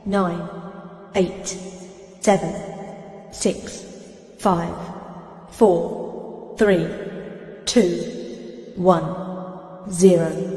9, 8, 7, 6, 5, 4, 3, 2, 1, 0.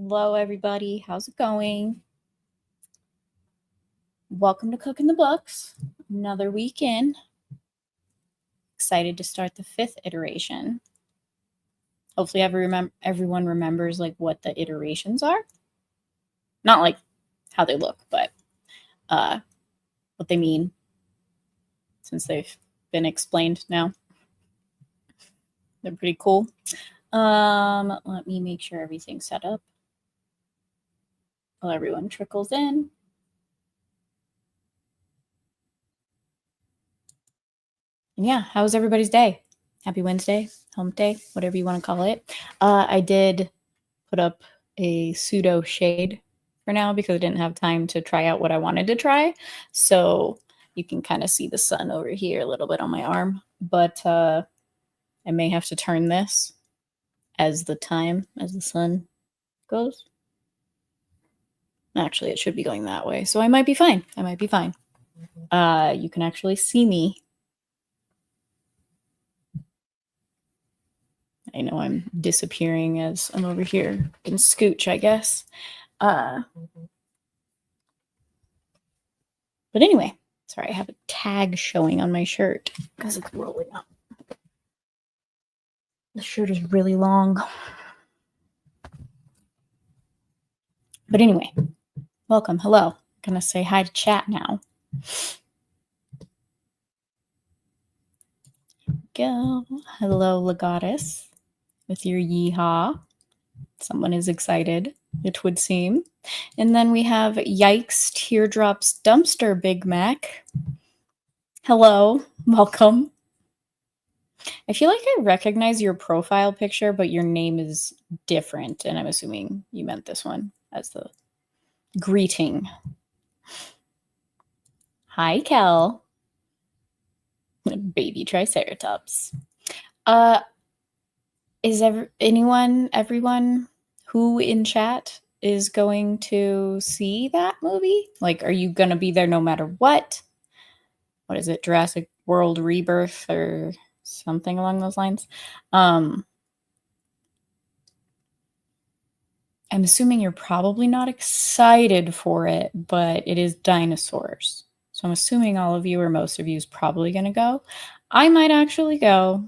Hello, everybody. How's it going? Welcome to Cooking the Books. Another week in. Excited to start the 5th iteration. Hopefully everyone remembers like what the iterations are. Not like how they look, but what they mean, since they've been explained now. They're pretty cool. Let me make sure everything's set up while everyone trickles in. And yeah, how was everybody's day? Happy Wednesday, hump day, whatever you want to call it. I did put up a pseudo shade for now because I didn't have time to try out what I wanted to try. So you can kind of see the sun over here a little bit on my arm. But I may have to turn this as the sun goes. Actually, it should be going that way. So I might be fine. You can actually see me. I know I'm disappearing as I'm over here in scooch, I guess. But anyway, sorry, I have a tag showing on my shirt because it's rolling up. The shirt is really long. But anyway, welcome. Hello. I'm going to say hi to chat now. Go. Hello, Legatus, with your yeehaw. Someone is excited, it would seem. And then we have Yikes Teardrops Dumpster Big Mac. Hello, welcome. I feel like I recognize your profile picture, but your name is different, and I'm assuming you meant this one as the greeting. Hi, Kel. Baby Triceratops. Is everyone who in chat is going to see that movie? Like, are you going to be there no matter what? What is it? Jurassic World Rebirth or something along those lines? I'm assuming you're probably not excited for it, but it is dinosaurs. So I'm assuming all of you or most of you is probably going to go. I might actually go.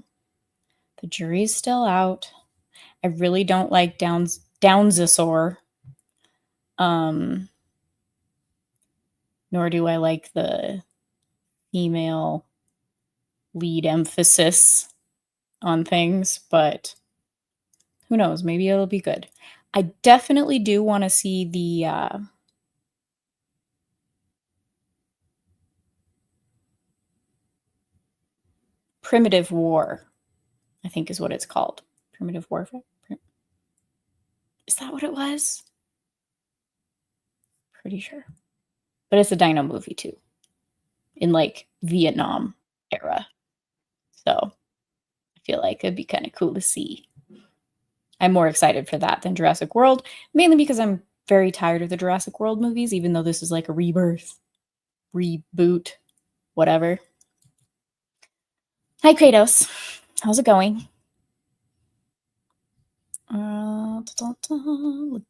The jury's still out. I really don't like Downsasaur. Nor do I like the female lead emphasis on things, but who knows? Maybe it'll be good. I definitely do want to see the Primitive War, I think is what it's called. Primitive Warfare? Is that what it was? Pretty sure. But it's a dino movie too, in like Vietnam era. So I feel like it'd be kind of cool to see. I'm more excited for that than Jurassic World, mainly because I'm very tired of the Jurassic World movies, even though this is like a rebirth, reboot, whatever. Hi, Kratos. How's it going?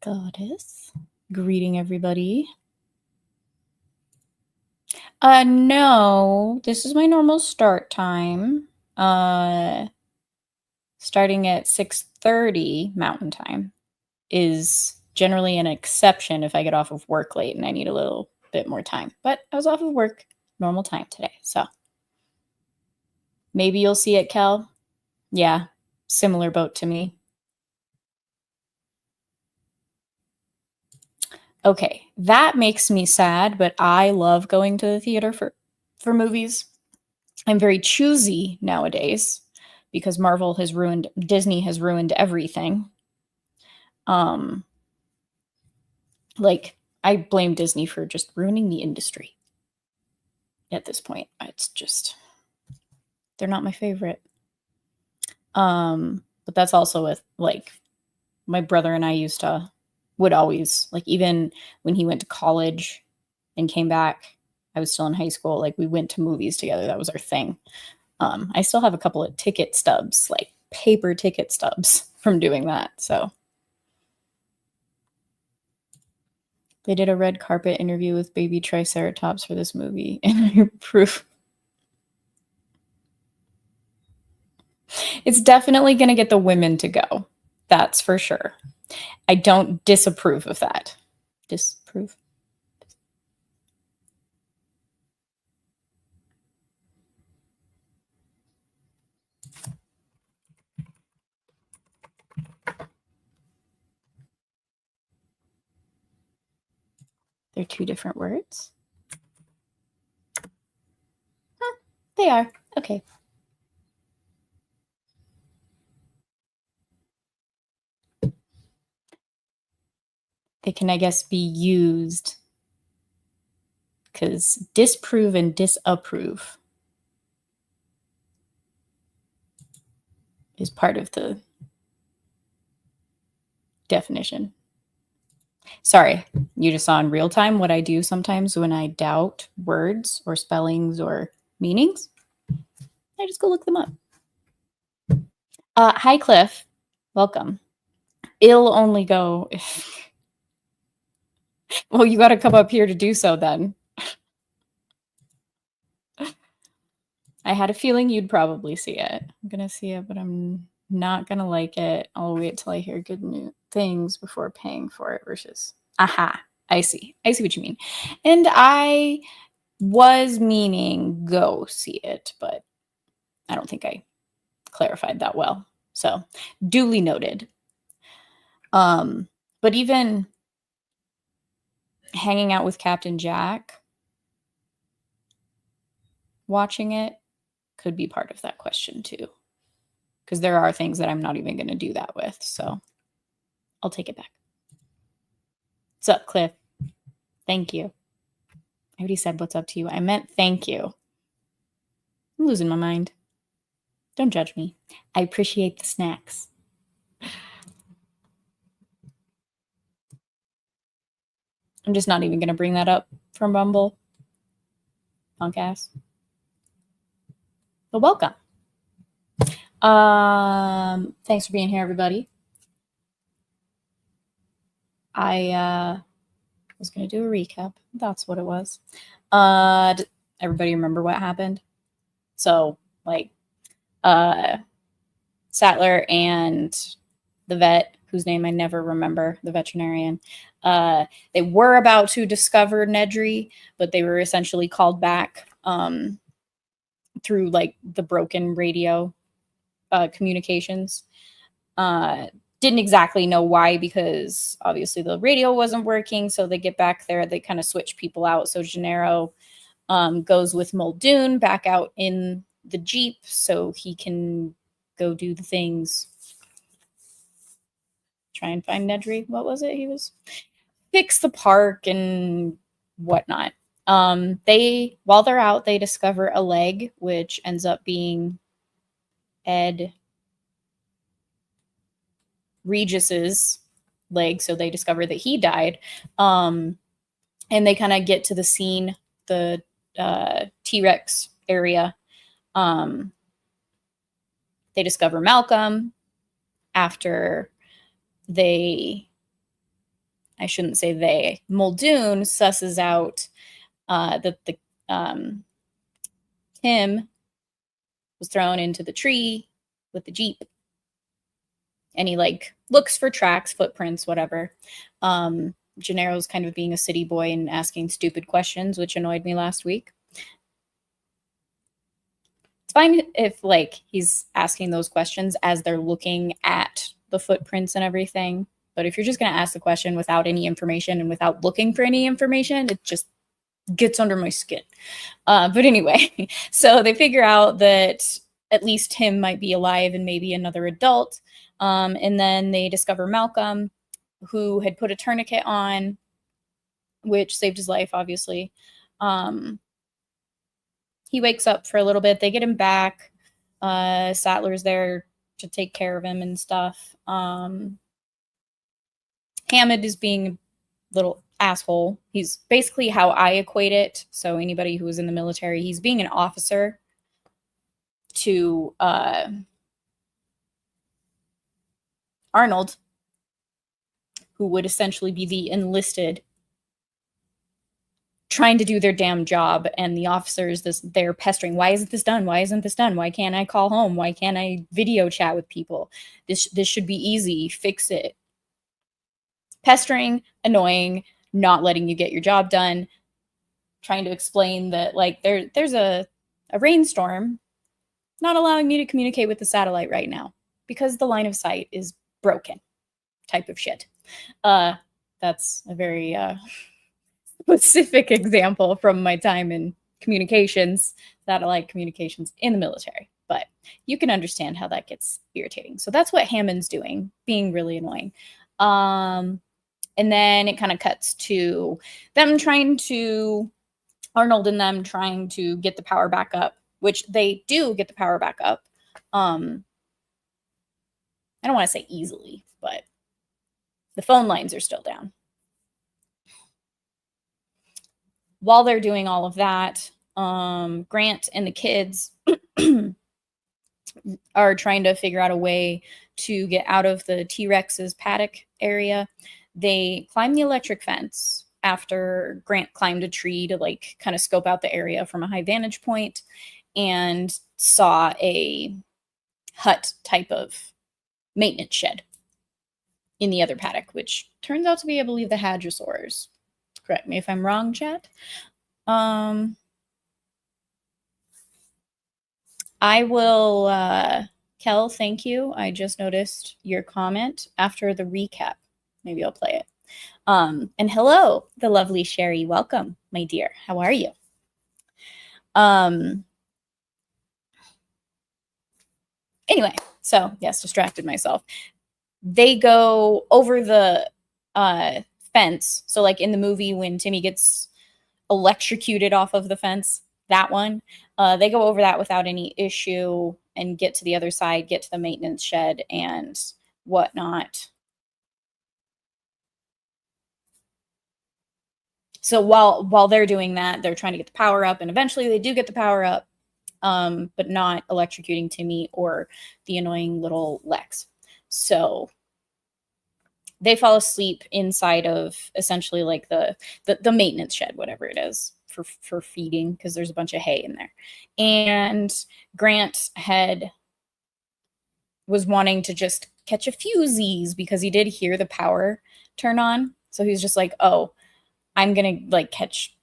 Goddess. Greeting everybody. No, this is my normal start time. Starting at 6:30 Mountain Time is generally an exception if I get off of work late and I need a little bit more time. But I was off of work normal time today, so maybe you'll see it, Kel. Yeah, similar boat to me. Okay, that makes me sad, but I love going to the theater for movies. I'm very choosy nowadays because Disney has ruined everything. Like, I blame Disney for just ruining the industry at this point. It's just, they're not my favorite. But that's also with, like, my brother and I would always, like, even when he went to college and came back, I was still in high school, like, we went to movies together. That was our thing. I still have a couple of ticket stubs, like paper ticket stubs from doing that. So they did a red carpet interview with Baby Triceratops for this movie, and I approve. It's definitely going to get the women to go. That's for sure. I don't disapprove of that. Disapprove. They're two different words? Huh, they are. Okay. They can, I guess, be used because disprove and disapprove is part of the definition. Sorry, you just saw in real time what I do sometimes when I doubt words or spellings or meanings. I just go look them up. Hi, Cliff. Welcome. It'll only go if... Well, you got to come up here to do so then. I had a feeling you'd probably see it. I'm going to see it, but I'm not going to like it. I'll wait till I hear good new things before paying for it versus... Aha, I see. I see what you mean. And I was meaning go see it, but I don't think I clarified that well. So duly noted. But even hanging out with Captain Jack, watching it could be part of that question too. Because there are things that I'm not even going to do that with. So I'll take it back. What's up, Cliff? Thank you. I already said what's up to you. I meant thank you. I'm losing my mind. Don't judge me. I appreciate the snacks. I'm just not even going to bring that up from Bumble. Punk ass. But welcome. Thanks for being here, everybody. I was going to do a recap. That's what it was. Everybody remember what happened? So, like, Sattler and the vet, whose name I never remember, the veterinarian, they were about to discover Nedry, but they were essentially called back through like the broken radio communications. Didn't exactly know why, because obviously the radio wasn't working. So they get back there, they kind of switch people out. So Gennaro goes with Muldoon back out in the Jeep so he can go do the things. Try and find Nedry. What was it? He was fix the park and whatnot. While they're out, they discover a leg, which ends up being Ed Regis's leg. So they discover that he died. And they kind of get to the scene, the T-Rex area. They discover Malcolm after Muldoon susses out that Tim was thrown into the tree with the Jeep. And he like looks for tracks, footprints, whatever. Gennaro's kind of being a city boy and asking stupid questions, which annoyed me last week. It's fine if like he's asking those questions as they're looking at the footprints and everything. But if you're just going to ask the question without any information and without looking for any information, it just gets under my skin. But anyway, so they figure out that at least Tim might be alive and maybe another adult. And then they discover Malcolm, who had put a tourniquet on, which saved his life, obviously. He wakes up for a little bit. They get him back. Sattler's there to take care of him and stuff. Hammond is being a little asshole. He's basically how I equate it. So anybody who was in the military, he's being an officer to Arnold, who would essentially be the enlisted trying to do their damn job, and the officers they're pestering. Why isn't this done? Why isn't this done? Why can't I call home? Why can't I video chat with people? This should be easy. Fix it. Pestering, annoying, not letting you get your job done, trying to explain that like there's a rainstorm, not allowing me to communicate with the satellite right now because the line of sight is broken type of shit. That's a very specific example from my time in communications, satellite communications in the military. But you can understand how that gets irritating. So that's what Hammond's doing, being really annoying. And then it kind of cuts to them Arnold and them trying to get the power back up, which they do get the power back up. I don't want to say easily, but the phone lines are still down. While they're doing all of that, Grant and the kids are trying to figure out a way to get out of the T-Rex's paddock area. They climb the electric fence after Grant climbed a tree to like kind of scope out the area from a high vantage point and saw a hut type of maintenance shed in the other paddock, which turns out to be, I believe, the hadrosaurs. Correct me if I'm wrong, chat. I will, Kel, thank you. I just noticed your comment after the recap. Maybe I'll play it. And hello, the lovely Sherry. Welcome, my dear. How are you? Anyway, so yes, distracted myself. They go over the fence. So like in the movie when Timmy gets electrocuted off of the fence, that one, they go over that without any issue and get to the other side, get to the maintenance shed and whatnot. So while they're doing that, they're trying to get the power up, and eventually they do get the power up, but not electrocuting Timmy or the annoying little Lex. So they fall asleep inside of essentially like the maintenance shed, whatever it is for feeding, because there's a bunch of hay in there. And Grant was wanting to just catch a few Z's because he did hear the power turn on. So he was just like, oh, I'm going to like catch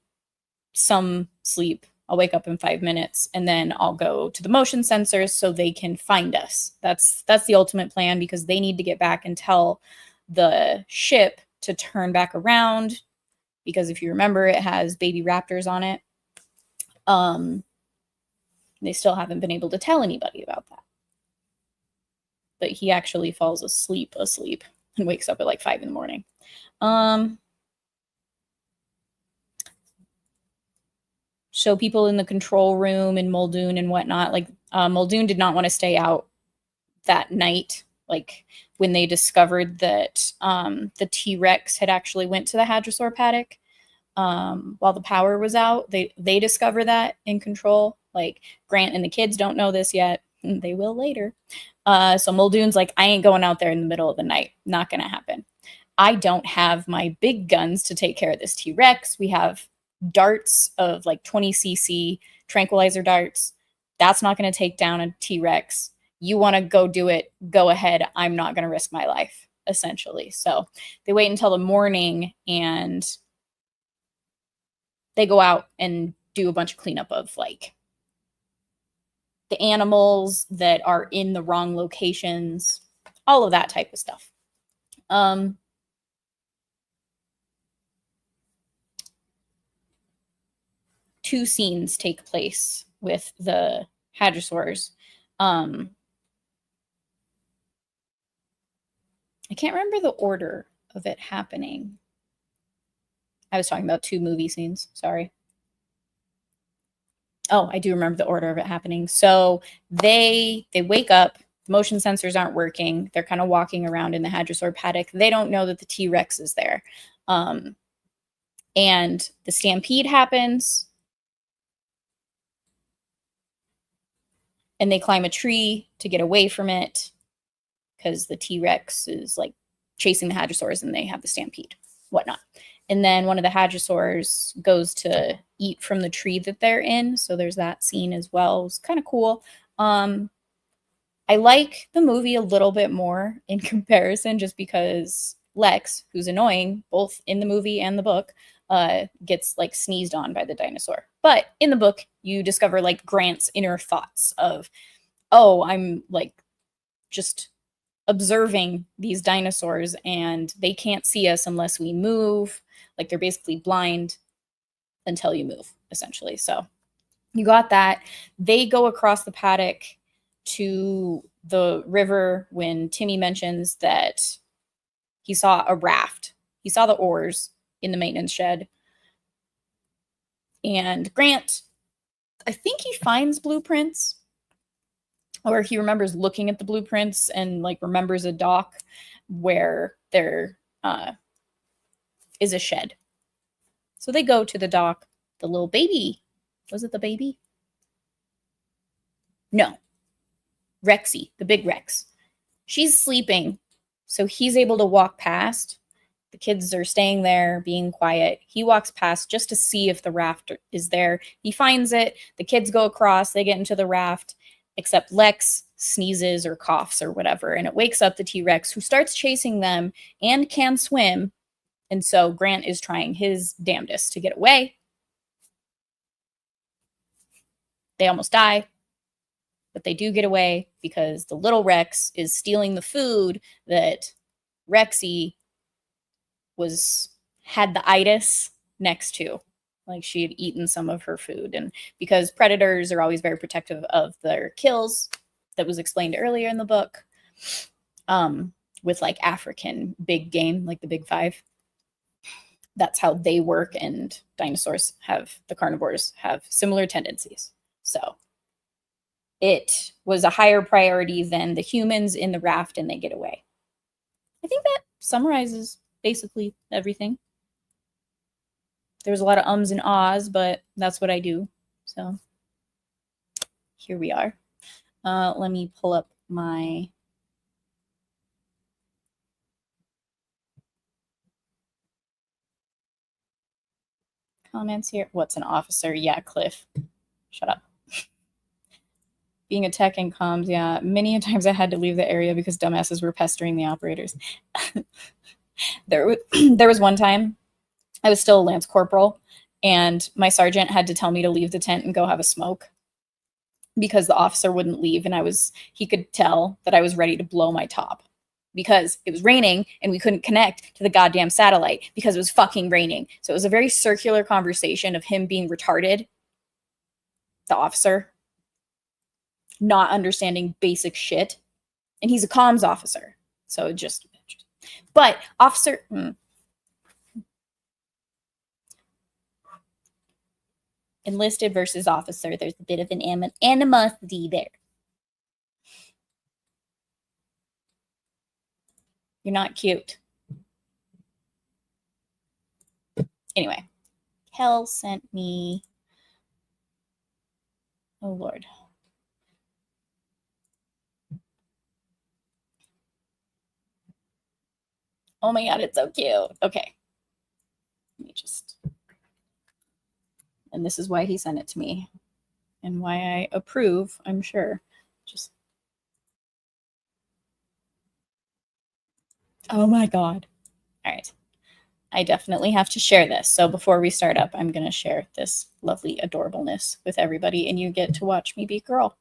some sleep. I'll wake up in 5 minutes and then I'll go to the motion sensors so they can find us. That's the ultimate plan, because they need to get back and tell the ship to turn back around, because if you remember, it has baby raptors on it. They still haven't been able to tell anybody about that. But he actually falls asleep and wakes up at like 5 in the morning. So people in the control room and Muldoon and whatnot, like Muldoon did not want to stay out that night. Like when they discovered that the T-Rex had actually went to the hadrosaur paddock while the power was out, they discover that in control. Like Grant and the kids don't know this yet. They will later. So Muldoon's like, I ain't going out there in the middle of the night. Not going to happen. I don't have my big guns to take care of this T-Rex. We have darts of like 20cc tranquilizer darts. That's not going to take down a T-Rex. You want to go do it, go ahead. I'm not going to risk my life, essentially. So they wait until the morning and they go out and do a bunch of cleanup of like the animals that are in the wrong locations, all of that type of stuff. Two scenes take place with the hadrosaurs. I can't remember the order of it happening. I was talking about two movie scenes. Sorry. Oh, I do remember the order of it happening. So they wake up. Motion sensors aren't working. They're kind of walking around in the hadrosaur paddock. They don't know that the T-Rex is there. And the stampede happens. And they climb a tree to get away from it because the T-Rex is like chasing the hadrosaurs and they have the stampede, whatnot. And then one of the hadrosaurs goes to eat from the tree that they're in. So there's that scene as well. It's kind of cool. I like the movie a little bit more in comparison, just because Lex, who's annoying both in the movie and the book, gets like sneezed on by the dinosaur. But in the book, you discover like Grant's inner thoughts of, oh, I'm like just observing these dinosaurs and they can't see us unless we move. Like they're basically blind until you move, essentially. So you got that. They go across the paddock to the river when Timmy mentions that he saw a raft. He saw the oars in the maintenance shed. And Grant, I think he finds blueprints, or he remembers looking at the blueprints and like remembers a dock where there is a shed. So they go to the dock. The little baby, was it the baby? No, Rexy, the big Rex. She's sleeping, so he's able to walk past. The kids are staying there, being quiet. He walks past just to see if the raft is there. He finds it. The kids go across. They get into the raft, except Lex sneezes or coughs or whatever, and it wakes up the T-Rex, who starts chasing them and can swim. And so Grant is trying his damnedest to get away. They almost die, but they do get away because the little Rex is stealing the food that Rexy had the itis next to. Like she had eaten some of her food. And because predators are always very protective of their kills, that was explained earlier in the book, with like African big game, like the big five. That's how they work, and the carnivores have similar tendencies. So it was a higher priority than the humans in the raft, and they get away. I think that summarizes basically everything. There was a lot of ums and ahs, but that's what I do. So here we are. Let me pull up my comments here. What's an officer? Yeah, Cliff. Shut up. Being a tech in comms, yeah. Many times I had to leave the area because dumbasses were pestering the operators. There was one time I was still a lance corporal, and my sergeant had to tell me to leave the tent and go have a smoke because the officer wouldn't leave, and he could tell that I was ready to blow my top because it was raining and we couldn't connect to the goddamn satellite because it was fucking raining. So it was a very circular conversation of him being retarded, the officer, not understanding basic shit. And he's a comms officer. So but officer, enlisted versus officer, there's a bit of an animosity there. You're not cute. Anyway, Kel sent me, oh Lord. Oh my God, it's so cute. Okay. Let me just, and this is why he sent it to me and why I approve, I'm sure. Just, oh my God. All right. I definitely have to share this. So before we start up, I'm going to share this lovely adorableness with everybody, and you get to watch me be girl.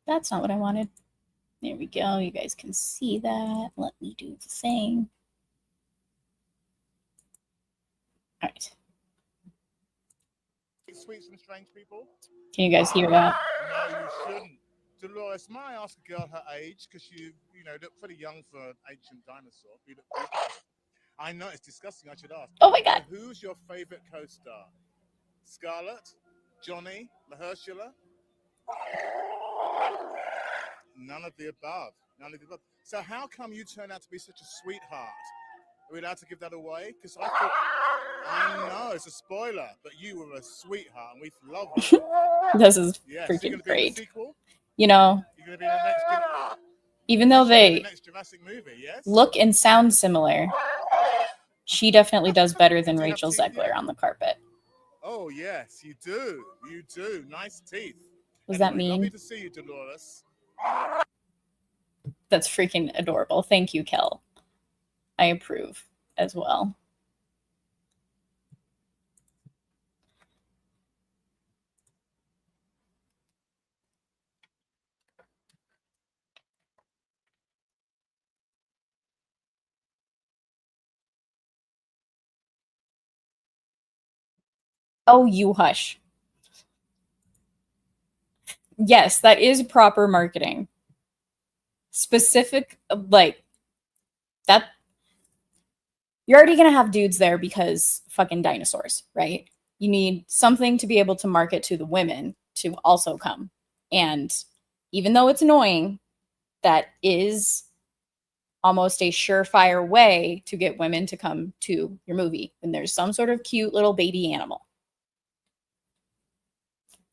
That's not what I wanted. There we go. You guys can see that. Let me do the thing. All right. Sweet and strange people. Can you guys hear that? No, you shouldn't. Dolores, may I ask a girl her age? Because you look pretty young for an ancient dinosaur. You look beautiful. I know it's disgusting. I should ask. Oh my God. So who's your favorite co-star? Scarlett, Johnny, Mahershala? None of the above. None of the above. So how come you turned out to be such a sweetheart? Are we allowed to give that away? Because I thought, I know it's a spoiler, but you were a sweetheart and we love you. This is freaking great. You know, you're gonna be in the next even though they next Jurassic movie, yes? Look and sound similar, she definitely does better than Rachel Zegler on the carpet. Oh yes, you do. You do. Nice teeth. Was that mean? Lovely to see you, Dolores. That's freaking adorable. Thank you, Kel. I approve as well. Oh, you hush. Yes, that is proper marketing. Specific, like, that. You're already going to have dudes there because fucking dinosaurs, right? You need something to be able to market to the women to also come. And even though it's annoying, that is almost a surefire way to get women to come to your movie when there's some sort of cute little baby animal.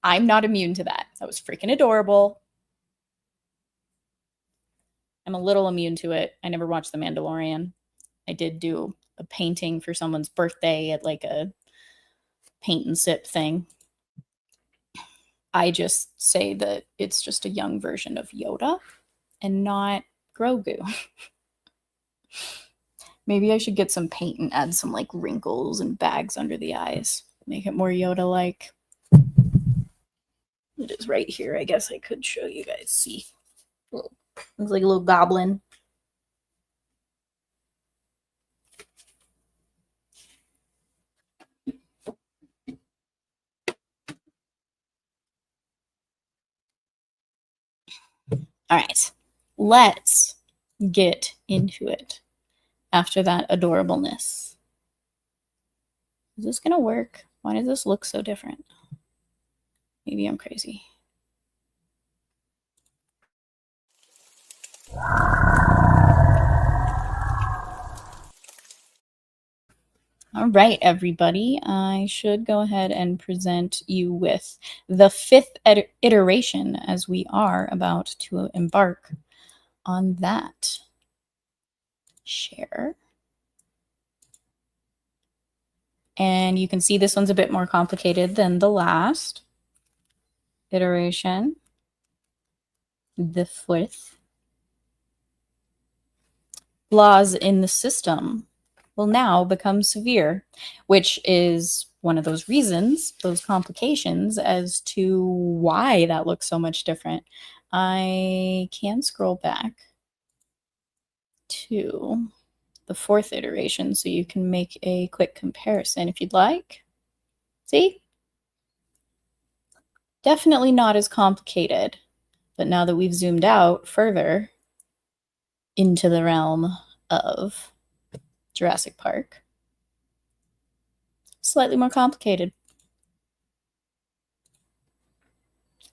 I'm not immune to that. That was freaking adorable. I'm a little immune to it. I never watched The Mandalorian. I did do a painting for someone's birthday at like a paint and sip thing. I just say that it's just a young version of Yoda and not Grogu. Maybe I should get some paint and add some like wrinkles and bags under the eyes. Make it more Yoda-like. It is right here. I guess I could show you guys. See. Looks like a little goblin. All right. Let's get into it after that adorableness. Is this going to work? Why does this look so different? Maybe I'm crazy. All right, everybody. I should go ahead and present you with the 5th iteration as we are about to embark on that. Share. And you can see this one's a bit more complicated than the last iteration. The fourth. Flaws in the system will now become severe, which is one of those reasons, those complications as to why that looks so much different. I can scroll back to the fourth iteration so you can make a quick comparison if you'd like. See? Definitely not as complicated, but now that we've zoomed out further into the realm of Jurassic Park, slightly more complicated.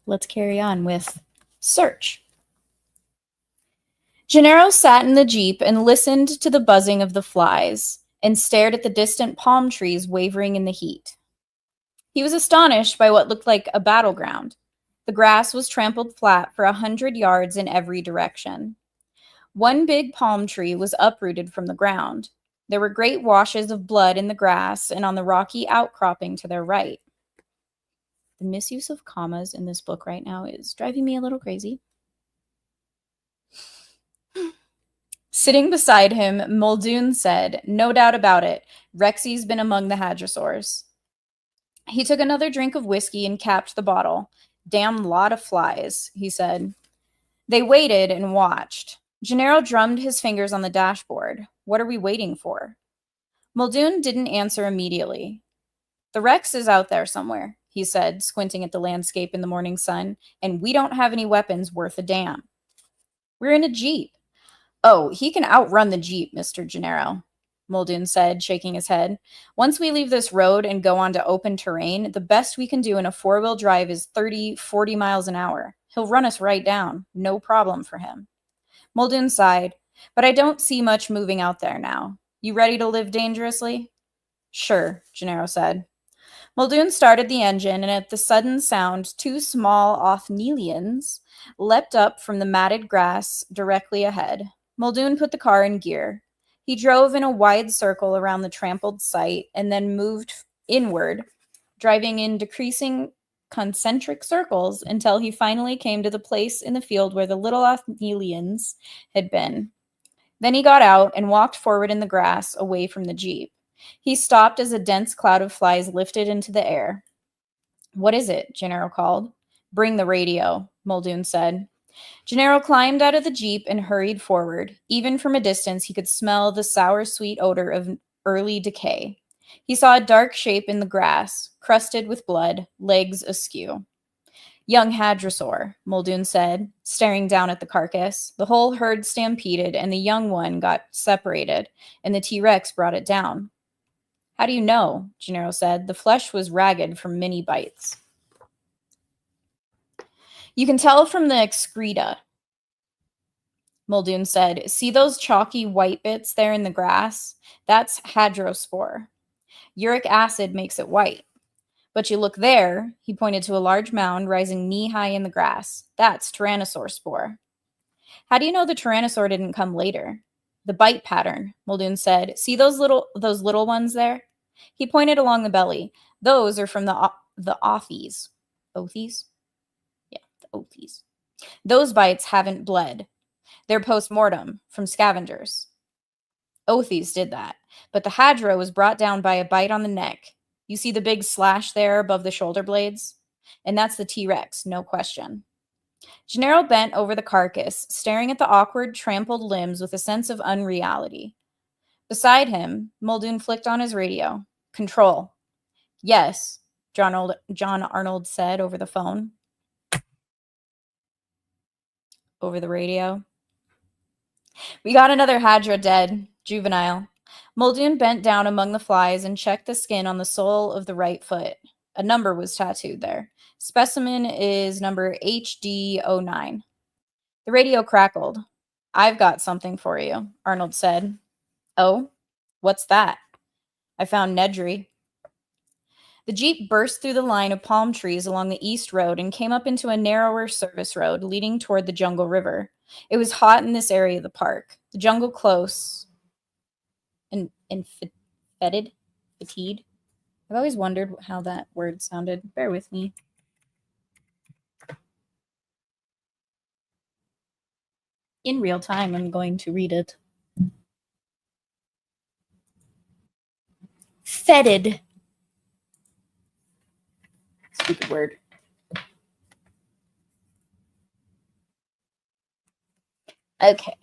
Let's carry on with search. Gennaro sat in the Jeep and listened to the buzzing of the flies and stared at the distant palm trees wavering in the heat. He was astonished by what looked like a battleground. The grass was trampled flat for 100 yards in every direction. One big palm tree was uprooted from the ground. There were great washes of blood in the grass and on the rocky outcropping to their right. The misuse of commas in this book right now is driving me a little crazy. Sitting beside him, Muldoon said, "No doubt about it, Rexy's been among the hadrosaurs." He took another drink of whiskey and capped the bottle. "Damn lot of flies," he said. They waited and watched. Gennaro drummed his fingers on the dashboard. "What are we waiting for?" Muldoon didn't answer immediately. "The Rex is out there somewhere," he said, squinting at the landscape in the morning sun, "and we don't have any weapons worth a damn." "We're in a Jeep." "Oh, he can outrun the Jeep, Mr. Gennaro," Muldoon said, shaking his head. "Once we leave this road and go onto open terrain, the best we can do in a four-wheel drive is 30, 40 miles an hour. He'll run us right down. No problem for him." Muldoon sighed. "But I don't see much moving out there now. You ready to live dangerously?" "Sure," Gennaro said. Muldoon started the engine, and at the sudden sound, two small Othnielians leapt up from the matted grass directly ahead. Muldoon put the car in gear. He drove in a wide circle around the trampled site and then moved inward, driving in decreasing concentric circles until he finally came to the place in the field where the little Othnielians had been. Then he got out and walked forward in the grass away from the Jeep. He stopped as a dense cloud of flies lifted into the air. "What is it?" Gennaro called. "Bring the radio," Muldoon said. Gennaro climbed out of the Jeep and hurried forward. Even from a distance, he could smell the sour, sweet odor of early decay. He saw a dark shape in the grass, crusted with blood, legs askew. "Young hadrosaur," Muldoon said, staring down at the carcass. The whole herd stampeded, and the young one got separated, and the T-Rex brought it down. "How do you know?" Gennaro said. "The flesh was ragged from many bites." "You can tell from the excreta," Muldoon said. "See those chalky white bits there in the grass? That's hadrospore. Uric acid makes it white. But you look there," he pointed to a large mound rising knee-high in the grass. "That's tyrannosaur spore." "How do you know the tyrannosaur didn't come later?" "The bite pattern," Muldoon said. "See those little ones there?" He pointed along the belly. "Those are from the Othies." Othies? Yeah, the Othies. "Those bites haven't bled. They're post-mortem, from scavengers." Othies did that, but the hadro was brought down by a bite on the neck. You see the big slash there above the shoulder blades? And that's the T-Rex, no question. Gennaro bent over the carcass, staring at the awkward, trampled limbs with a sense of unreality. Beside him, Muldoon flicked on his radio. "Control." "Yes," John Arnold said over the phone. Over the radio. "We got another hadra dead, juvenile." Muldoon bent down among the flies and checked the skin on the sole of the right foot. A number was tattooed there. "Specimen is number HD09. The radio crackled. "I've got something for you," Arnold said. "Oh? What's that?" "I found Nedry." The Jeep burst through the line of palm trees along the east road and came up into a narrower service road leading toward the Jungle River. It was hot in this area of the park. The jungle close, and fetid? Fatigued? I've always wondered how that word sounded. Bear with me. In real time, I'm going to read it. Fetid. Stupid word. Okay.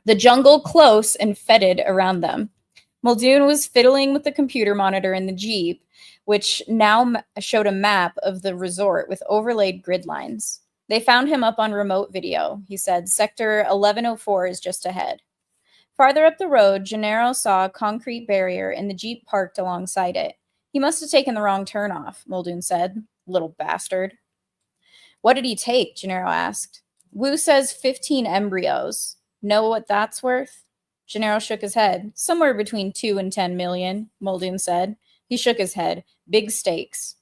The jungle close and fetid around them. Muldoon was fiddling with the computer monitor in the Jeep, which now showed a map of the resort with overlaid grid lines. They found him up on remote video. He said, Sector 1104 is just ahead. Farther up the road, Gennaro saw a concrete barrier and the Jeep parked alongside it. He must have taken the wrong turn off, Muldoon said. Little bastard. What did he take? Gennaro asked. Wu says 15 embryos. Know what that's worth? Gennaro shook his head. Somewhere between 2 and 10 million, Muldoon said. He shook his head. Big stakes.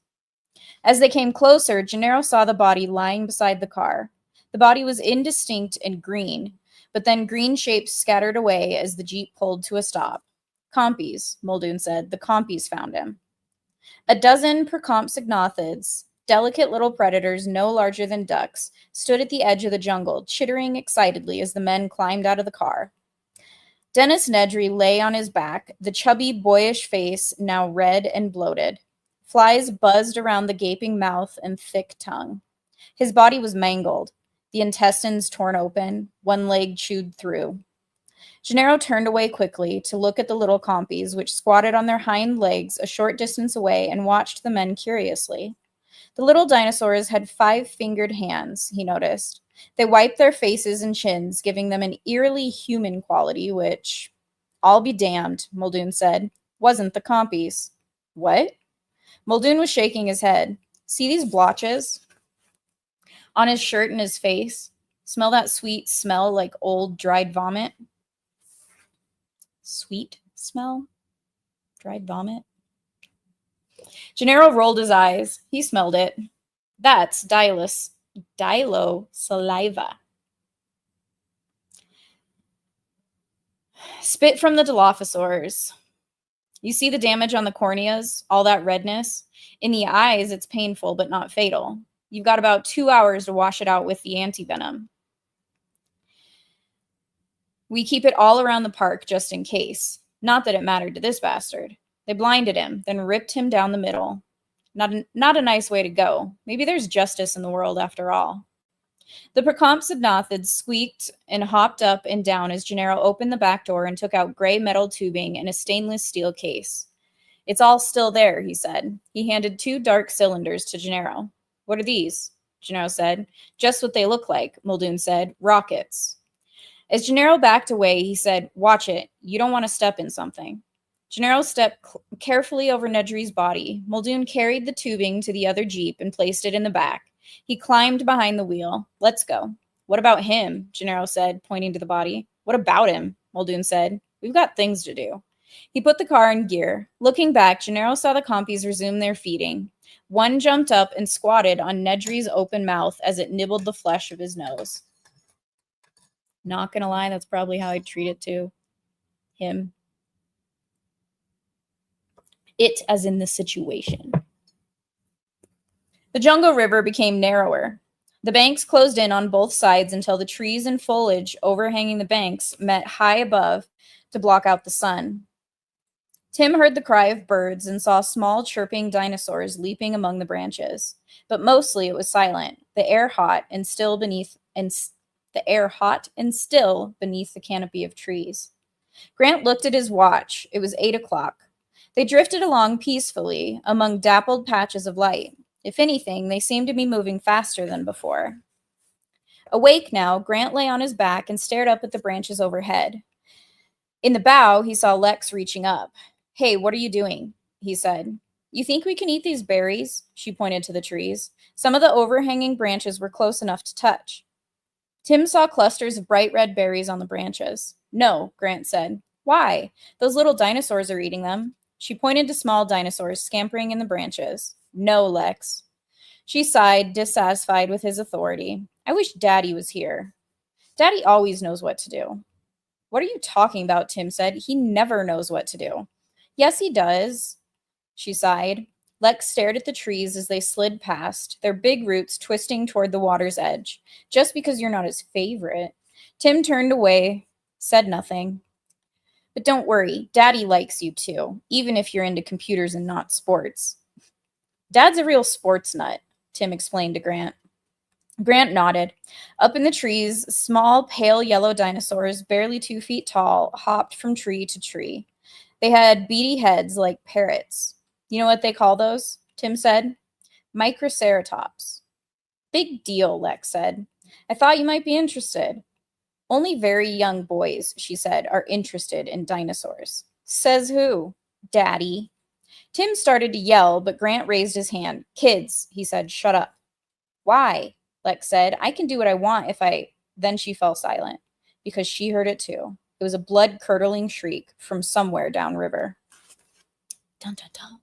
As they came closer, Gennaro saw the body lying beside the car. The body was indistinct and green, but then green shapes scattered away as the Jeep pulled to a stop. Compies, Muldoon said. The compies found him. A dozen Percompsognathids, delicate little predators no larger than ducks, stood at the edge of the jungle, chittering excitedly as the men climbed out of the car. Dennis Nedry lay on his back, the chubby, boyish face now red and bloated. Flies buzzed around the gaping mouth and thick tongue. His body was mangled, the intestines torn open, one leg chewed through. Gennaro turned away quickly to look at the little compies, which squatted on their hind legs a short distance away and watched the men curiously. The little dinosaurs had 5-fingered hands, he noticed. They wiped their faces and chins, giving them an eerily human quality, which, I'll be damned, Muldoon said, wasn't the compies. What? Muldoon was shaking his head. See these blotches? On his shirt and his face? Smell that sweet smell like old dried vomit? Sweet smell? Dried vomit? Gennaro rolled his eyes. He smelled it. That's dilosaliva. Spit from the Dilophosaurs. You see the damage on the corneas? All that redness? In the eyes, it's painful, but not fatal. You've got about 2 hours to wash it out with the antivenom. We keep it all around the park just in case. Not that it mattered to this bastard. They blinded him, then ripped him down the middle. Not a nice way to go. Maybe there's justice in the world after all. The Percompsognathids squeaked and hopped up and down as Gennaro opened the back door and took out gray metal tubing and a stainless steel case. It's all still there, he said. He handed 2 dark cylinders to Gennaro. What are these? Gennaro said. Just what they look like, Muldoon said. Rockets. As Gennaro backed away, he said, Watch it. You don't want to step in something. Gennaro stepped carefully over Nedry's body. Muldoon carried the tubing to the other Jeep and placed it in the back. He climbed behind the wheel. Let's go. What about him? Gennaro said, pointing to the body. What about him? Muldoon said. We've got things to do. He put the car in gear. Looking back, Gennaro saw the compies resume their feeding. One jumped up and squatted on Nedry's open mouth as it nibbled the flesh of his nose. Not gonna lie, that's probably how I'd treat it too. Him. It as in the situation. The jungle river became narrower. The banks closed in on both sides until the trees and foliage overhanging the banks met high above to block out the sun. Tim heard the cry of birds and saw small chirping dinosaurs leaping among the branches, but mostly it was silent, the air hot and still beneath the canopy of trees. Grant looked at his watch. It was 8 o'clock. They drifted along peacefully among dappled patches of light. If anything, they seemed to be moving faster than before. Awake now, Grant lay on his back and stared up at the branches overhead. In the bow, he saw Lex reaching up. Hey, what are you doing? He said. You think we can eat these berries? She pointed to the trees. Some of the overhanging branches were close enough to touch. Tim saw clusters of bright red berries on the branches. No, Grant said. Why? Those little dinosaurs are eating them. She pointed to small dinosaurs scampering in the branches. No, Lex. She sighed, dissatisfied with his authority. I wish Daddy was here. Daddy always knows what to do. What are you talking about? Tim said. He never knows what to do. Yes, he does, she sighed. Lex stared at the trees as they slid past, their big roots twisting toward the water's edge. Just because you're not his favorite. Tim turned away, said nothing. But don't worry, Daddy likes you too, even if you're into computers and not sports. Dad's a real sports nut, Tim explained to Grant. Grant nodded. Up in the trees, small, pale yellow dinosaurs, barely 2 feet tall, hopped from tree to tree. They had beady heads like parrots. You know what they call those? Tim said. Microceratops. Big deal, Lex said. I thought you might be interested. Only very young boys, she said, are interested in dinosaurs. Says who? Daddy. Tim started to yell, but Grant raised his hand. Kids, he said, shut up. Why? Lex said. I can do what I want if I... Then she fell silent, because she heard it too. It was a blood-curdling shriek from somewhere downriver. Dun, dun, dun.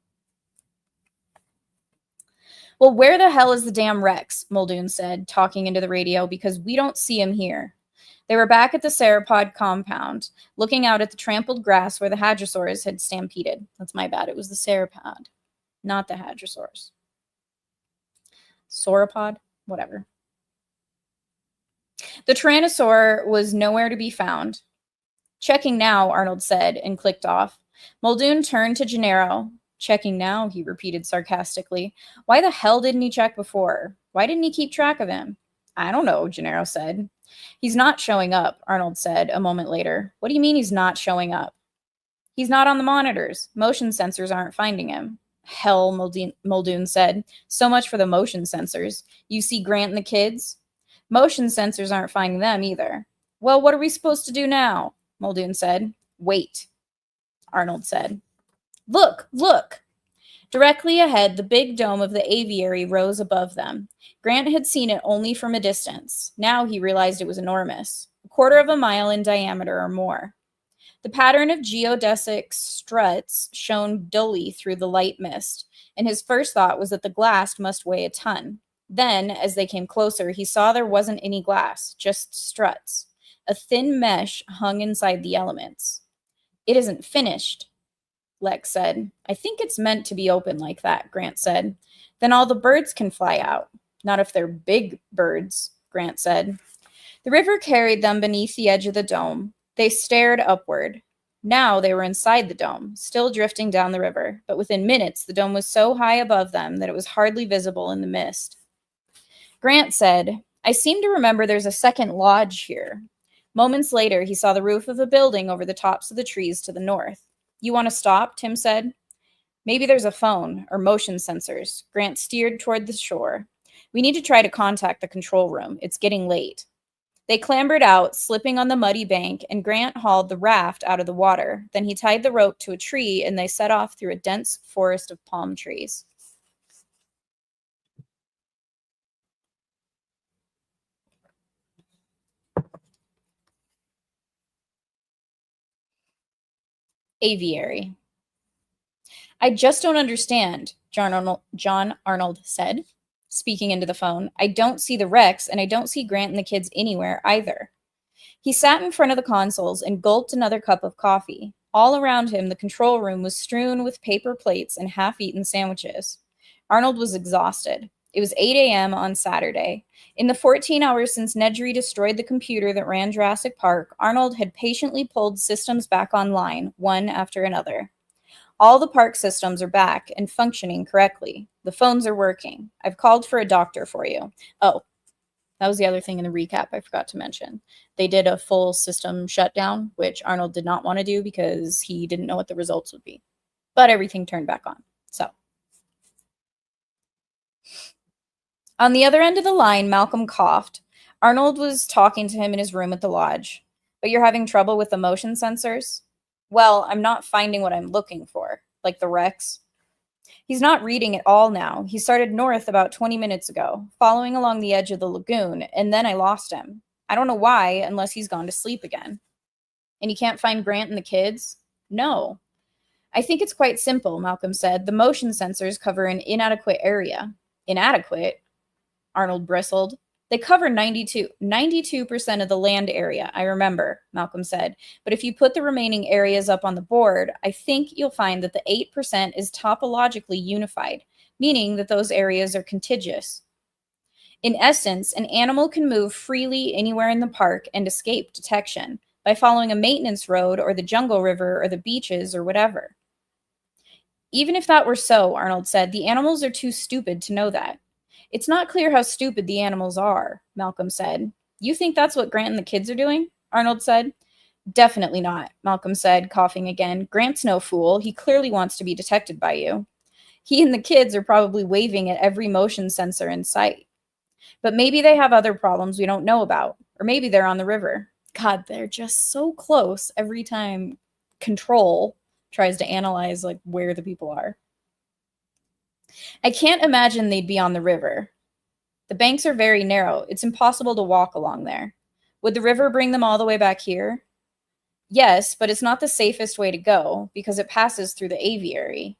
Well, where the hell is the damn Rex? Muldoon said, talking into the radio, because we don't see him here. They were back at the Sauropod compound, looking out at the trampled grass where the hadrosaurs had stampeded. That's my bad. It was the Sauropod, not the hadrosaurs. Sauropod? Whatever. The Tyrannosaur was nowhere to be found. Checking now, Arnold said, and clicked off. Muldoon turned to Gennaro. Checking now, he repeated sarcastically. Why the hell didn't he check before? Why didn't he keep track of him? I don't know, Gennaro said. He's not showing up, Arnold said a moment later. What do you mean he's not showing up? He's not on the monitors. Motion sensors aren't finding him. Hell, Muldoon said. So much for the motion sensors. You see Grant and the kids? Motion sensors aren't finding them either. Well, what are we supposed to do now? Muldoon said. Wait, Arnold said. Look, look! Directly ahead, the big dome of the aviary rose above them. Grant had seen it only from a distance. Now he realized it was enormous, 1/4 of a mile in diameter or more. The pattern of geodesic struts shone dully through the light mist, and his first thought was that the glass must weigh a ton. Then, as they came closer, he saw there wasn't any glass, just struts. A thin mesh hung inside the elements. It isn't finished, Lex said. I think it's meant to be open like that, Grant said. Then all the birds can fly out. Not if they're big birds, Grant said. The river carried them beneath the edge of the dome. They stared upward. Now they were inside the dome, still drifting down the river, but within minutes the dome was so high above them that it was hardly visible in the mist. Grant said, I seem to remember there's a second lodge here. Moments later, he saw the roof of a building over the tops of the trees to the north. You want to stop? Tim said. Maybe there's a phone or motion sensors. Grant steered toward the shore. We need to try to contact the control room. It's getting late. They clambered out, slipping on the muddy bank, and Grant hauled the raft out of the water. Then he tied the rope to a tree, and they set off through a dense forest of palm trees. Aviary. I just don't understand, John Arnold said, speaking into the phone. I don't see the Rex, and I don't see Grant and the kids anywhere either. He sat in front of the consoles and gulped another cup of coffee. All around him, the control room was strewn with paper plates and half-eaten sandwiches. Arnold was exhausted. It was 8 a.m. on Saturday. In the 14 hours since Nedry destroyed the computer that ran Jurassic Park, Arnold had patiently pulled systems back online, one after another. All the park systems are back and functioning correctly. The phones are working. I've called for a doctor for you. Oh, that was the other thing in the recap I forgot to mention. They did a full system shutdown, which Arnold did not want to do because he didn't know what the results would be. But everything turned back on. So, on the other end of the line, Malcolm coughed. Arnold was talking to him in his room at the lodge. But you're having trouble with the motion sensors? Well, I'm not finding what I'm looking for, like the Rex. He's not reading at all now. He started north about 20 minutes ago, following along the edge of the lagoon, and then I lost him. I don't know why, unless he's gone to sleep again. And you can't find Grant and the kids? No. I think it's quite simple, Malcolm said. The motion sensors cover an inadequate area. Inadequate? Arnold bristled. They cover 92% of the land area, I remember, Malcolm said. But if you put the remaining areas up on the board, I think you'll find that the 8% is topologically unified, meaning that those areas are contiguous. In essence, an animal can move freely anywhere in the park and escape detection by following a maintenance road or the jungle river or the beaches or whatever. Even if that were so, Arnold said, the animals are too stupid to know that. It's not clear how stupid the animals are, Malcolm said. You think that's what Grant and the kids are doing? Arnold said. Definitely not, Malcolm said, coughing again. Grant's no fool. He clearly wants to be detected by you. He and the kids are probably waving at every motion sensor in sight. But maybe they have other problems we don't know about. Or maybe they're on the river. God, they're just so close every time Control tries to analyze like where the people are. I can't imagine they'd be on the river. The banks are very narrow. It's impossible to walk along there. Would the river bring them all the way back here? Yes, but it's not the safest way to go because it passes through the aviary.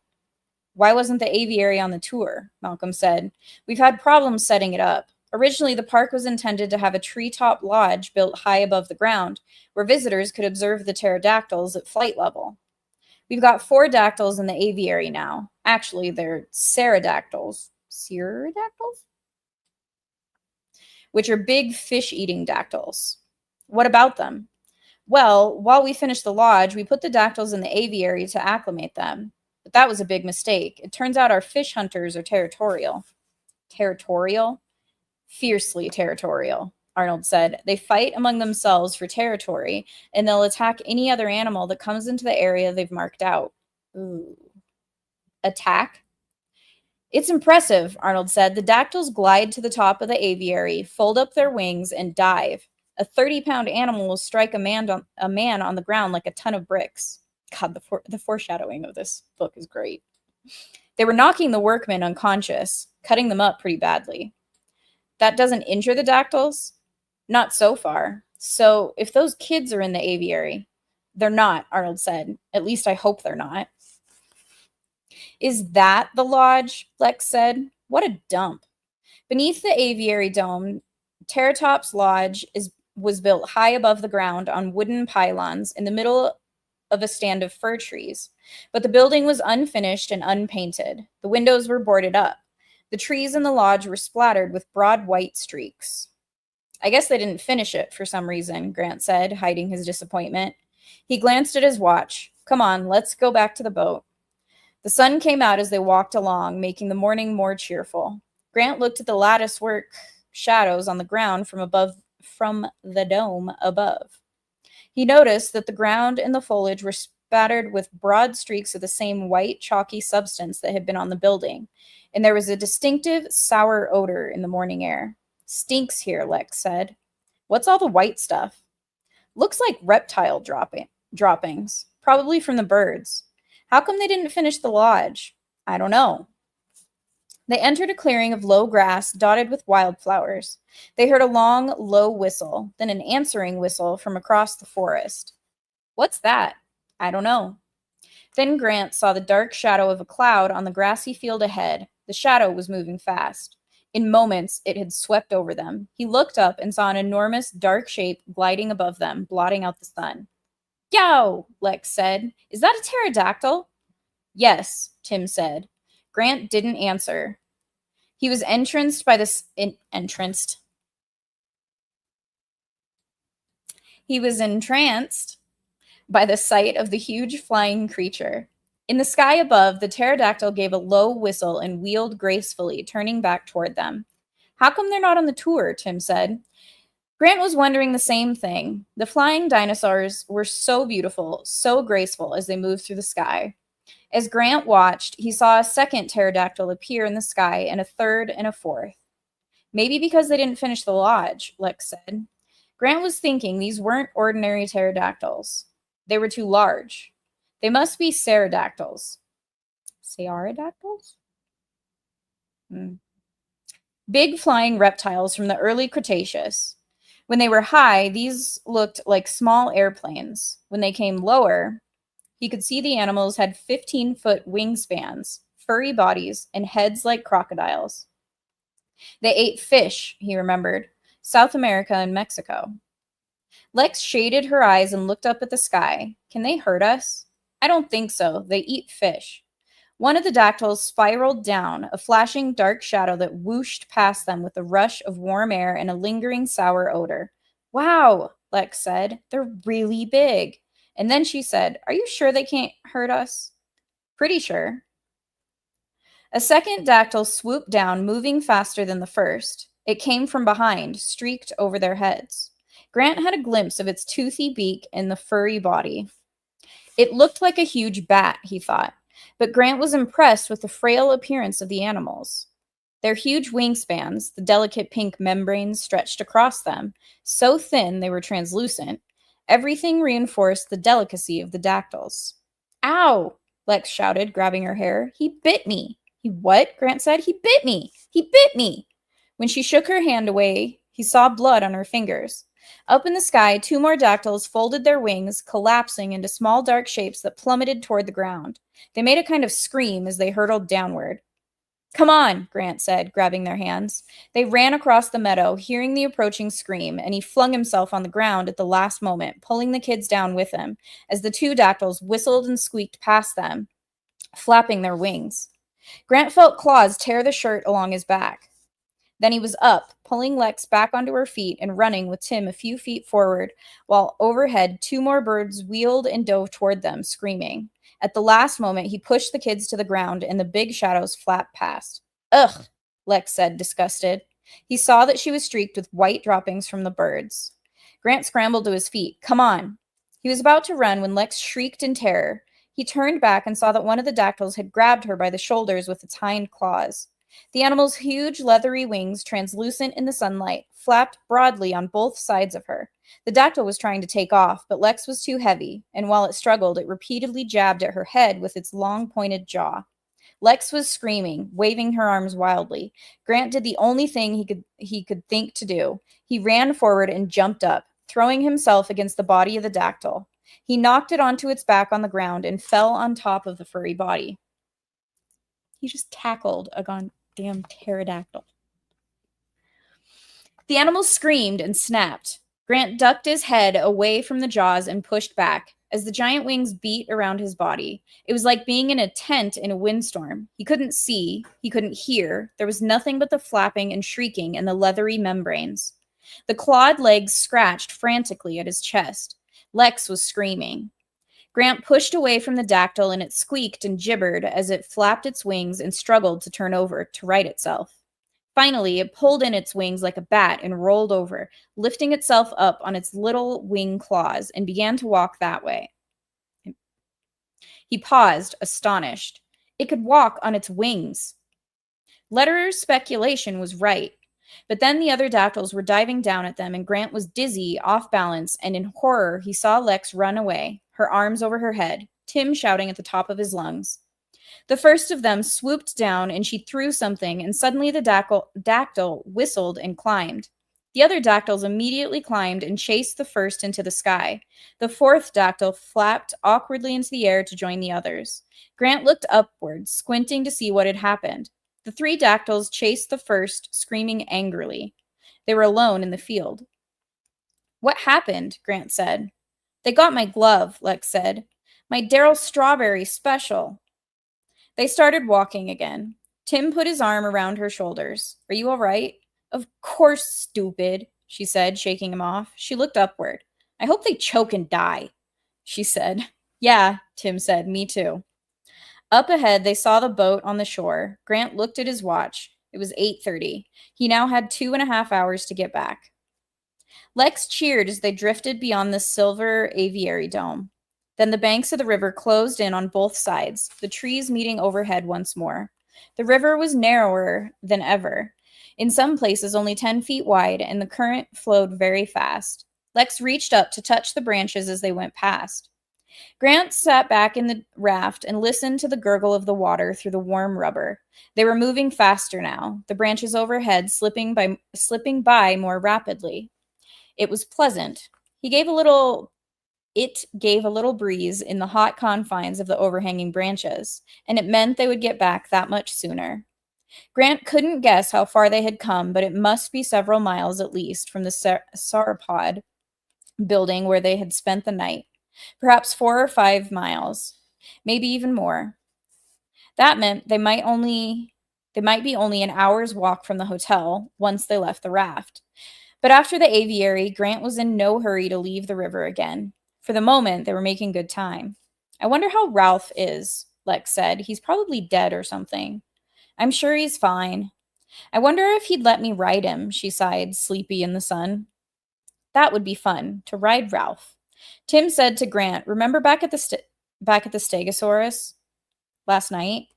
Why wasn't the aviary on the tour? Malcolm said. We've had problems setting it up. Originally, the park was intended to have a treetop lodge built high above the ground where visitors could observe the pterodactyls at flight level. We've got 4 dactyls in the aviary now. Actually, they're pterodactyls. Pterodactyls? Which are big fish-eating dactyls. What about them? Well, while we finished the lodge, we put the dactyls in the aviary to acclimate them. But that was a big mistake. It turns out our fish hunters are territorial. Territorial? Fiercely territorial, Arnold said. They fight among themselves for territory, and they'll attack any other animal that comes into the area they've marked out. Ooh. Attack? It's impressive, Arnold said. The dactyls glide to the top of the aviary, fold up their wings, and dive. A 30-pound animal will strike a man on the ground like a ton of bricks. God, the foreshadowing of this book is great. They were knocking the workmen unconscious, cutting them up pretty badly. That doesn't injure the dactyls? Not so far. So if those kids are in the aviary, they're not, Arnold said. At least I hope they're not. Is that the lodge? Lex said. What a dump. Beneath the aviary dome, Terratop's Lodge was built high above the ground on wooden pylons in the middle of a stand of fir trees. But the building was unfinished and unpainted. The windows were boarded up. The trees in the lodge were splattered with broad white streaks. I guess they didn't finish it for some reason, Grant said, hiding his disappointment. He glanced at his watch. Come on, let's go back to the boat. The sun came out as they walked along, making the morning more cheerful. Grant looked at the latticework shadows on the ground from the dome above. He noticed that the ground and the foliage were spattered with broad streaks of the same white, chalky substance that had been on the building, and there was a distinctive, sour odor in the morning air. Stinks here, Lex said. What's all the white stuff? Looks like reptile droppings, probably from the birds. How come they didn't finish the lodge? I don't know. They entered a clearing of low grass dotted with wildflowers. They heard a long, low whistle, then an answering whistle from across the forest. What's that? I don't know. Then Grant saw the dark shadow of a cloud on the grassy field ahead. The shadow was moving fast. In moments, it had swept over them. He looked up and saw an enormous, dark shape gliding above them, blotting out the sun. Yow, Lex said. Is that a pterodactyl? Yes, Tim said. Grant didn't answer. He was entranced by the sight of the huge flying creature. In the sky above, the pterodactyl gave a low whistle and wheeled gracefully, turning back toward them. How come they're not on the tour? Tim said. Grant was wondering the same thing. The flying dinosaurs were so beautiful, so graceful as they moved through the sky. As Grant watched, he saw a second pterodactyl appear in the sky and a third and a fourth. Maybe because they didn't finish the lodge, Lex said. Grant was thinking these weren't ordinary pterodactyls. They were too large. They must be pterodactyls. Pterodactyls? Big flying reptiles from the early Cretaceous. When they were high, these looked like small airplanes. When they came lower, he could see the animals had 15-foot wingspans, furry bodies, and heads like crocodiles. They ate fish, he remembered. South America and Mexico. Lex shaded her eyes and looked up at the sky. Can they hurt us? I don't think so. They eat fish. One of the dactyls spiraled down, a flashing dark shadow that whooshed past them with a rush of warm air and a lingering sour odor. Wow, Lex said. They're really big. And then she said, Are you sure they can't hurt us? Pretty sure. A second dactyl swooped down, moving faster than the first. It came from behind, streaked over their heads. Grant had a glimpse of its toothy beak and the furry body. It looked like a huge bat, he thought, but Grant was impressed with the frail appearance of the animals. Their huge wingspans, the delicate pink membranes stretched across them, so thin they were translucent, everything reinforced the delicacy of the dactyls. Ow! Lex shouted, grabbing her hair. He bit me. He what? Grant said. He bit me. He bit me. When she shook her hand away, he saw blood on her fingers. Up in the sky, two more dactyls folded their wings, collapsing into small dark shapes that plummeted toward the ground. They made a kind of scream as they hurtled downward. Come on, Grant said, grabbing their hands. They ran across the meadow, hearing the approaching scream, and he flung himself on the ground at the last moment, pulling the kids down with him, as the two dactyls whistled and squeaked past them, flapping their wings. Grant felt claws tear the shirt along his back. Then he was up, pulling Lex back onto her feet and running with Tim a few feet forward, while overhead two more birds wheeled and dove toward them, screaming. At the last moment, he pushed the kids to the ground, and the big shadows flapped past. Ugh, Lex said, disgusted. He saw that she was streaked with white droppings from the birds. Grant scrambled to his feet. Come on. He was about to run when Lex shrieked in terror. He turned back and saw that one of the dactyls had grabbed her by the shoulders with its hind claws. The animal's huge, leathery wings, translucent in the sunlight, flapped broadly on both sides of her. The dactyl was trying to take off, but Lex was too heavy, and while it struggled, it repeatedly jabbed at her head with its long, pointed jaw. Lex was screaming, waving her arms wildly. Grant did the only thing he could think to do. He ran forward and jumped up, throwing himself against the body of the dactyl. He knocked it onto its back on the ground and fell on top of the furry body. He just tackled a goddamn pterodactyl. The animal screamed and snapped. Grant ducked his head away from the jaws and pushed back. As the giant wings beat around his body, it was like being in a tent in a windstorm. He couldn't see, he couldn't hear. There was nothing but the flapping and shrieking and the leathery membranes. The clawed legs scratched frantically at his chest. Lex was screaming. Grant pushed away from the dactyl, and it squeaked and gibbered as it flapped its wings and struggled to turn over to right itself. Finally, it pulled in its wings like a bat and rolled over, lifting itself up on its little wing claws, and began to walk that way. He paused, astonished. It could walk on its wings. Lederer's speculation was right. But then the other dactyls were diving down at them, and Grant was dizzy, off balance, and in horror he saw Lex run away, her arms over her head, Tim shouting at the top of his lungs. The first of them swooped down, and she threw something, and suddenly the dactyl whistled and climbed. The other dactyls immediately climbed and chased the first into the sky. The fourth dactyl flapped awkwardly into the air to join the others. Grant looked upward, squinting to see what had happened. The three dactyls chased the first, screaming angrily. They were alone in the field. What happened? Grant said. They got my glove, Lex said. My Daryl Strawberry special. They started walking again. Tim put his arm around her shoulders. Are you all right? Of course, stupid, she said, shaking him off. She looked upward. I hope they choke and die, she said. Yeah, Tim said, me too. Up ahead, they saw the boat on the shore. Grant looked at his watch. It was 8:30. He now had 2.5 hours to get back. Lex cheered as they drifted beyond the silver aviary dome. Then the banks of the river closed in on both sides, the trees meeting overhead once more. The river was narrower than ever, in some places only 10 feet wide, and the current flowed very fast. Lex reached up to touch the branches as they went past. Grant sat back in the raft and listened to the gurgle of the water through the warm rubber. They were moving faster now, the branches overhead slipping by more rapidly. It was pleasant. It gave a little breeze in the hot confines of the overhanging branches, and it meant they would get back that much sooner. Grant couldn't guess how far they had come, but it must be several miles at least from the sauropod building where they had spent the night. Perhaps 4 or 5 miles, maybe even more. That meant they might be only an hour's walk from the hotel once they left the raft. But after the aviary, Grant was in no hurry to leave the river again. For the moment, they were making good time. I wonder how Ralph is, Lex said. He's probably dead or something. I'm sure he's fine. I wonder if he'd let me ride him, she sighed, sleepy in the sun. That would be fun, to ride Ralph. Tim said to Grant, remember back at the Stegosaurus last night?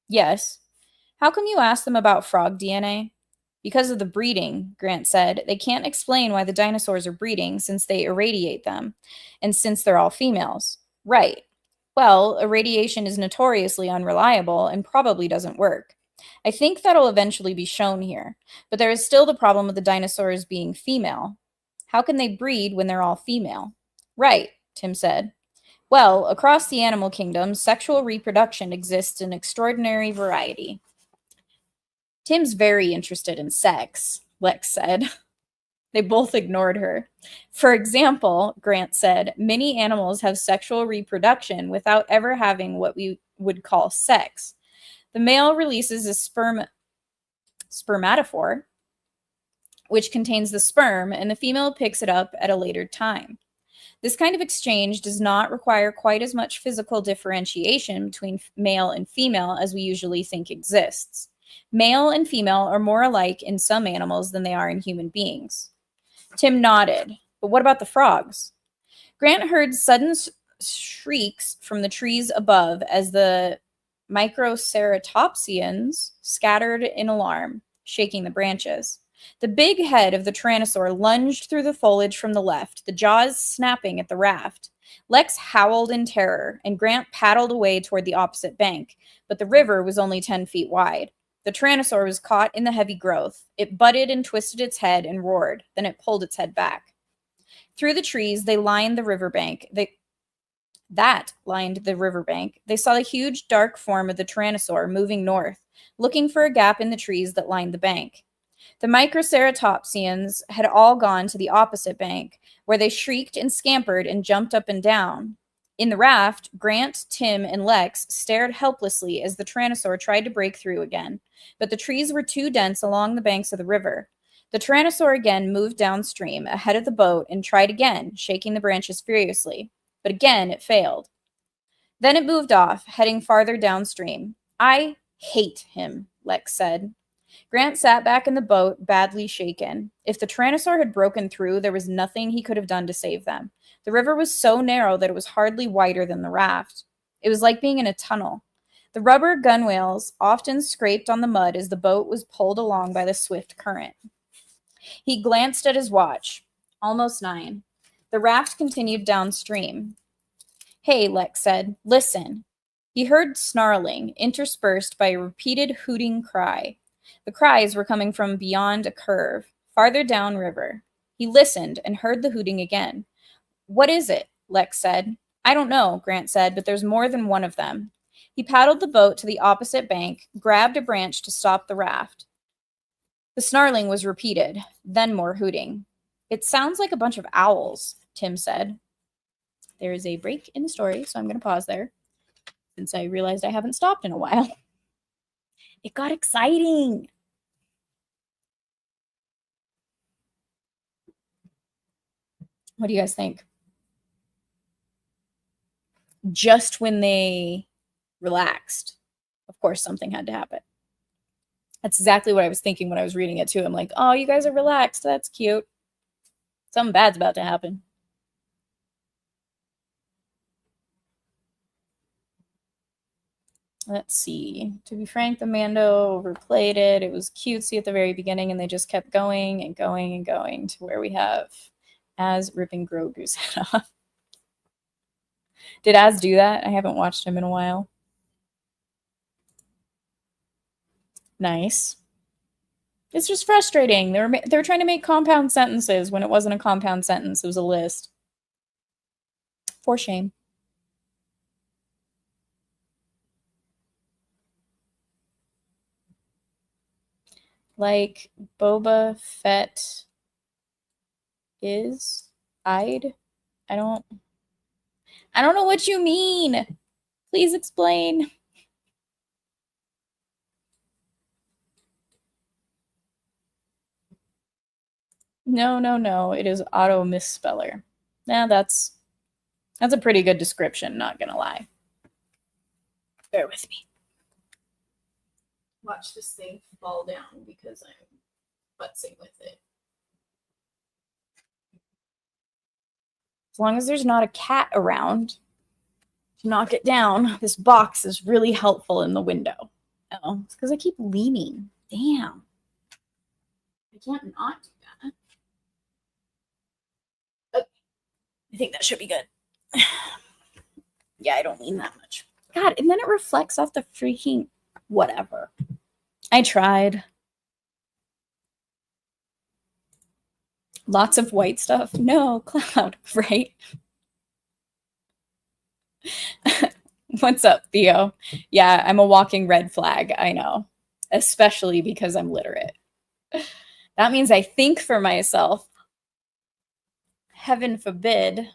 Yes. How come you asked them about frog DNA? Because of the breeding, Grant said. They can't explain why the dinosaurs are breeding since they irradiate them, and since they're all females. Right. Well, irradiation is notoriously unreliable and probably doesn't work. I think that'll eventually be shown here, but there is still the problem of the dinosaurs being female. How can they breed when they're all female? Right, Tim said. Well, across the animal kingdom, sexual reproduction exists in extraordinary variety. Tim's very interested in sex, Lex said. They both ignored her. For example, Grant said, many animals have sexual reproduction without ever having what we would call sex. The male releases a spermatophore, which contains the sperm, and the female picks it up at a later time. This kind of exchange does not require quite as much physical differentiation between male and female as we usually think exists. Male and female are more alike in some animals than they are in human beings. Tim nodded. But what about the frogs? Grant heard sudden shrieks from the trees above as the microceratopsians scattered in alarm, shaking the branches. The big head of the Tyrannosaur lunged through the foliage from the left, the jaws snapping at the raft. Lex howled in terror, and Grant paddled away toward the opposite bank, but the river was only 10 feet wide. The Tyrannosaur was caught in the heavy growth. It butted and twisted its head and roared. Then it pulled its head back. Through the trees, they lined the riverbank. That lined the riverbank. They saw the huge, dark form of the Tyrannosaur moving north, looking for a gap in the trees that lined the bank. The microceratopsians had all gone to the opposite bank, where they shrieked and scampered and jumped up and down. In the raft, Grant, Tim, and Lex stared helplessly as the Tyrannosaur tried to break through again, but the trees were too dense along the banks of the river. The Tyrannosaur again moved downstream, ahead of the boat, and tried again, shaking the branches furiously. But again it failed. Then it moved off, heading farther downstream. I hate him, Lex said. Grant sat back in the boat, badly shaken. If the Tyrannosaur had broken through, there was nothing he could have done to save them. The river was so narrow that it was hardly wider than the raft. It was like being in a tunnel. The rubber gunwales often scraped on the mud as the boat was pulled along by the swift current. He glanced at his watch. Almost 9. The raft continued downstream. Hey, Lex said, listen. He heard snarling, interspersed by a repeated hooting cry. The cries were coming from beyond a curve, farther downriver. He listened and heard the hooting again. What is it? Lex said. I don't know, Grant said, but there's more than one of them. He paddled the boat to the opposite bank, grabbed a branch to stop the raft. The snarling was repeated, then more hooting. It sounds like a bunch of owls, Tim said. There is a break in the story, so I'm going to pause there, since I realized I haven't stopped in a while. It got exciting. What do you guys think? Just when they relaxed, of course, something had to happen. That's exactly what I was thinking when I was reading it, too. I'm like, oh, you guys are relaxed. That's cute. Something bad's about to happen. Let's see. To be frank, the Mando overplayed it. It was cutesy at the very beginning, and they just kept going and going and going to where we have Az ripping Grogu's head off. Did Az do that? I haven't watched him in a while. Nice. It's just frustrating. They were trying to make compound sentences when it wasn't a compound sentence. It was a list. For shame. Like Boba Fett is eyed? I don't know what you mean. Please explain. No. It is auto misspeller. Nah, that's a pretty good description, not gonna lie. Bear with me. Watch this thing fall down because I'm futzing with it. As long as there's not a cat around to knock it down, this box is really helpful in the window. Oh, it's because I keep leaning. Damn. I can't not do that. Okay. I think that should be good. Yeah, I don't lean that much. God, and then it reflects off the freaking whatever. I tried. Lots of white stuff. No, Cloud, right? What's up, Theo? Yeah, I'm a walking red flag. I know. Especially because I'm literate. That means I think for myself. Heaven forbid.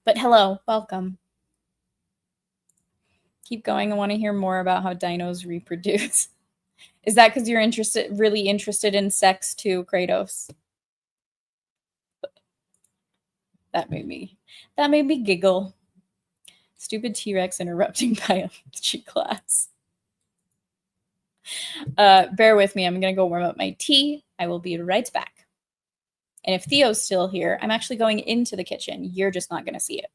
But hello, welcome. Keep going. I want to hear more about how dinos reproduce. Is that because you're really interested in sex too, Kratos? That made me giggle. Stupid T-Rex interrupting biology class. Bear with me. I'm going to go warm up my tea. I will be right back. And if Theo's still here, I'm actually going into the kitchen. You're just not going to see it.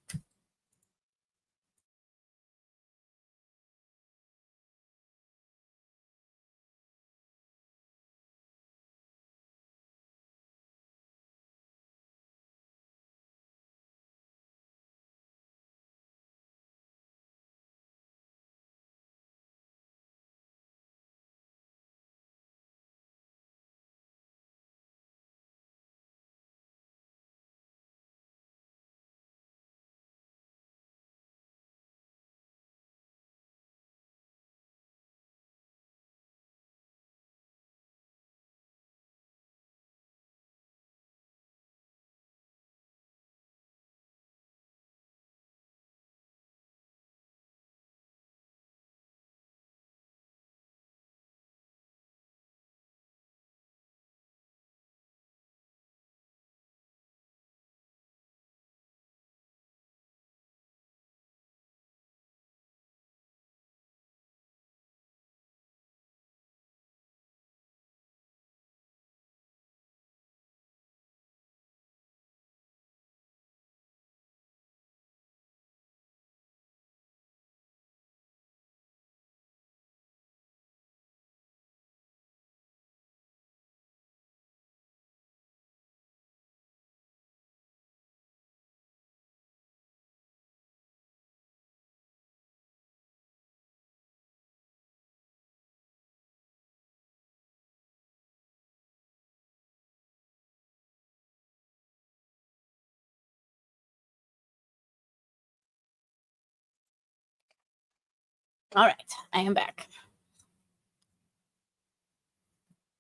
All right, I am back.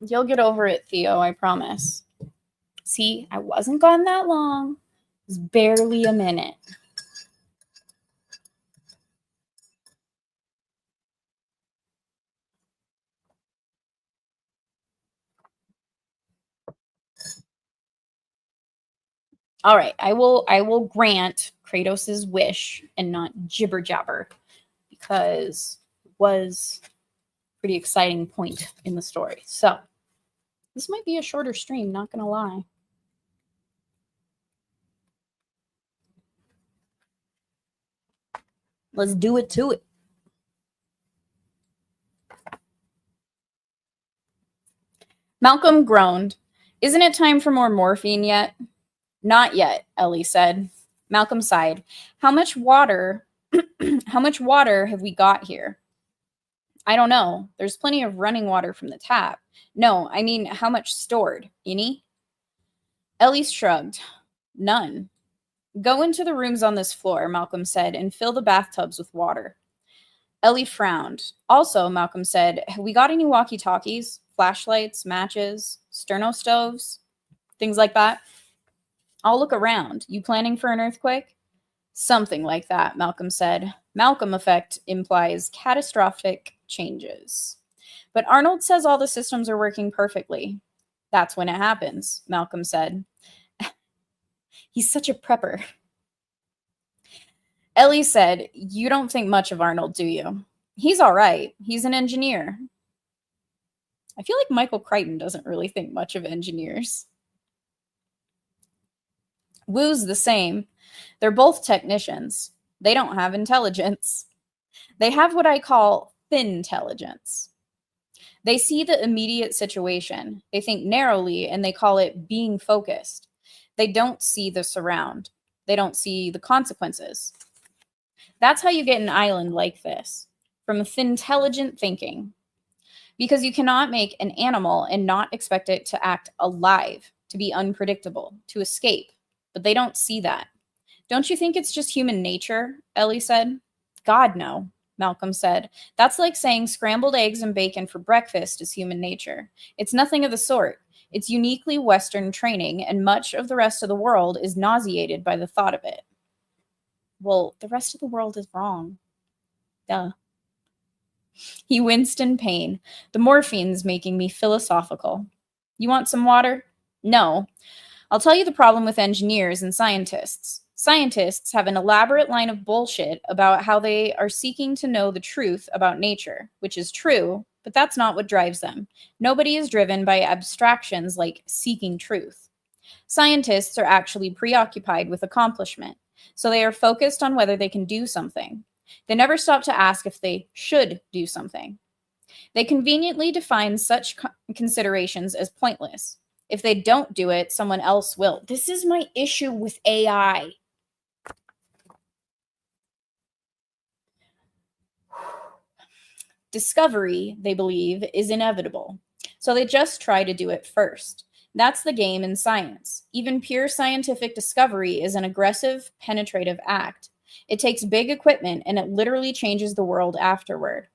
You'll get over it, Theo, I promise. See, I wasn't gone that long. It was barely a minute. All right, I will grant Kratos' wish and not jibber jabber because it was a pretty exciting point in the story. So this might be a shorter stream, not gonna lie. Let's do it to it. Malcolm groaned. Isn't it time for more morphine yet? Not yet, Ellie said. Malcolm sighed. How much water have we got here? I don't know. There's plenty of running water from the tap. No, I mean, how much stored? Any? Ellie shrugged. None. Go into the rooms on this floor, Malcolm said, and fill the bathtubs with water. Ellie frowned. Also, Malcolm said, have we got any walkie-talkies, flashlights, matches, sterno stoves, things like that? I'll look around. You planning for an earthquake? Something like that, Malcolm said. Malcolm effect implies catastrophic changes. But Arnold says all the systems are working perfectly. That's when it happens, Malcolm said. He's such a prepper. Ellie said, you don't think much of Arnold, do you? He's all right. He's an engineer. I feel like Michael Crichton doesn't really think much of engineers. Wu's the same. They're both technicians. They don't have intelligence. They have what I call thin intelligence. They see the immediate situation. They think narrowly, and they call it being focused. They don't see the surround. They don't see the consequences. That's how you get an island like this, from intelligent thinking. Because you cannot make an animal and not expect it to act alive, to be unpredictable, to escape. But they don't see that. Don't you think it's just human nature? Ellie said. God, no, Malcolm said. That's like saying scrambled eggs and bacon for breakfast is human nature. It's nothing of the sort. It's uniquely Western training, and much of the rest of the world is nauseated by the thought of it. Well, the rest of the world is wrong. Duh. He winced in pain. The morphine's making me philosophical. You want some water? No. I'll tell you the problem with engineers and scientists. Scientists have an elaborate line of bullshit about how they are seeking to know the truth about nature, which is true, but that's not what drives them. Nobody is driven by abstractions like seeking truth. Scientists are actually preoccupied with accomplishment, so they are focused on whether they can do something. They never stop to ask if they should do something. They conveniently define such considerations as pointless. If they don't do it, someone else will. This is my issue with AI. Discovery, they believe, is inevitable. So they just try to do it first. That's the game in science. Even pure scientific discovery is an aggressive, penetrative act. It takes big equipment, and it literally changes the world afterward.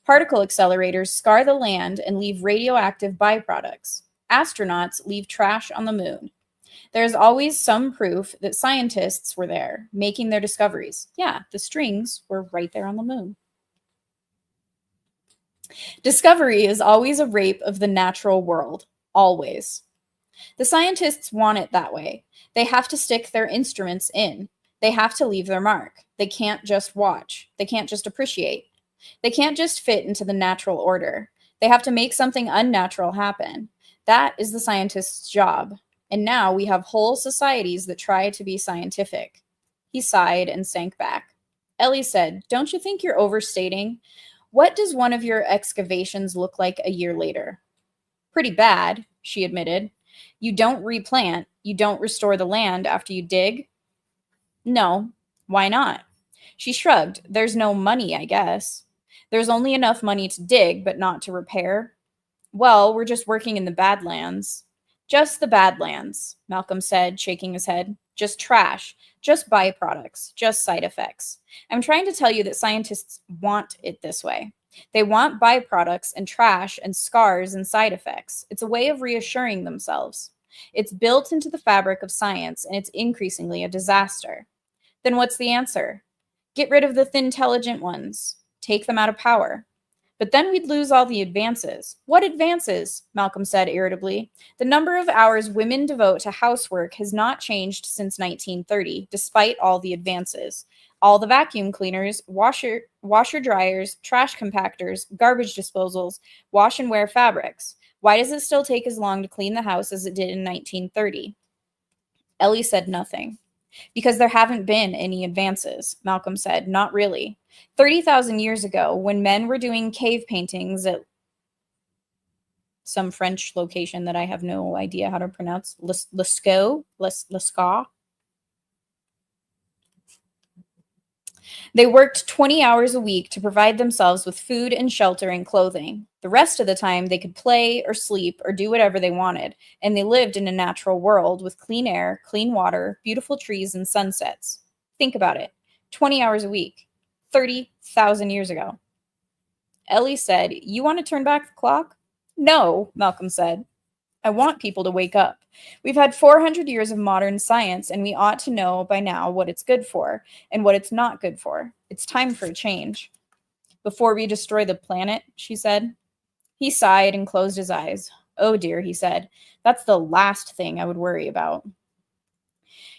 Particle accelerators scar the land and leave radioactive byproducts. Astronauts leave trash on the moon. There's always some proof that scientists were there, making their discoveries. Yeah, the strings were right there on the moon. Discovery is always a rape of the natural world. Always. The scientists want it that way. They have to stick their instruments in. They have to leave their mark. They can't just watch. They can't just appreciate. They can't just fit into the natural order. They have to make something unnatural happen. That is the scientist's job. And now we have whole societies that try to be scientific. He sighed and sank back. Ellie said, don't you think you're overstating? What does one of your excavations look like a year later? Pretty bad, she admitted. You don't replant. You don't restore the land after you dig. No, why not? She shrugged. There's no money, I guess. There's only enough money to dig, but not to repair. Well, we're just working in the Badlands. Just the Badlands, Malcolm said, shaking his head. Just trash. Just byproducts. Just side effects. I'm trying to tell you that scientists want it this way. They want byproducts and trash and scars and side effects. It's a way of reassuring themselves. It's built into the fabric of science, and it's increasingly a disaster. Then what's the answer? Get rid of the intelligent ones. Take them out of power. But then we'd lose all the advances. What advances? Malcolm said irritably. The number of hours women devote to housework has not changed since 1930, despite all the advances. All the vacuum cleaners, washer dryers, trash compactors, garbage disposals, wash and wear fabrics. Why does it still take as long to clean the house as it did in 1930? Ellie said nothing. Because there haven't been any advances, Malcolm said. Not really. 30,000 years ago, when men were doing cave paintings at some French location that I have no idea how to pronounce, Lascaux, they worked 20 hours a week to provide themselves with food and shelter and clothing. The rest of the time, they could play or sleep or do whatever they wanted, and they lived in a natural world with clean air, clean water, beautiful trees, and sunsets. Think about it. 20 hours a week. 30,000 years ago. Ellie said, "You want to turn back the clock?" "No," Malcolm said. "I want people to wake up. We've had 400 years of modern science, and we ought to know by now what it's good for and what it's not good for. It's time for a change." "Before we destroy the planet," she said. He sighed and closed his eyes. "Oh dear," he said. "That's the last thing I would worry about."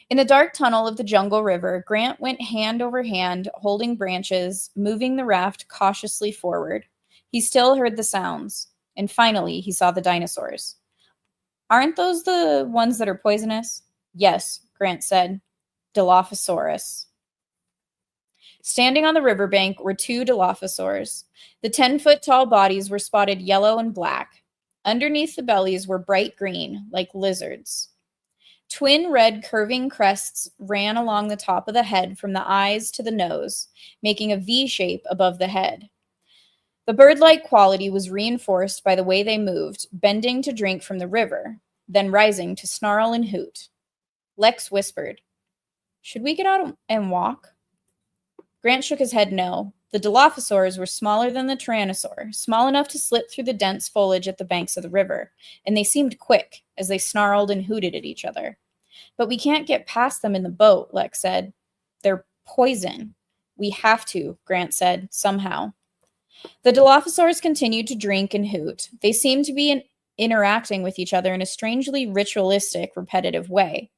In the dark tunnel of the jungle river, Grant went hand over hand, holding branches, moving the raft cautiously forward. He still heard the sounds, and finally he saw the dinosaurs. "Aren't those the ones that are poisonous?" "Yes," Grant said. "Dilophosaurus." Standing on the riverbank were two Dilophosaurs. The 10-foot-tall bodies were spotted yellow and black. Underneath the bellies were bright green, like lizards. Twin red curving crests ran along the top of the head from the eyes to the nose, making a V shape above the head. The bird-like quality was reinforced by the way they moved, bending to drink from the river, then rising to snarl and hoot. Lex whispered, "Should we get out and walk?" Grant shook his head no. The Dilophosaurs were smaller than the Tyrannosaur, small enough to slip through the dense foliage at the banks of the river, and they seemed quick as they snarled and hooted at each other. "But we can't get past them in the boat," Lex said. "They're poison." "We have to," Grant said, "somehow." The Dilophosaurs continued to drink and hoot. They seemed to be interacting with each other in a strangely ritualistic, repetitive way.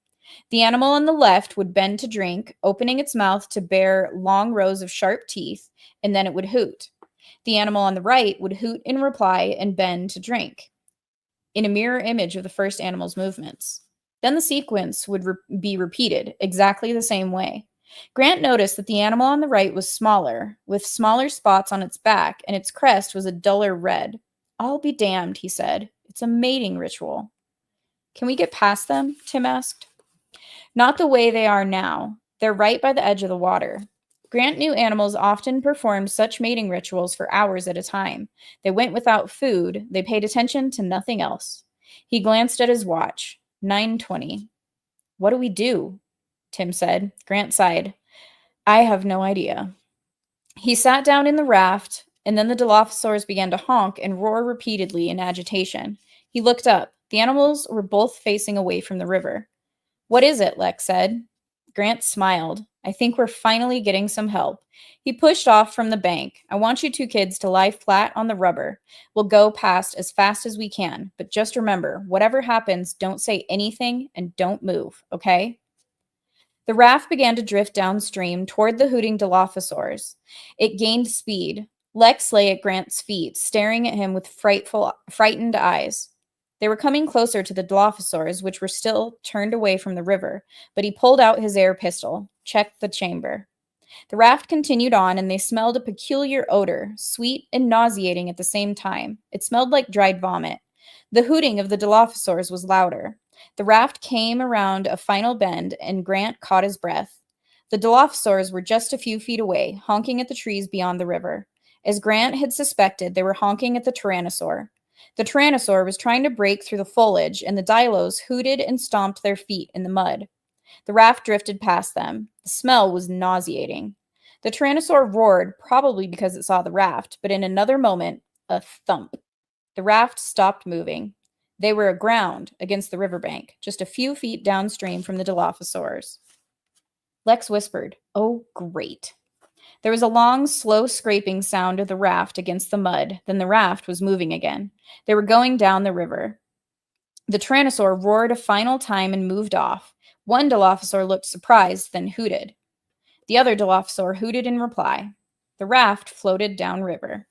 The animal on the left would bend to drink, opening its mouth to bear long rows of sharp teeth, and then it would hoot. The animal on the right would hoot in reply and bend to drink, in a mirror image of the first animal's movements. Then the sequence would be repeated, exactly the same way. Grant noticed that the animal on the right was smaller, with smaller spots on its back, and its crest was a duller red. "I'll be damned," he said. "It's a mating ritual." "Can we get past them?" Tim asked. "Not the way they are now. They're right by the edge of the water." Grant knew animals often performed such mating rituals for hours at a time. They went without food. They paid attention to nothing else. He glanced at his watch. 9:20. "What do we do?" Tim said. Grant sighed. "I have no idea." He sat down in the raft, and then the Dilophosaurs began to honk and roar repeatedly in agitation. He looked up. The animals were both facing away from the river. "What is it?" Lex said. Grant smiled. "I think we're finally getting some help." He pushed off from the bank. "I want you two kids to lie flat on the rubber. We'll go past as fast as we can, but just remember, whatever happens, don't say anything and don't move, okay?" The raft began to drift downstream toward the hooting Dilophosaurs. It gained speed. Lex lay at Grant's feet, staring at him with frightened eyes. They were coming closer to the Dilophosaurs, which were still turned away from the river, but he pulled out his air pistol, checked the chamber. The raft continued on, and they smelled a peculiar odor, sweet and nauseating at the same time. It smelled like dried vomit. The hooting of the Dilophosaurs was louder. The raft came around a final bend, and Grant caught his breath. The Dilophosaurs were just a few feet away, honking at the trees beyond the river. As Grant had suspected, they were honking at the Tyrannosaur. The Tyrannosaur was trying to break through the foliage, and the Dilos hooted and stomped their feet in the mud. The raft drifted past them. The smell was nauseating. The Tyrannosaur roared, probably because it saw the raft, but in another moment, a thump. The raft stopped moving. They were aground against the riverbank, just a few feet downstream from the Dilophosaurs. Lex whispered, "Oh, great." There was a long, slow scraping sound of the raft against the mud. Then the raft was moving again. They were going down the river. The Tyrannosaur roared a final time and moved off. One Dilophosaur looked surprised, then hooted. The other Dilophosaur hooted in reply. The raft floated downriver.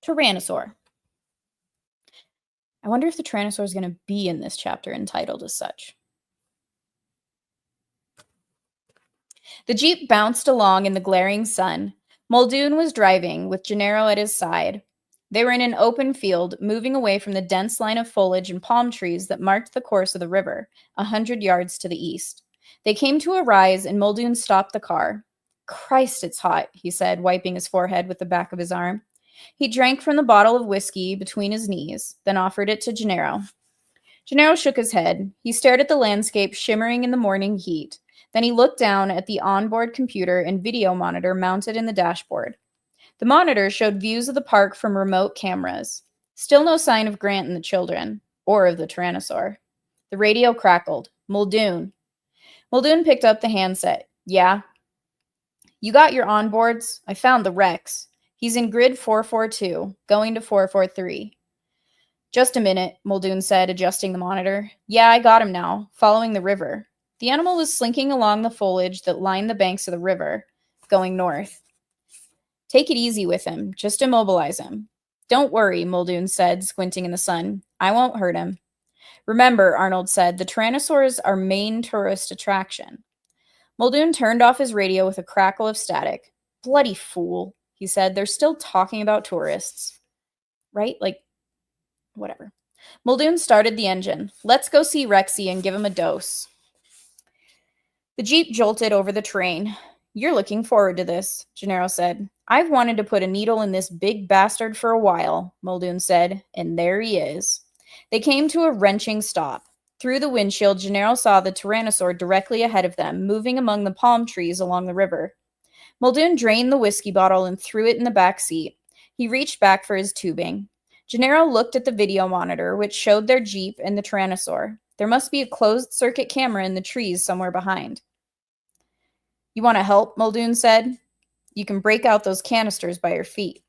Tyrannosaur. I wonder if the Tyrannosaur is going to be in this chapter entitled as such. The Jeep bounced along in the glaring sun. Muldoon was driving, with Gennaro at his side. They were in an open field, moving away from the dense line of foliage and palm trees that marked the course of the river, 100 yards to the east. They came to a rise, and Muldoon stopped the car. "Christ, it's hot," he said, wiping his forehead with the back of his arm. He drank from the bottle of whiskey between his knees, then offered it to Gennaro. Gennaro shook his head. He stared at the landscape shimmering in the morning heat. Then he looked down at the onboard computer and video monitor mounted in the dashboard. The monitor showed views of the park from remote cameras. Still no sign of Grant and the children, or of the Tyrannosaur. The radio crackled. Muldoon. Muldoon picked up the handset. Yeah. You got your onboards? I found the Rex. He's in grid 442, going to 443. Just a minute, Muldoon said, adjusting the monitor. Yeah, I got him now, following the river. The animal was slinking along the foliage that lined the banks of the river, going north. Take it easy with him. Just immobilize him. Don't worry, Muldoon said, squinting in the sun. I won't hurt him. Remember, Arnold said, the Tyrannosaurs are main tourist attraction. Muldoon turned off his radio with a crackle of static. Bloody fool, he said. They're still talking about tourists. Right? Like, whatever. Muldoon started the engine. Let's go see Rexy and give him a dose. The Jeep jolted over the terrain. You're looking forward to this, Gennaro said. I've wanted to put a needle in this big bastard for a while, Muldoon said, and there he is. They came to a wrenching stop. Through the windshield, Gennaro saw the Tyrannosaur directly ahead of them, moving among the palm trees along the river. Muldoon drained the whiskey bottle and threw it in the back seat. He reached back for his tubing. Gennaro looked at the video monitor, which showed their Jeep and the Tyrannosaur. There must be a closed-circuit camera in the trees somewhere behind. You want to help? Muldoon said. You can break out those canisters by your feet.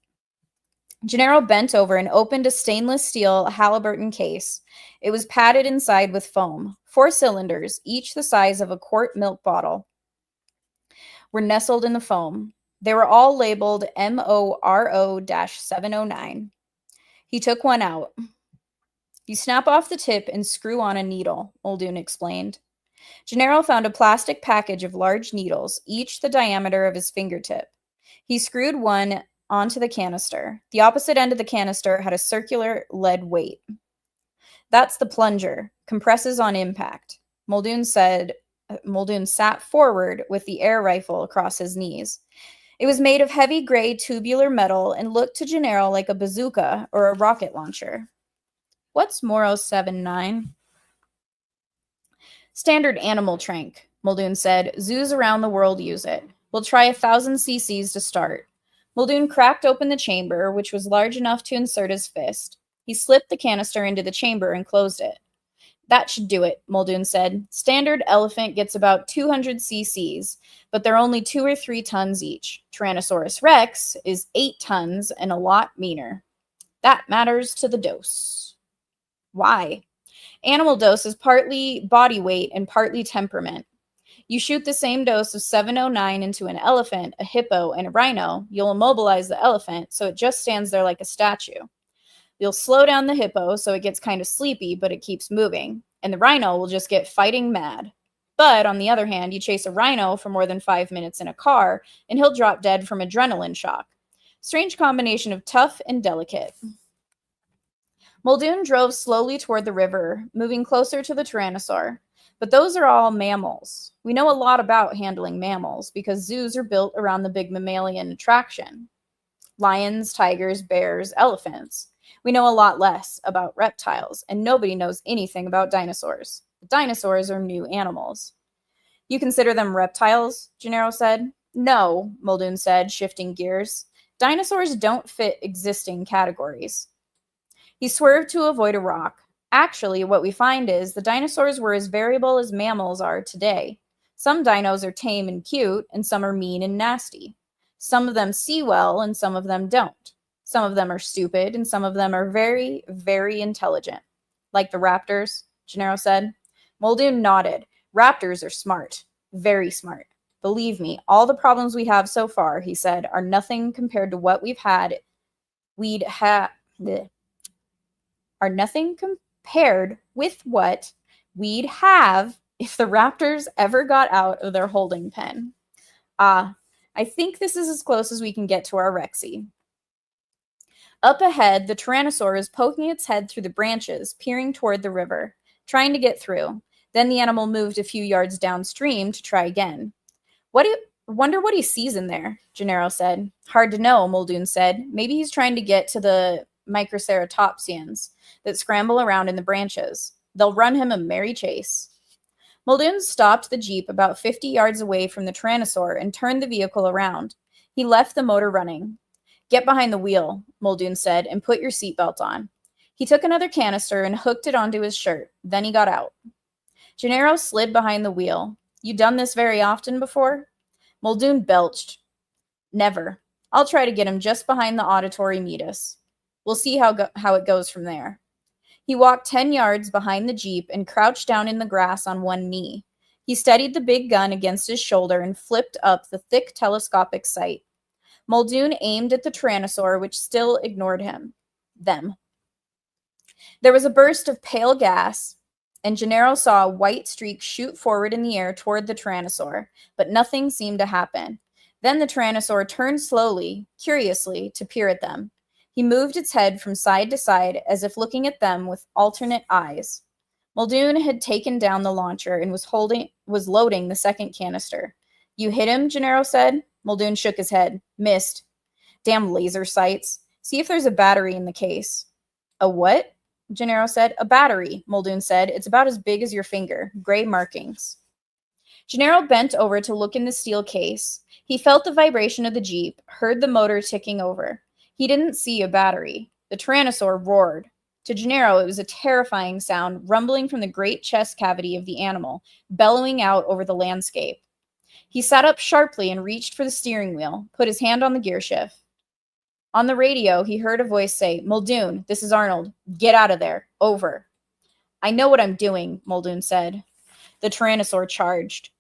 Gennaro bent over and opened a stainless steel Halliburton case. It was padded inside with foam. 4 cylinders, each the size of a quart milk bottle, were nestled in the foam. They were all labeled MORO-709. He took one out. You snap off the tip and screw on a needle, Muldoon explained. Gennaro found a plastic package of large needles, each the diameter of his fingertip. He screwed one onto the canister. The opposite end of the canister had a circular lead weight. That's the plunger. Compresses on impact. Muldoon sat forward with the air rifle across his knees. It was made of heavy gray tubular metal and looked to Gennaro like a bazooka or a rocket launcher. What's MORO-79? Standard animal trank, Muldoon said. Zoos around the world use it. We'll try 1,000 cc's to start. Muldoon cracked open the chamber, which was large enough to insert his fist. He slipped the canister into the chamber and closed it. That should do it, Muldoon said. Standard elephant gets about 200 cc's, but they're only 2 or 3 tons each. Tyrannosaurus rex is 8 tons and a lot meaner. That matters to the dose. Why? Animal dose is partly body weight and partly temperament. You shoot the same dose of 709 into an elephant, a hippo, and a rhino, you'll immobilize the elephant so it just stands there like a statue. You'll slow down the hippo so it gets kind of sleepy, but it keeps moving, and the rhino will just get fighting mad. But on the other hand, you chase a rhino for more than 5 minutes in a car, and he'll drop dead from adrenaline shock. Strange combination of tough and delicate. Muldoon drove slowly toward the river, moving closer to the Tyrannosaur. But those are all mammals. We know a lot about handling mammals because zoos are built around the big mammalian attraction. Lions, tigers, bears, elephants. We know a lot less about reptiles, and nobody knows anything about dinosaurs. The dinosaurs are new animals. You consider them reptiles? Gennaro said. No, Muldoon said, shifting gears. Dinosaurs don't fit existing categories. He swerved to avoid a rock. Actually, what we find is the dinosaurs were as variable as mammals are today. Some dinos are tame and cute, and some are mean and nasty. Some of them see well, and some of them don't. Some of them are stupid, and some of them are very, very intelligent. Like the raptors, Gennaro said. Muldoon nodded. Raptors are smart. Very smart. Believe me, all the problems we have so far, he said, are nothing compared to what are nothing compared with what we'd have if the raptors ever got out of their holding pen. I think this is as close as we can get to our Rexy. Up ahead, the Tyrannosaur is poking its head through the branches, peering toward the river, trying to get through. Then the animal moved a few yards downstream to try again. Wonder what he sees in there, Gennaro said. Hard to know, Muldoon said. Maybe he's trying to get to the Microceratopsians that scramble around in the branches. They'll run him a merry chase. Muldoon stopped the Jeep about 50 yards away from the Tyrannosaur and turned the vehicle around. He left the motor running. Get behind the wheel, Muldoon said, and put your seatbelt on. He took another canister and hooked it onto his shirt. Then he got out. Gennaro slid behind the wheel. You done this very often before? Muldoon belched. Never. I'll try to get him just behind the auditory meatus. We'll see how it goes from there. He walked 10 yards behind the Jeep and crouched down in the grass on one knee. He steadied the big gun against his shoulder and flipped up the thick telescopic sight. Muldoon aimed at the Tyrannosaur, which still ignored them. There was a burst of pale gas, and Gennaro saw a white streak shoot forward in the air toward the Tyrannosaur, but nothing seemed to happen. Then the Tyrannosaur turned slowly, curiously, to peer at them. He moved its head from side to side as if looking at them with alternate eyes. Muldoon had taken down the launcher and was loading the second canister. You hit him, Gennaro said. Muldoon shook his head. Missed. Damn laser sights. See if there's a battery in the case. A what? Gennaro said. A battery, Muldoon said. It's about as big as your finger. Gray markings. Gennaro bent over to look in the steel case. He felt the vibration of the Jeep, heard the motor ticking over. He didn't see a battery. The Tyrannosaur roared. To Gennaro, it was a terrifying sound rumbling from the great chest cavity of the animal, bellowing out over the landscape. He sat up sharply and reached for the steering wheel, put his hand on the gear shift. On the radio, he heard a voice say, Muldoon, this is Arnold. Get out of there. Over. I know what I'm doing, Muldoon said. The Tyrannosaur charged.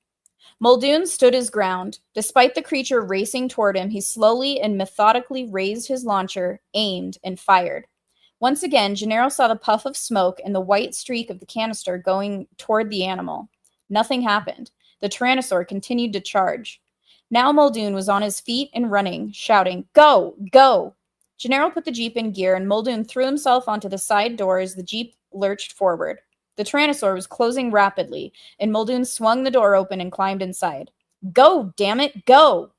Muldoon stood his ground. Despite the creature racing toward him, he slowly and methodically raised his launcher, aimed, and fired. Once again, Gennaro saw the puff of smoke and the white streak of the canister going toward the animal. Nothing happened. The Tyrannosaur continued to charge. Now Muldoon was on his feet and running, shouting, Go! Go! Gennaro put the Jeep in gear, and Muldoon threw himself onto the side door as the Jeep lurched forward. The Tyrannosaur was closing rapidly, and Muldoon swung the door open and climbed inside. Go, damn it, go!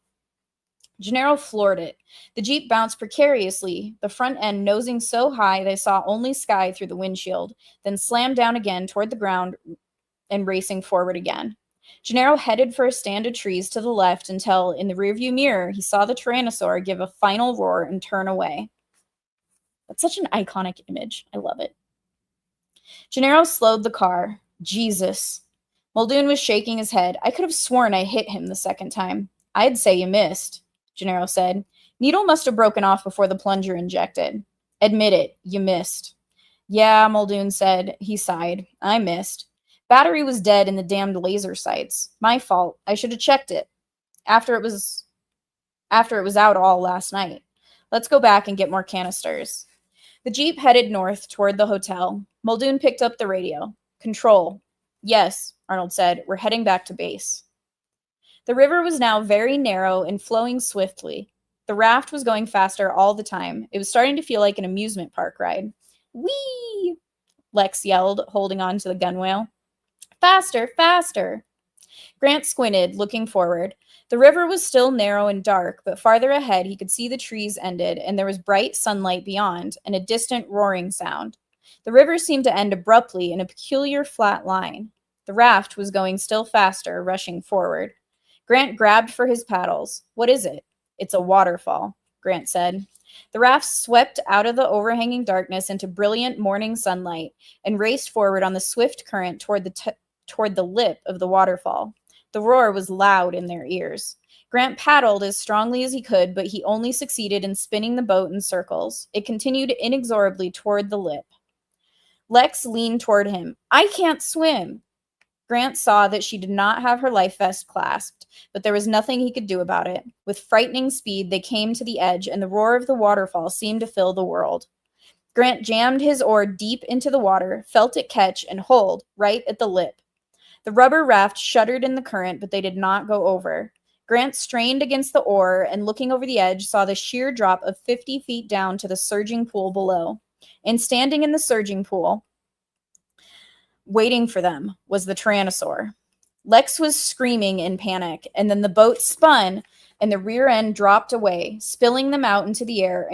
Gennaro floored it. The Jeep bounced precariously, the front end nosing so high they saw only sky through the windshield, then slammed down again toward the ground and racing forward again. Gennaro headed for a stand of trees to the left until, in the rearview mirror, he saw the Tyrannosaur give a final roar and turn away. That's such an iconic image. I love it. Gennaro slowed the car. Jesus. Muldoon was shaking his head. I could have sworn I hit him the second time. I'd say you missed, Gennaro said. Needle must have broken off before the plunger injected. Admit it, you missed. Yeah, Muldoon said. He sighed. I missed. Battery was dead in the damned laser sights. My fault. I should have checked it. After it was out all last night. Let's go back and get more canisters. The Jeep headed north toward the hotel. Muldoon picked up the radio. Control. Yes, Arnold said. We're heading back to base. The river was now very narrow and flowing swiftly. The raft was going faster all the time. It was starting to feel like an amusement park ride. Whee! Lex yelled, holding on to the gunwale. Faster, faster! Grant squinted, looking forward. The river was still narrow and dark, but farther ahead he could see the trees ended, and there was bright sunlight beyond, and a distant roaring sound. The river seemed to end abruptly in a peculiar flat line. The raft was going still faster, rushing forward. Grant grabbed for his paddles. What is it? It's a waterfall, Grant said. The raft swept out of the overhanging darkness into brilliant morning sunlight and raced forward on the swift current toward the lip of the waterfall. The roar was loud in their ears. Grant paddled as strongly as he could, but he only succeeded in spinning the boat in circles. It continued inexorably toward the lip. Lex leaned toward him. I can't swim. Grant saw that she did not have her life vest clasped, but there was nothing he could do about it. With frightening speed, they came to the edge, and the roar of the waterfall seemed to fill the world. Grant jammed his oar deep into the water, felt it catch and hold right at the lip. The rubber raft shuddered in the current, but they did not go over. Grant strained against the oar and, looking over the edge, saw the sheer drop of 50 feet down to the surging pool below. And standing in the surging pool, waiting for them, was the Tyrannosaur. Lex was screaming in panic, and then the boat spun, and the rear end dropped away, spilling them out into the air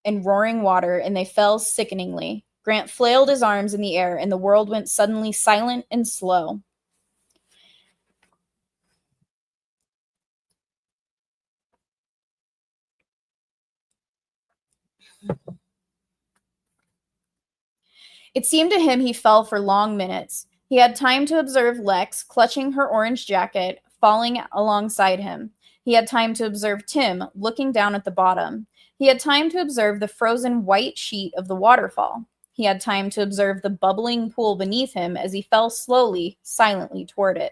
and roaring water, and they fell sickeningly. Grant flailed his arms in the air, and the world went suddenly silent and slow. It seemed to him he fell for long minutes. He had time to observe Lex, clutching her orange jacket, falling alongside him. He had time to observe Tim, looking down at the bottom. He had time to observe the frozen white sheet of the waterfall. He had time to observe the bubbling pool beneath him as he fell slowly, silently toward it.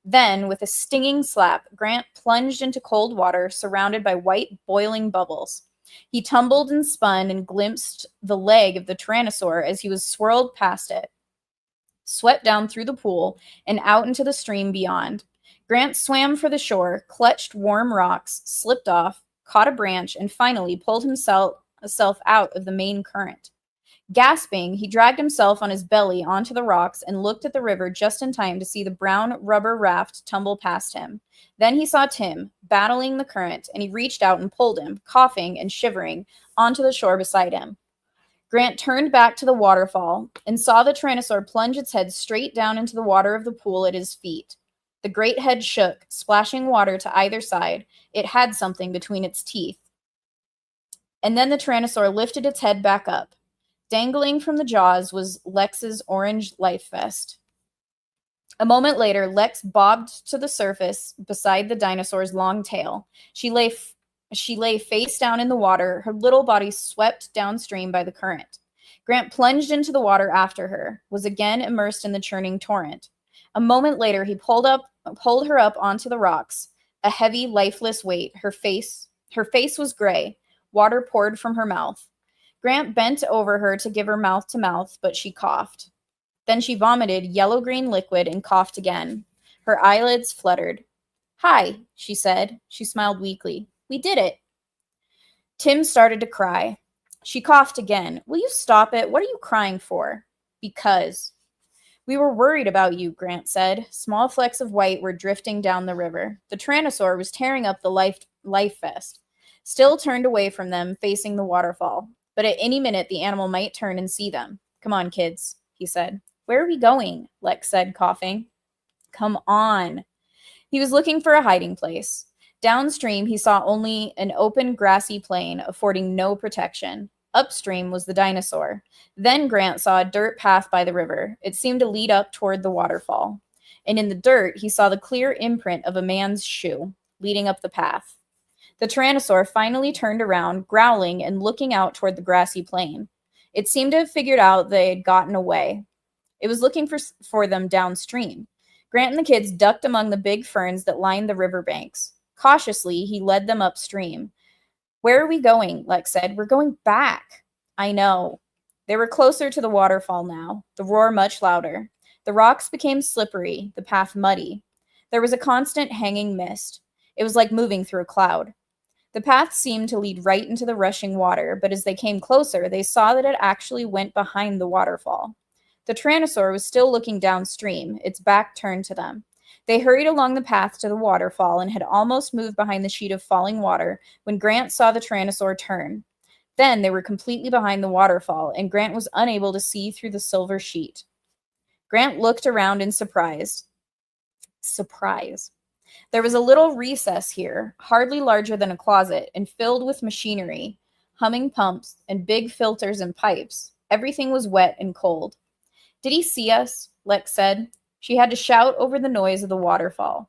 Then, with a stinging slap, Grant plunged into cold water surrounded by white, boiling bubbles. He tumbled and spun and glimpsed the leg of the tyrannosaur as he was swirled past it, swept down through the pool and out into the stream beyond. Grant swam for the shore, clutched warm rocks, slipped off, caught a branch, and finally pulled himself out of the main current. Gasping, he dragged himself on his belly onto the rocks and looked at the river just in time to see the brown rubber raft tumble past him. Then he saw Tim, battling the current, and he reached out and pulled him, coughing and shivering, onto the shore beside him. Grant turned back to the waterfall and saw the tyrannosaur plunge its head straight down into the water of the pool at his feet. The great head shook, splashing water to either side. It had something between its teeth. And then the tyrannosaur lifted its head back up. Dangling from the jaws was Lex's orange life vest. A moment later, Lex bobbed to the surface beside the dinosaur's long tail. She lay face down in the water, her little body swept downstream by the current. Grant plunged into the water after her, was again immersed in the churning torrent. A moment later, he pulled her up onto the rocks, a heavy, lifeless weight. Her face was gray. Water poured from her mouth. Grant bent over her to give her mouth to mouth, but she coughed. Then she vomited yellow-green liquid and coughed again. Her eyelids fluttered. "Hi," she said. She smiled weakly. "We did it." Tim started to cry. She coughed again. "Will you stop it? What are you crying for?" "Because." "We were worried about you," Grant said. Small flecks of white were drifting down the river. The tyrannosaur was tearing up the life vest, still turned away from them, facing the waterfall. But at any minute, the animal might turn and see them. "Come on, kids," he said. "Where are we going?" Lex said, coughing. "Come on." He was looking for a hiding place. Downstream, he saw only an open, grassy plain, affording no protection. Upstream was the dinosaur. Then Grant saw a dirt path by the river. It seemed to lead up toward the waterfall. And in the dirt, he saw the clear imprint of a man's shoe, leading up the path. The tyrannosaur finally turned around, growling and looking out toward the grassy plain. It seemed to have figured out they had gotten away. It was looking for them downstream. Grant and the kids ducked among the big ferns that lined the riverbanks. Cautiously, he led them upstream. "Where are we going?" Lex said. "We're going back." "I know." They were closer to the waterfall now, the roar much louder. The rocks became slippery, the path muddy. There was a constant hanging mist. It was like moving through a cloud. The path seemed to lead right into the rushing water, but as they came closer, they saw that it actually went behind the waterfall. The tyrannosaur was still looking downstream, its back turned to them. They hurried along the path to the waterfall and had almost moved behind the sheet of falling water when Grant saw the tyrannosaur turn. Then they were completely behind the waterfall, and Grant was unable to see through the silver sheet. Grant looked around in surprise. There was a little recess here, hardly larger than a closet, and filled with machinery, humming pumps, and big filters and pipes. Everything was wet and cold. "Did he see us?" Lex said. She had to shout over the noise of the waterfall.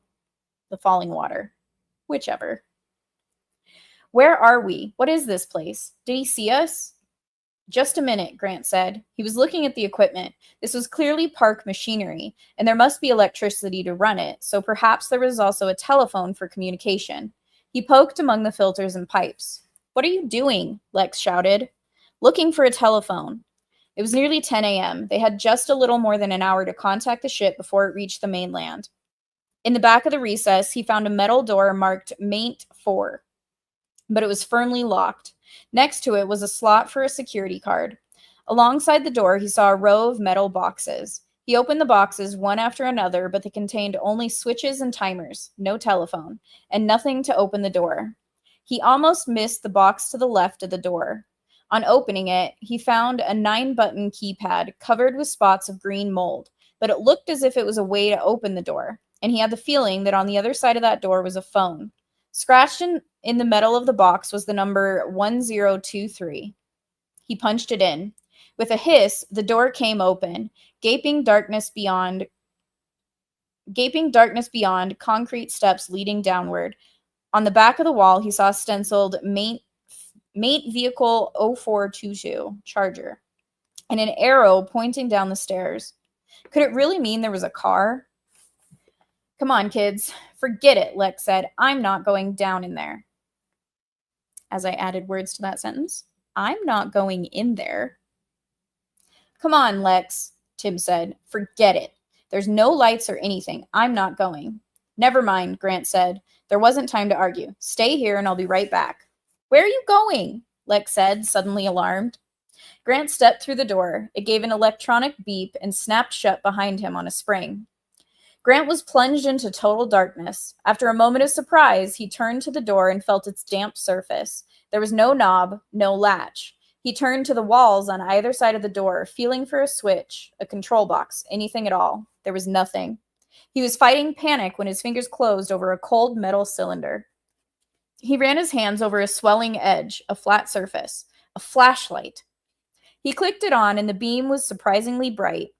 The falling water. Whichever. "Where are we? What is this place? Did he see us?" "Just a minute," Grant said. He was looking at the equipment. This was clearly park machinery, and there must be electricity to run it, so perhaps there was also a telephone for communication. He poked among the filters and pipes. "What are you doing?" Lex shouted. "Looking for a telephone." It was nearly 10 a.m. They had just a little more than an hour to contact the ship before it reached the mainland. In the back of the recess, he found a metal door marked Mate 4, but it was firmly locked. Next to it was a slot for a security card. Alongside the door, he saw a row of metal boxes. He opened the boxes one after another, but they contained only switches and timers, no telephone, and nothing to open the door. He almost missed the box to the left of the door. On opening it, he found a 9-button keypad covered with spots of green mold, but it looked as if it was a way to open the door, and he had the feeling that on the other side of that door was a phone. Scratched in the metal of the box was the number 1023. He punched it in. With a hiss, the door came open, gaping darkness beyond, concrete steps leading downward. On the back of the wall, he saw stenciled Mate Vehicle 0422 Charger and an arrow pointing down the stairs. Could it really mean there was a car? Come on, kids. Forget it, Lex said. I'm not going down in there. As I added words to that sentence, I'm not going in there. Come on, Lex, Tim said. Forget it. There's no lights or anything. I'm not going. Never mind, Grant said. There wasn't time to argue. Stay here and I'll be right back. Where are you going? Lex said, suddenly alarmed. Grant stepped through the door. It gave an electronic beep and snapped shut behind him on a spring. Grant was plunged into total darkness. After a moment of surprise, he turned to the door and felt its damp surface. There was no knob, no latch. He turned to the walls on either side of the door, feeling for a switch, a control box, anything at all. There was nothing. He was fighting panic when his fingers closed over a cold metal cylinder. He ran his hands over a swelling edge, a flat surface, a flashlight. He clicked it on, and the beam was surprisingly bright.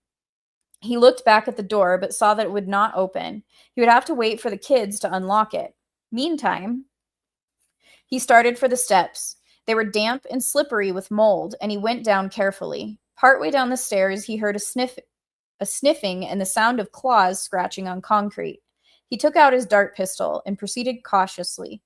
He looked back at the door, but saw that it would not open. He would have to wait for the kids to unlock it. Meantime, he started for the steps. They were damp and slippery with mold, and he went down carefully. Partway down the stairs, he heard a sniffing and the sound of claws scratching on concrete. He took out his dart pistol and proceeded cautiously.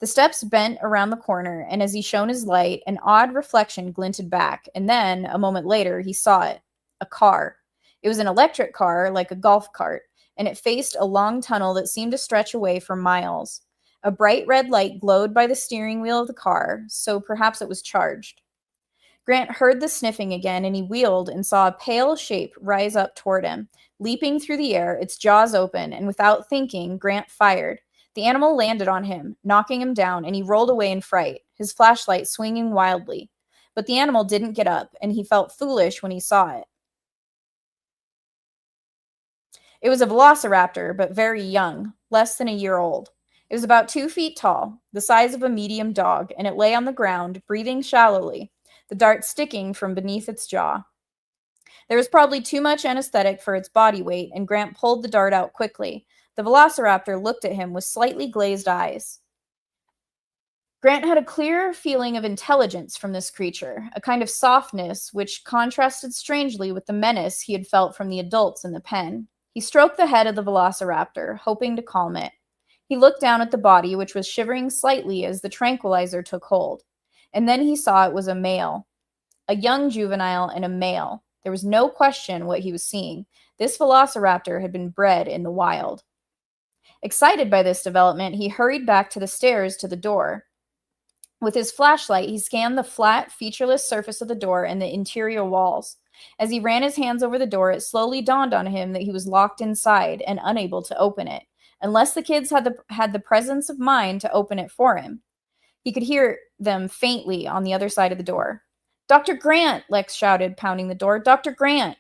The steps bent around the corner, and as he shone his light, an odd reflection glinted back, and then, a moment later, he saw it. A car. It was an electric car, like a golf cart, and it faced a long tunnel that seemed to stretch away for miles. A bright red light glowed by the steering wheel of the car, so perhaps it was charged. Grant heard the sniffing again, and he wheeled and saw a pale shape rise up toward him. Leaping through the air, its jaws open, and without thinking, Grant fired. The animal landed on him, knocking him down, and he rolled away in fright, his flashlight swinging wildly. But the animal didn't get up, and he felt foolish when he saw it. It was a velociraptor, but very young, less than a year old. It was about 2 feet tall, the size of a medium dog, and it lay on the ground, breathing shallowly, the dart sticking from beneath its jaw. There was probably too much anesthetic for its body weight, and Grant pulled the dart out quickly. The velociraptor looked at him with slightly glazed eyes. Grant had a clear feeling of intelligence from this creature, a kind of softness which contrasted strangely with the menace he had felt from the adults in the pen. He stroked the head of the velociraptor, hoping to calm it. He looked down at the body, which was shivering slightly as the tranquilizer took hold. And then he saw it was a male. A young juvenile and a male. There was no question what he was seeing. This velociraptor had been bred in the wild. Excited by this development, he hurried back to the stairs to the door. With his flashlight, he scanned the flat, featureless surface of the door and the interior walls. As he ran his hands over the door, it slowly dawned on him that he was locked inside and unable to open it, unless the kids had the presence of mind to open it for him. He could hear them faintly on the other side of the door. "Dr. Grant!" Lex shouted, pounding the door. "Dr. Grant!"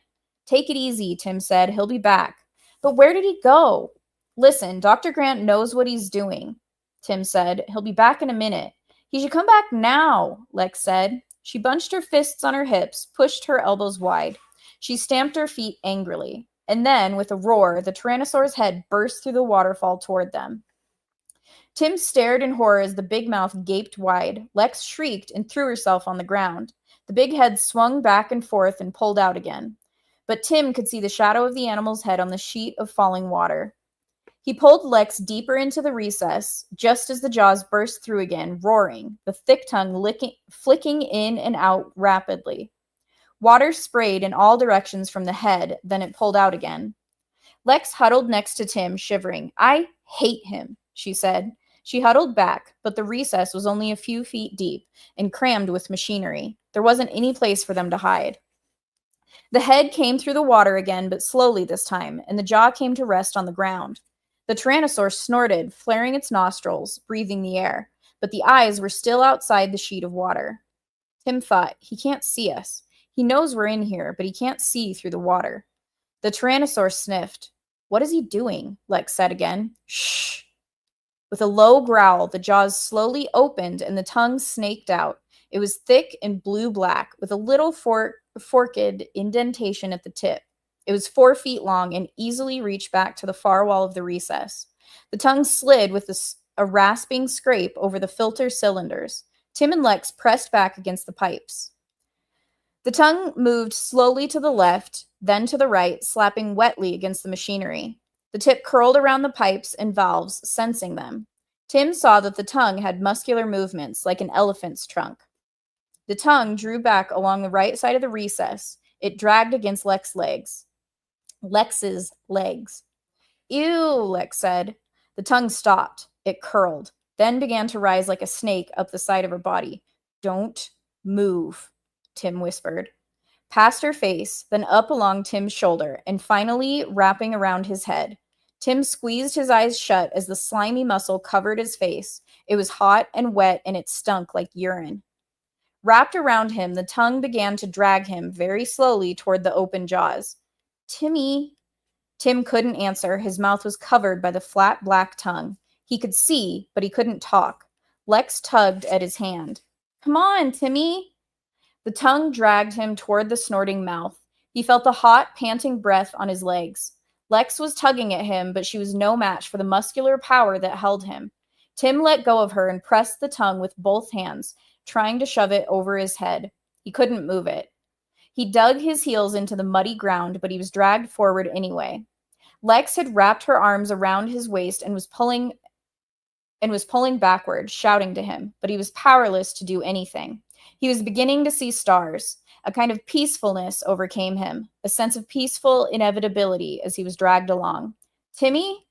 "Take it easy," Tim said. "He'll be back." "But where did he go?" "Listen, Dr. Grant knows what he's doing," Tim said. "He'll be back in a minute." "He should come back now," Lex said. She bunched her fists on her hips, pushed her elbows wide. She stamped her feet angrily. And then, with a roar, the Tyrannosaur's head burst through the waterfall toward them. Tim stared in horror as the big mouth gaped wide. Lex shrieked and threw herself on the ground. The big head swung back and forth and pulled out again. But Tim could see the shadow of the animal's head on the sheet of falling water. He pulled Lex deeper into the recess, just as the jaws burst through again, roaring, the thick tongue flicking in and out rapidly. Water sprayed in all directions from the head, then it pulled out again. Lex huddled next to Tim, shivering. "I hate him," she said. She huddled back, but the recess was only a few feet deep and crammed with machinery. There wasn't any place for them to hide. The head came through the water again, but slowly this time, and the jaw came to rest on the ground. The Tyrannosaur snorted, flaring its nostrils, breathing the air, but the eyes were still outside the sheet of water. Tim thought, he can't see us. He knows we're in here, but he can't see through the water. The Tyrannosaur sniffed. What is he doing? Lex said again. Shh. With a low growl, the jaws slowly opened and the tongue snaked out. It was thick and blue-black, with a little forked indentation at the tip. It was 4 feet long and easily reached back to the far wall of the recess. The tongue slid with a rasping scrape over the filter cylinders. Tim and Lex pressed back against the pipes. The tongue moved slowly to the left, then to the right, slapping wetly against the machinery. The tip curled around the pipes and valves, sensing them. Tim saw that the tongue had muscular movements, like an elephant's trunk. The tongue drew back along the right side of the recess. It dragged against Lex's legs. Ew, Lex said. The tongue stopped. It curled, then began to rise like a snake up the side of her body. Don't move, Tim whispered. Past her face, then up along Tim's shoulder, and finally wrapping around his head. Tim squeezed his eyes shut as the slimy muscle covered his face. It was hot and wet, and it stunk like urine. Wrapped around him, the tongue began to drag him very slowly toward the open jaws. Timmy. Tim couldn't answer. His mouth was covered by the flat black tongue. He could see, but he couldn't talk. Lex tugged at his hand. Come on, Timmy. The tongue dragged him toward the snorting mouth. He felt the hot, panting breath on his legs. Lex was tugging at him, but she was no match for the muscular power that held him. Tim let go of her and pressed the tongue with both hands, trying to shove it over his head. He couldn't move it. He dug his heels into the muddy ground, but he was dragged forward anyway. Lex had wrapped her arms around his waist and was pulling backward, shouting to him, but he was powerless to do anything. He was beginning to see stars. A kind of peacefulness overcame him, a sense of peaceful inevitability as he was dragged along. Timmy?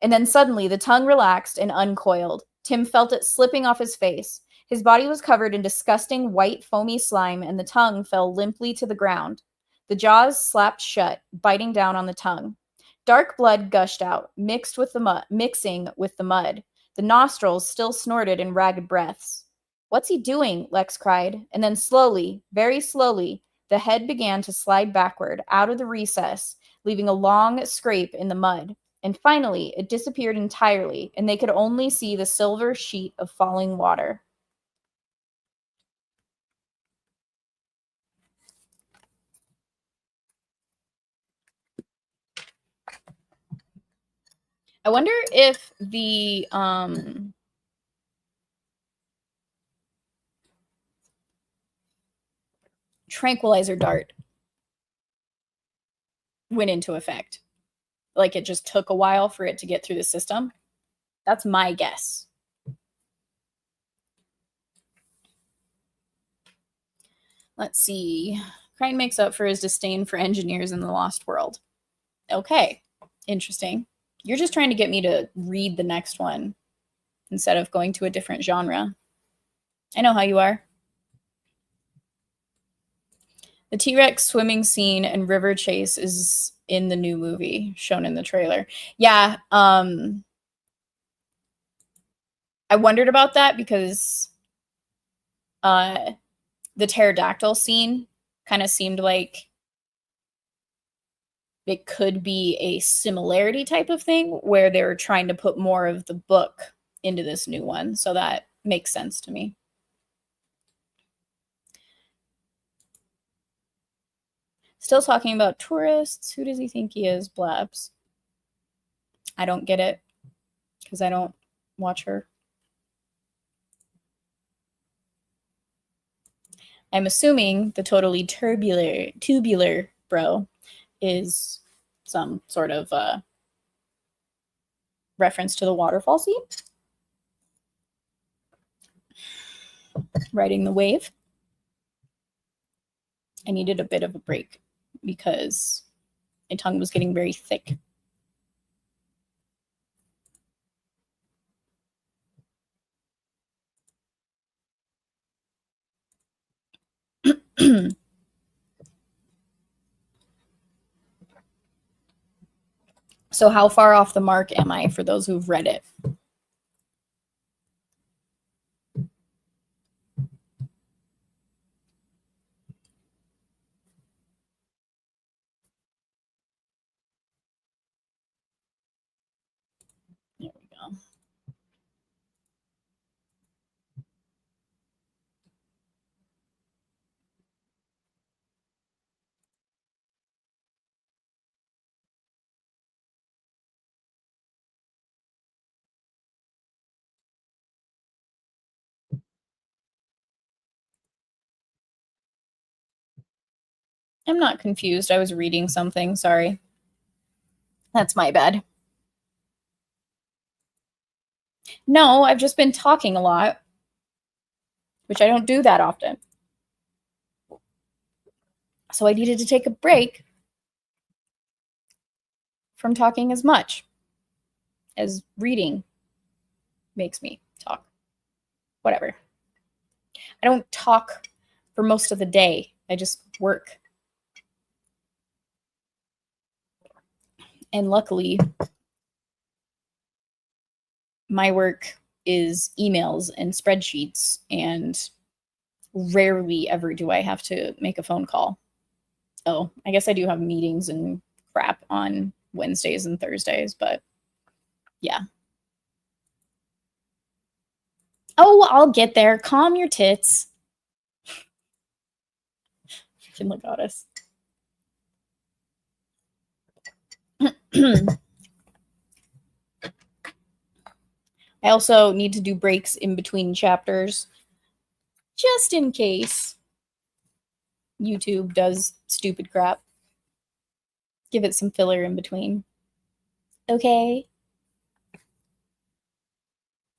And then suddenly the tongue relaxed and uncoiled. Tim felt it slipping off his face. His body was covered in disgusting white foamy slime, and the tongue fell limply to the ground. The jaws slapped shut, biting down on the tongue. Dark blood gushed out, mixing with the mud. The nostrils still snorted in ragged breaths. What's he doing? Lex cried. And then slowly, very slowly, the head began to slide backward out of the recess, leaving a long scrape in the mud. And finally, it disappeared entirely, and they could only see the silver sheet of falling water. I wonder if the tranquilizer dart went into effect. Like it just took a while for it to get through the system. That's my guess. Let's see. Crane makes up for his disdain for engineers in the Lost World. Okay, interesting. You're just trying to get me to read the next one instead of going to a different genre. I know how you are. The T-Rex swimming scene and river chase is in the new movie shown in the trailer. Yeah, I wondered about that because the pterodactyl scene kind of seemed like it could be a similarity type of thing where they were trying to put more of the book into this new one. So that makes sense to me. Still talking about tourists. Who does he think he is? Blabs. I don't get it because I don't watch her. I'm assuming the totally tubular bro is some sort of reference to the waterfall scene. Riding the wave. I needed a bit of a break because my tongue was getting very thick. So how far off the mark am I for those who've read it? I'm not confused. I was reading something. Sorry. That's my bad. No, I've just been talking a lot, which I don't do that often. So I needed to take a break from talking as much as reading makes me talk. Whatever. I don't talk for most of the day. I just work. And luckily, my work is emails and spreadsheets, and rarely ever do I have to make a phone call. Oh, I guess I do have meetings and crap on Wednesdays and Thursdays, but yeah. Oh, I'll get there. Calm your tits. Freaking Legatus. I also need to do breaks in between chapters, just in case YouTube does stupid crap. Give it some filler in between. Okay?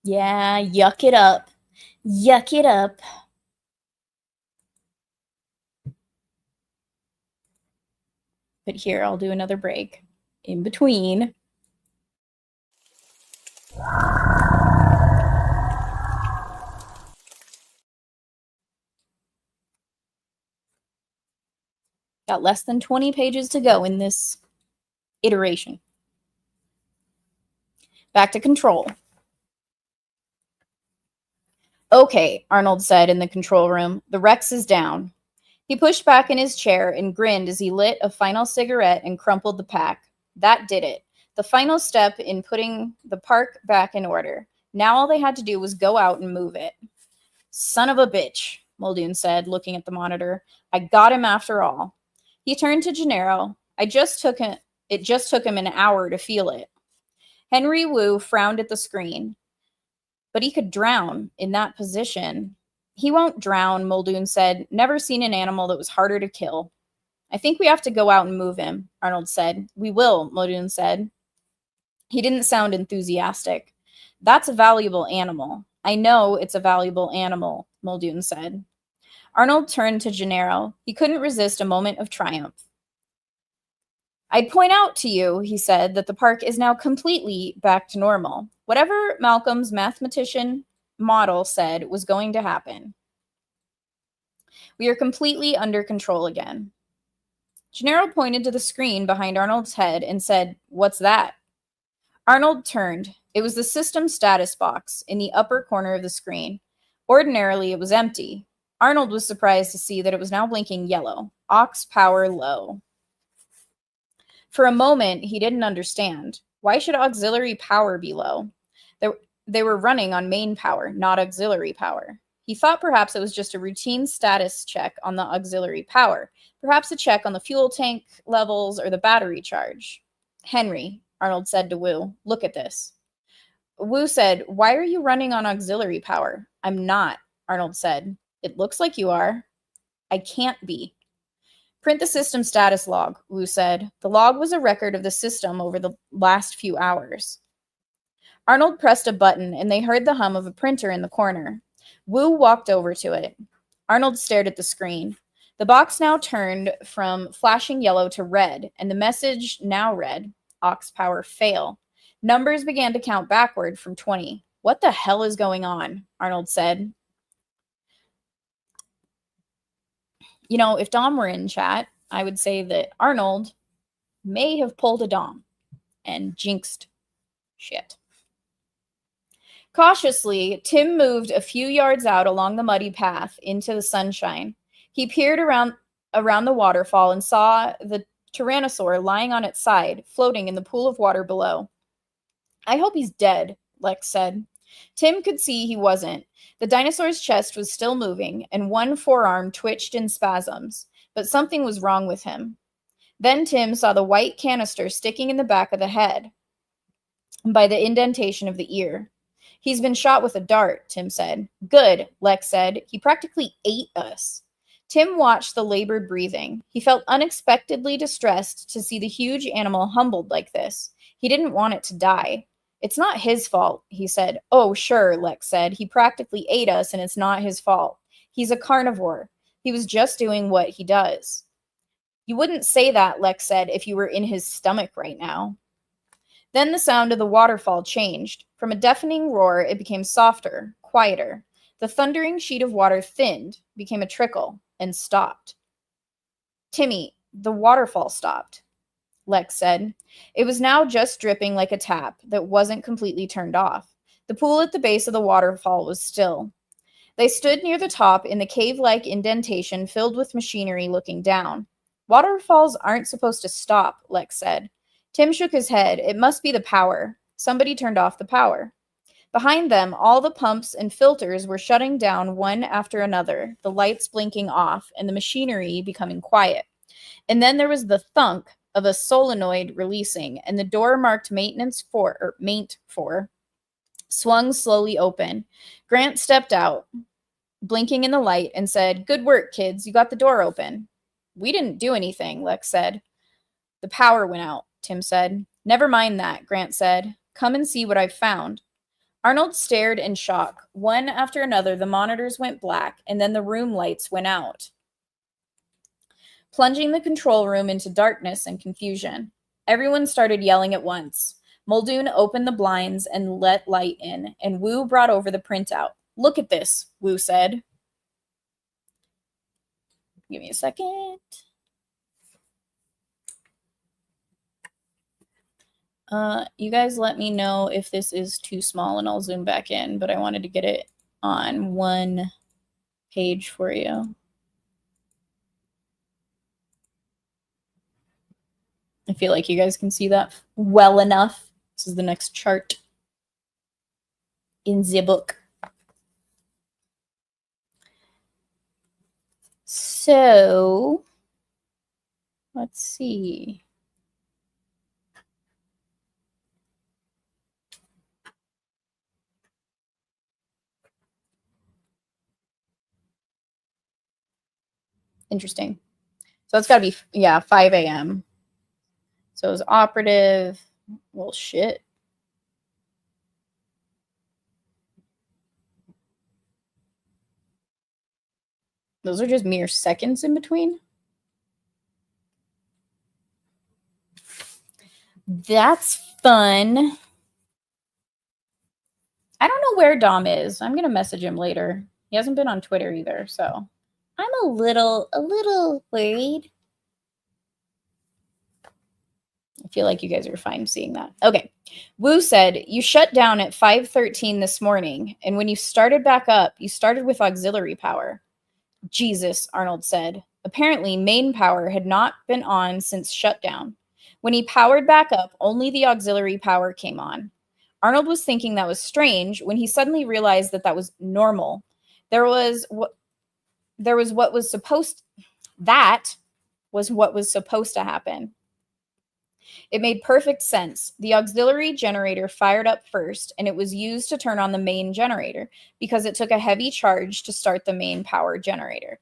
Yeah, yuck it up. Yuck it up. But here, I'll do another break in between. Got less than 20 pages to go in this iteration. Back to control. Okay, Arnold said in the control room. The Rex is down. He pushed back in his chair and grinned as he lit a final cigarette and crumpled the pack. That did it. The final step in putting the park back in order. Now all they had to do was go out and move it. Son of a bitch, Muldoon said, looking at the monitor. I got him after all. He turned to Gennaro. It just took him an hour to feel it. Henry Wu frowned at the screen. But he could drown in that position. He won't drown, Muldoon said. Never seen an animal that was harder to kill. I think we have to go out and move him, Arnold said. We will, Muldoon said. He didn't sound enthusiastic. That's a valuable animal. I know it's a valuable animal, Muldoon said. Arnold turned to Gennaro. He couldn't resist a moment of triumph. I'd point out to you, he said, that the park is now completely back to normal. Whatever Malcolm's mathematician model said was going to happen. We are completely under control again. Gennaro pointed to the screen behind Arnold's head and said, "What's that?" Arnold turned. It was the system status box in the upper corner of the screen. Ordinarily, it was empty. Arnold was surprised to see that it was now blinking yellow. Aux power low. For a moment, he didn't understand. Why should auxiliary power be low? They were running on main power, not auxiliary power. He thought perhaps it was just a routine status check on the auxiliary power, perhaps a check on the fuel tank levels or the battery charge. Henry, Arnold said to Wu, look at this. Wu said, why are you running on auxiliary power? I'm not, Arnold said. It looks like you are. I can't be. Print the system status log, Wu said. The log was a record of the system over the last few hours. Arnold pressed a button, and they heard the hum of a printer in the corner. Wu walked over to it. Arnold stared at the screen. The box now turned from flashing yellow to red, and the message now read, aux power fail. Numbers began to count backward from 20. What the hell is going on? Arnold said. You know, if Dom were in chat, I would say that Arnold may have pulled a Dom and jinxed shit. Cautiously, Tim moved a few yards out along the muddy path into the sunshine. He peered around the waterfall and saw the tyrannosaur lying on its side, floating in the pool of water below. I hope he's dead, Lex said. Tim could see he wasn't. The dinosaur's chest was still moving, and one forearm twitched in spasms, but something was wrong with him. Then Tim saw the white canister sticking in the back of the head by the indentation of the ear. He's been shot with a dart, Tim said. Good, Lex said. He practically ate us. Tim watched the labored breathing. He felt unexpectedly distressed to see the huge animal humbled like this. He didn't want it to die. It's not his fault, he said. Oh, sure, Lex said. He practically ate us, and it's not his fault. He's a carnivore. He was just doing what he does. You wouldn't say that, Lex said, if you were in his stomach right now. Then the sound of the waterfall changed. From a deafening roar, it became softer, quieter. The thundering sheet of water thinned, became a trickle, and stopped. Timmy, the waterfall stopped, Lex said. It was now just dripping like a tap that wasn't completely turned off. The pool at the base of the waterfall was still. They stood near the top in the cave-like indentation filled with machinery looking down. Waterfalls aren't supposed to stop, Lex said. Tim shook his head. It must be the power. Somebody turned off the power. Behind them, all the pumps and filters were shutting down one after another, the lights blinking off, and the machinery becoming quiet. And then there was the thunk of a solenoid releasing, and the door marked Maint 4 swung slowly open. Grant stepped out, blinking in the light, and said, "Good work, kids. You got the door open." "We didn't do anything," Lex said. "The power went out," Tim said. "Never mind that," Grant said. "Come and see what I've found." Arnold stared in shock. One after another, the monitors went black, and then the room lights went out, plunging the control room into darkness and confusion. Everyone started yelling at once. Muldoon opened the blinds and let light in, and Wu brought over the printout. "Look at this," Wu said. Give me a second. You guys let me know if this is too small and I'll zoom back in, but I wanted to get it on one page for you. I feel like you guys can see that well enough. This is the next chart in the book. So, let's see. Interesting. So it's got to be, 5 a.m. So it was operative. Well, shit. Those are just mere seconds in between. That's fun. I don't know where Dom is. I'm going to message him later. He hasn't been on Twitter either, so I'm a little worried. I feel like you guys are fine seeing that. Okay. Wu said, "You shut down at 5:13 this morning, and when you started back up, you started with auxiliary power." "Jesus," Arnold said. Apparently, main power had not been on since shutdown. When he powered back up, only the auxiliary power came on. Arnold was thinking that was strange when he suddenly realized that was normal. That was what was supposed to happen. It made perfect sense. The auxiliary generator fired up first, and it was used to turn on the main generator because it took a heavy charge to start the main power generator.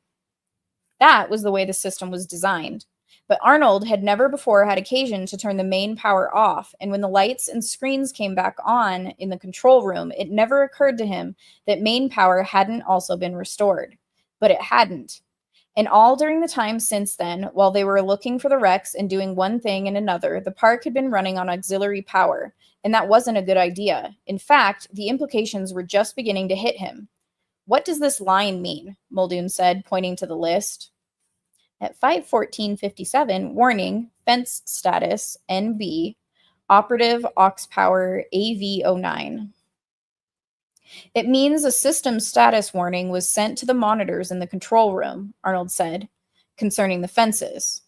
That was the way the system was designed. But Arnold had never before had occasion to turn the main power off, and when the lights and screens came back on in the control room, it never occurred to him that main power hadn't also been restored. But it hadn't. And all during the time since then, while they were looking for the wrecks and doing one thing and another, the park had been running on auxiliary power, and that wasn't a good idea. In fact, the implications were just beginning to hit him. "What does this line mean?" Muldoon said, pointing to the list. At 5:14:57, warning, fence status, NB, operative aux power AV09. "It means a system status warning was sent to the monitors in the control room," Arnold said, concerning the fences.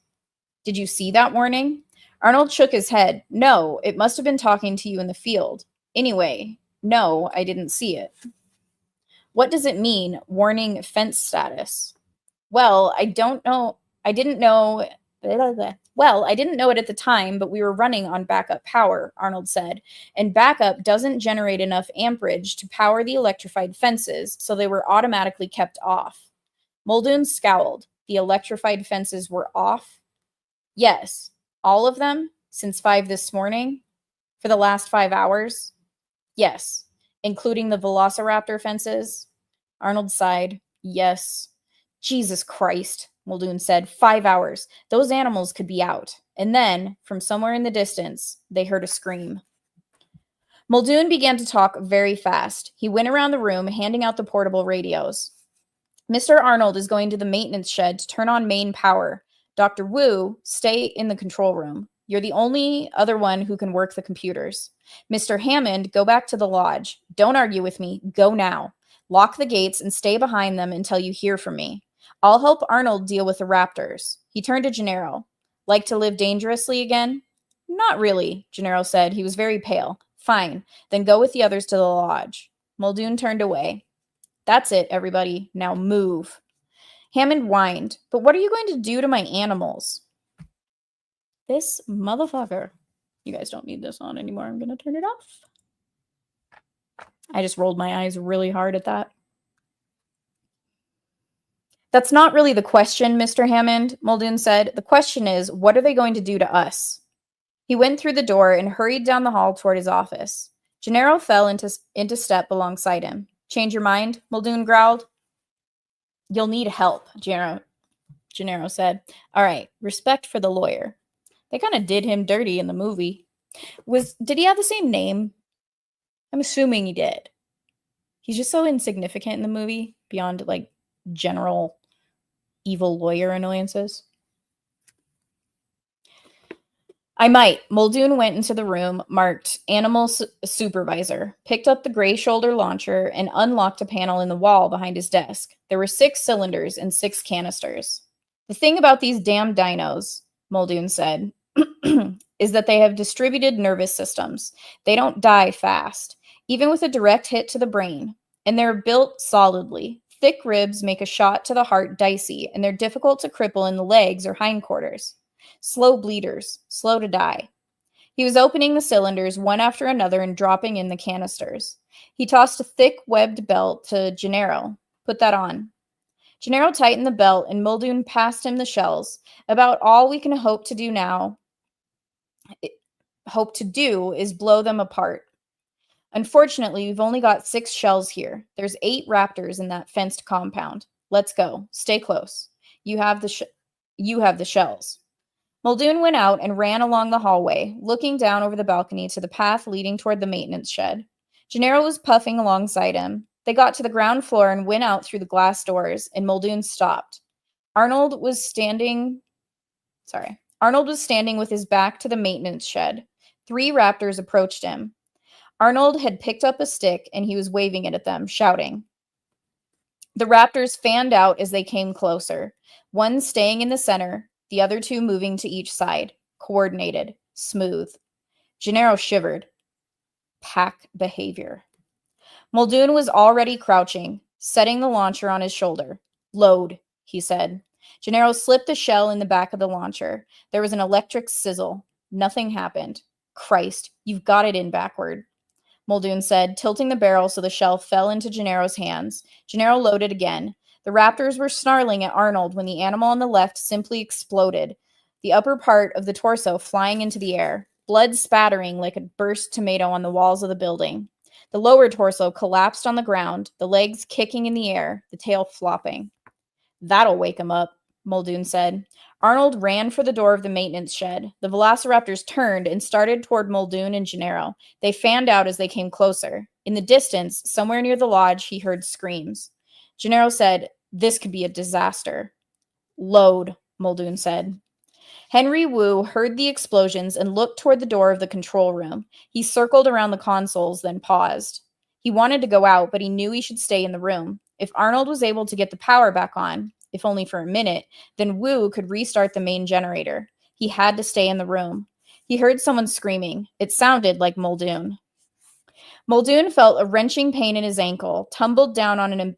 "Did you see that warning?" Arnold shook his head. "No, it must have been talking to you in the field. Anyway, no, I didn't see it." "What does it mean, warning fence status?" Well, I didn't know it at the time, but we were running on backup power," Arnold said, "and backup doesn't generate enough amperage to power the electrified fences, so they were automatically kept off." Muldoon scowled. The electrified fences were off. Yes, all of them, since 5 this morning, for the last 5 hours. Yes, including the velociraptor fences. Arnold sighed. Yes. Jesus Christ, Muldoon said. 5 hours. Those animals could be out. And then, from somewhere in the distance, they heard a scream. Muldoon began to talk very fast. He went around the room, handing out the portable radios. Mr. Arnold is going to the maintenance shed to turn on main power. Dr. Wu, stay in the control room. You're the only other one who can work the computers. Mr. Hammond, go back to the lodge. Don't argue with me. Go now. Lock the gates and stay behind them until you hear from me. I'll help Arnold deal with the raptors. He turned to Gennaro. Like to live dangerously again? Not really, Gennaro said. He was very pale. Fine. Then go with the others to the lodge. Muldoon turned away. That's it, everybody. Now move. Hammond whined. But what are you going to do to my animals? This motherfucker. You guys don't need this on anymore. I'm going to turn it off. I just rolled my eyes really hard at that. That's not really the question, Mr. Hammond, Muldoon said. The question is, what are they going to do to us? He went through the door and hurried down the hall toward his office. Gennaro fell into step alongside him. Change your mind? Muldoon growled. You'll need help, Gennaro said. All right, respect for the lawyer. They kind of did him dirty in the movie. Did he have the same name? I'm assuming he did. He's just so insignificant in the movie, beyond, like, general evil lawyer annoyances. I might. Muldoon went into the room, marked Animal Supervisor, picked up the gray shoulder launcher, and unlocked a panel in the wall behind his desk. There were 6 cylinders and 6 canisters. The thing about these damn dinos, Muldoon said, is that they have distributed nervous systems. They don't die fast, even with a direct hit to the brain. And they're built solidly. Thick ribs make a shot to the heart dicey, and they're difficult to cripple in the legs or hindquarters. Slow bleeders, slow to die. He was opening the cylinders one after another and dropping in the canisters. He tossed a thick webbed belt to Gennaro. Put that on. Gennaro tightened the belt and Muldoon passed him the shells. About all we can hope to do is blow them apart. Unfortunately, we've only got 6 shells here. There's 8 raptors in that fenced compound. Let's go. Stay close. You have the shells. Muldoon went out and ran along the hallway, looking down over the balcony to the path leading toward the maintenance shed. Gennaro was puffing alongside him. They got to the ground floor and went out through the glass doors, and Muldoon stopped. Arnold was standing with his back to the maintenance shed. 3 raptors approached him. Arnold had picked up a stick, and he was waving it at them, shouting. The raptors fanned out as they came closer, one staying in the center, the other 2 moving to each side. Coordinated. Smooth. Gennaro shivered. Pack behavior. Muldoon was already crouching, setting the launcher on his shoulder. Load, he said. Gennaro slipped the shell in the back of the launcher. There was an electric sizzle. Nothing happened. Christ, you've got it in backward, Muldoon said, tilting the barrel so the shell fell into Gennaro's hands. Gennaro loaded again. The raptors were snarling at Arnold when the animal on the left simply exploded, the upper part of the torso flying into the air, blood spattering like a burst tomato on the walls of the building. The lower torso collapsed on the ground, the legs kicking in the air, the tail flopping. That'll wake him up, Muldoon said. Arnold ran for the door of the maintenance shed. The velociraptors turned and started toward Muldoon and Gennaro. They fanned out as they came closer. In the distance, somewhere near the lodge, he heard screams. Gennaro said, this could be a disaster. Load, Muldoon said. Henry Wu heard the explosions and looked toward the door of the control room. He circled around the consoles, then paused. He wanted to go out, but he knew he should stay in the room. If Arnold was able to get the power back on, if only for a minute, then Wu could restart the main generator. He had to stay in the room. He heard someone screaming. It sounded like Muldoon. Muldoon felt a wrenching pain in his ankle, tumbled down on an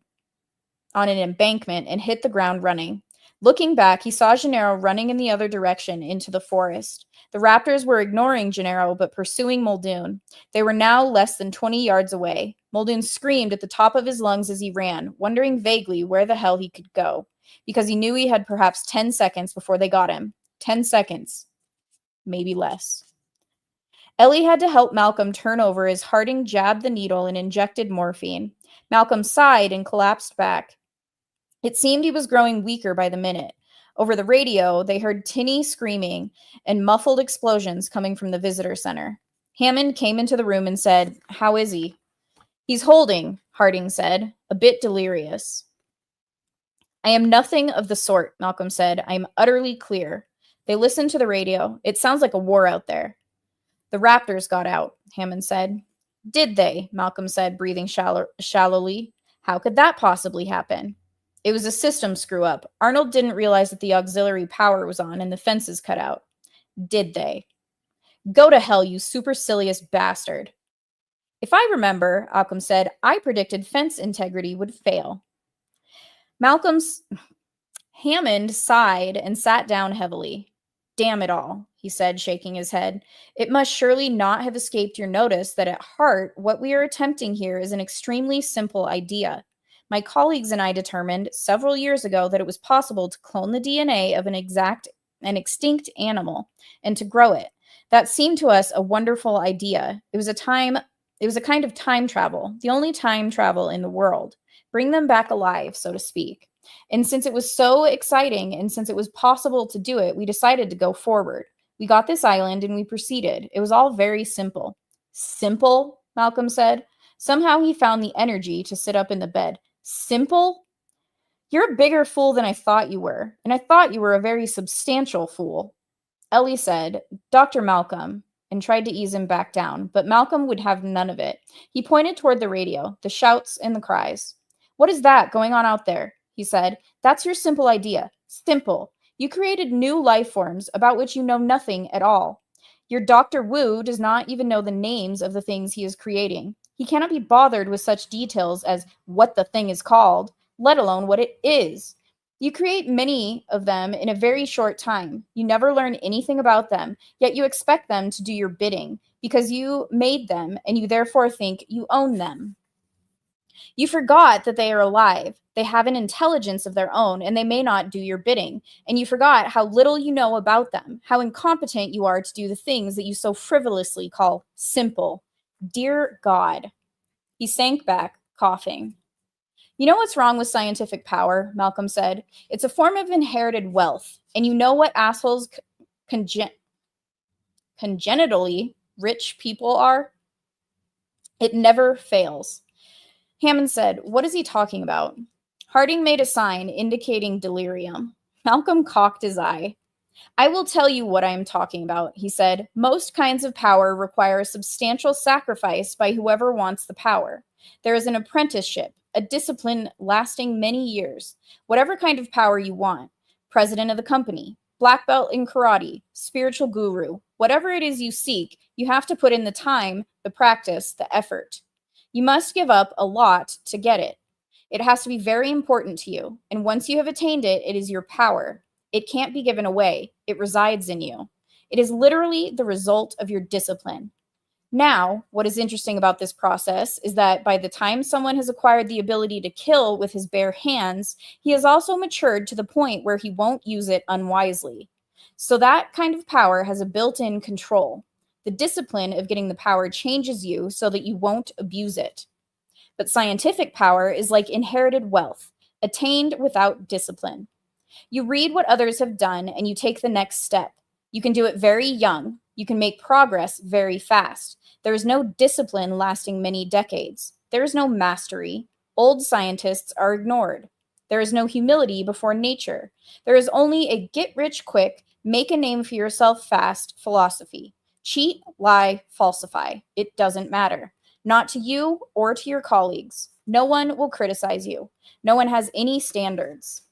embankment, and hit the ground running. Looking back, he saw Gennaro running in the other direction into the forest. The raptors were ignoring Gennaro but pursuing Muldoon. They were now less than 20 yards away. Muldoon screamed at the top of his lungs as he ran, wondering vaguely where the hell he could go. because he knew he had perhaps 10 seconds before they got him. 10 seconds, maybe less. Ellie had to help Malcolm turn over as Harding jabbed the needle and injected morphine. Malcolm sighed and collapsed back. It seemed he was growing weaker by the minute. Over the radio, they heard tinny screaming and muffled explosions coming from the visitor center. Hammond came into the room and said, "How is he?" "He's holding," Harding said, "a bit delirious." "I am nothing of the sort," Malcolm said. "I am utterly clear." They listened to the radio. "It sounds like a war out there." "The Raptors got out," Hammond said. "Did they?" Malcolm said, breathing shallowly. "How could that possibly happen?" "It was a system screw-up. Arnold didn't realize that the auxiliary power was on and the fences cut out." "Did they?" "Go to hell, you supercilious bastard." "If I remember," Malcolm said, "I predicted fence integrity would fail." Hammond sighed and sat down heavily. "Damn it all," he said, shaking his head. "It must surely not have escaped your notice that at heart, what we are attempting here is an extremely simple idea. My colleagues and I determined several years ago that it was possible to clone the DNA of an extinct animal and to grow it. That seemed to us a wonderful idea. It was a kind of time travel, the only time travel in the world. Bring them back alive, so to speak. And since it was so exciting and since it was possible to do it, we decided to go forward. We got this island and we proceeded. It was all very simple." "Simple?" Malcolm said. Somehow he found the energy to sit up in the bed. "Simple? You're a bigger fool than I thought you were, and I thought you were a very substantial fool." Ellie said, "Dr. Malcolm," and tried to ease him back down, but Malcolm would have none of it. He pointed toward the radio, the shouts and the cries. "What is that going on out there?" he said. "That's your simple idea. Simple. You created new life forms about which you know nothing at all. Your Dr. Wu does not even know the names of the things he is creating. He cannot be bothered with such details as what the thing is called, let alone what it is. You create many of them in a very short time. You never learn anything about them, yet you expect them to do your bidding because you made them and you therefore think you own them. You forgot that they are alive. They have an intelligence of their own, and they may not do your bidding. And you forgot how little you know about them, how incompetent you are to do the things that you so frivolously call simple. Dear God." He sank back, coughing. "You know what's wrong with scientific power?" Malcolm said. "It's a form of inherited wealth. And you know what assholes congenitally rich people are? It never fails." Hammond said, "What is he talking about?" Harding made a sign indicating delirium. Malcolm cocked his eye. "I will tell you what I am talking about," he said. "Most kinds of power require a substantial sacrifice by whoever wants the power. There is an apprenticeship, a discipline lasting many years. Whatever kind of power you want, president of the company, black belt in karate, spiritual guru, whatever it is you seek, you have to put in the time, the practice, the effort. You must give up a lot to get it. It has to be very important to you, and once you have attained it, it is your power. It can't be given away. It resides in you. It is literally the result of your discipline. Now, what is interesting about this process is that by the time someone has acquired the ability to kill with his bare hands, he has also matured to the point where he won't use it unwisely. So that kind of power has a built-in control. The discipline of getting the power changes you so that you won't abuse it. But scientific power is like inherited wealth, attained without discipline. You read what others have done and you take the next step. You can do it very young. You can make progress very fast. There is no discipline lasting many decades. There is no mastery. Old scientists are ignored. There is no humility before nature. There is only a get-rich-quick, make-a-name-for-yourself fast philosophy. Cheat, lie, falsify. It doesn't matter. Not to you or to your colleagues. No one will criticize you. No one has any standards.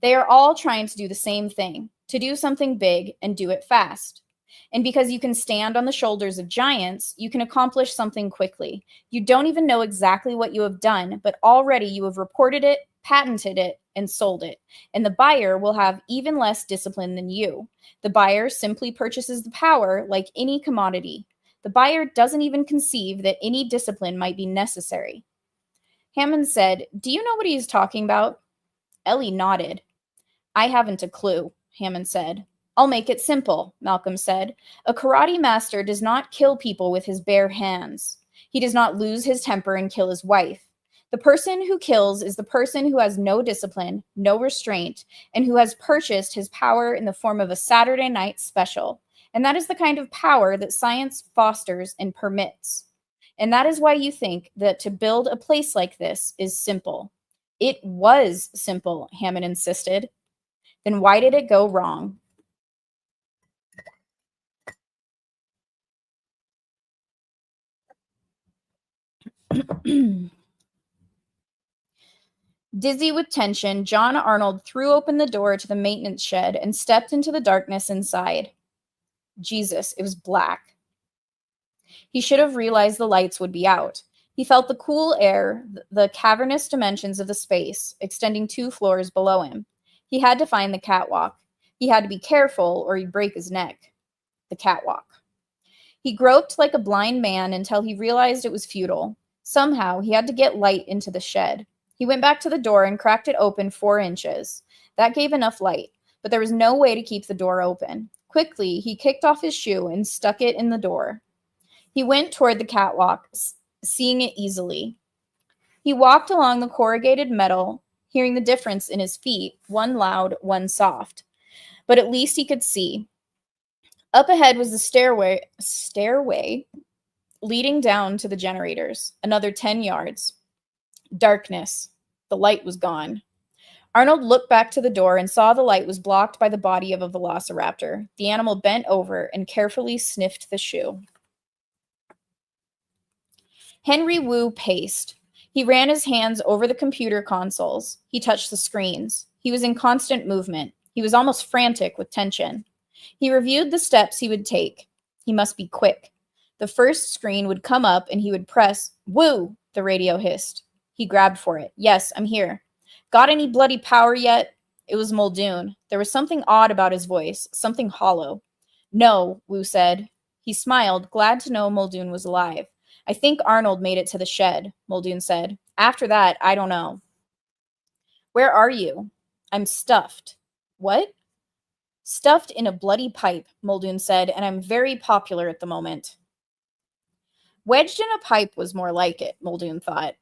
They are all trying to do the same thing, to do something big and do it fast. And because you can stand on the shoulders of giants, you can accomplish something quickly. You don't even know exactly what you have done, but already you have reported it, patented it, and sold it. And the buyer will have even less discipline than you. The buyer simply purchases the power like any commodity. The buyer doesn't even conceive that any discipline might be necessary. Hammond said, "Do you know what he is talking about?" Ellie nodded. I haven't a clue, Hammond said. I'll make it simple, Malcolm said. A karate master does not kill people with his bare hands. He does not lose his temper and kill his wife. The person who kills is the person who has no discipline, no restraint, and who has purchased his power in the form of a Saturday night special. And that is the kind of power that science fosters and permits. And that is why you think that to build a place like this is simple. It was simple, Hammond insisted. Then why did it go wrong? Dizzy with tension, John Arnold threw open the door to the maintenance shed and stepped into the darkness inside. Jesus, it was black. He should have realized the lights would be out. He felt the cool air, the cavernous dimensions of the space, extending 2 floors below him. He had to find the catwalk. He had to be careful or he'd break his neck. The catwalk. He groped like a blind man until he realized it was futile. Somehow, he had to get light into the shed. He went back to the door and cracked it open 4 inches. That gave enough light, but there was no way to keep the door open. Quickly, he kicked off his shoe and stuck it in the door. He went toward the catwalk, seeing it easily. He walked along the corrugated metal, hearing the difference in his feet, one loud, one soft. But at least he could see. Up ahead was the stairway leading down to the generators, another 10 yards. Darkness. The light was gone. Arnold looked back to the door and saw the light was blocked by the body of a velociraptor. The animal bent over and carefully sniffed the shoe. Henry Wu paced. He ran his hands over the computer consoles. He touched the screens. He was in constant movement. He was almost frantic with tension. He reviewed the steps he would take. He must be quick. The first screen would come up and he would press, "Woo!" the radio hissed. He grabbed for it. "Yes, I'm here." "Got any bloody power yet?" It was Muldoon. There was something odd about his voice, something hollow. "No," Wu said. He smiled, glad to know Muldoon was alive. "I think Arnold made it to the shed," Muldoon said. "After that, I don't know." "Where are you?" "I'm stuffed." "What?" "Stuffed in a bloody pipe," Muldoon said, "and I'm very popular at the moment." Wedged in a pipe was more like it, Muldoon thought.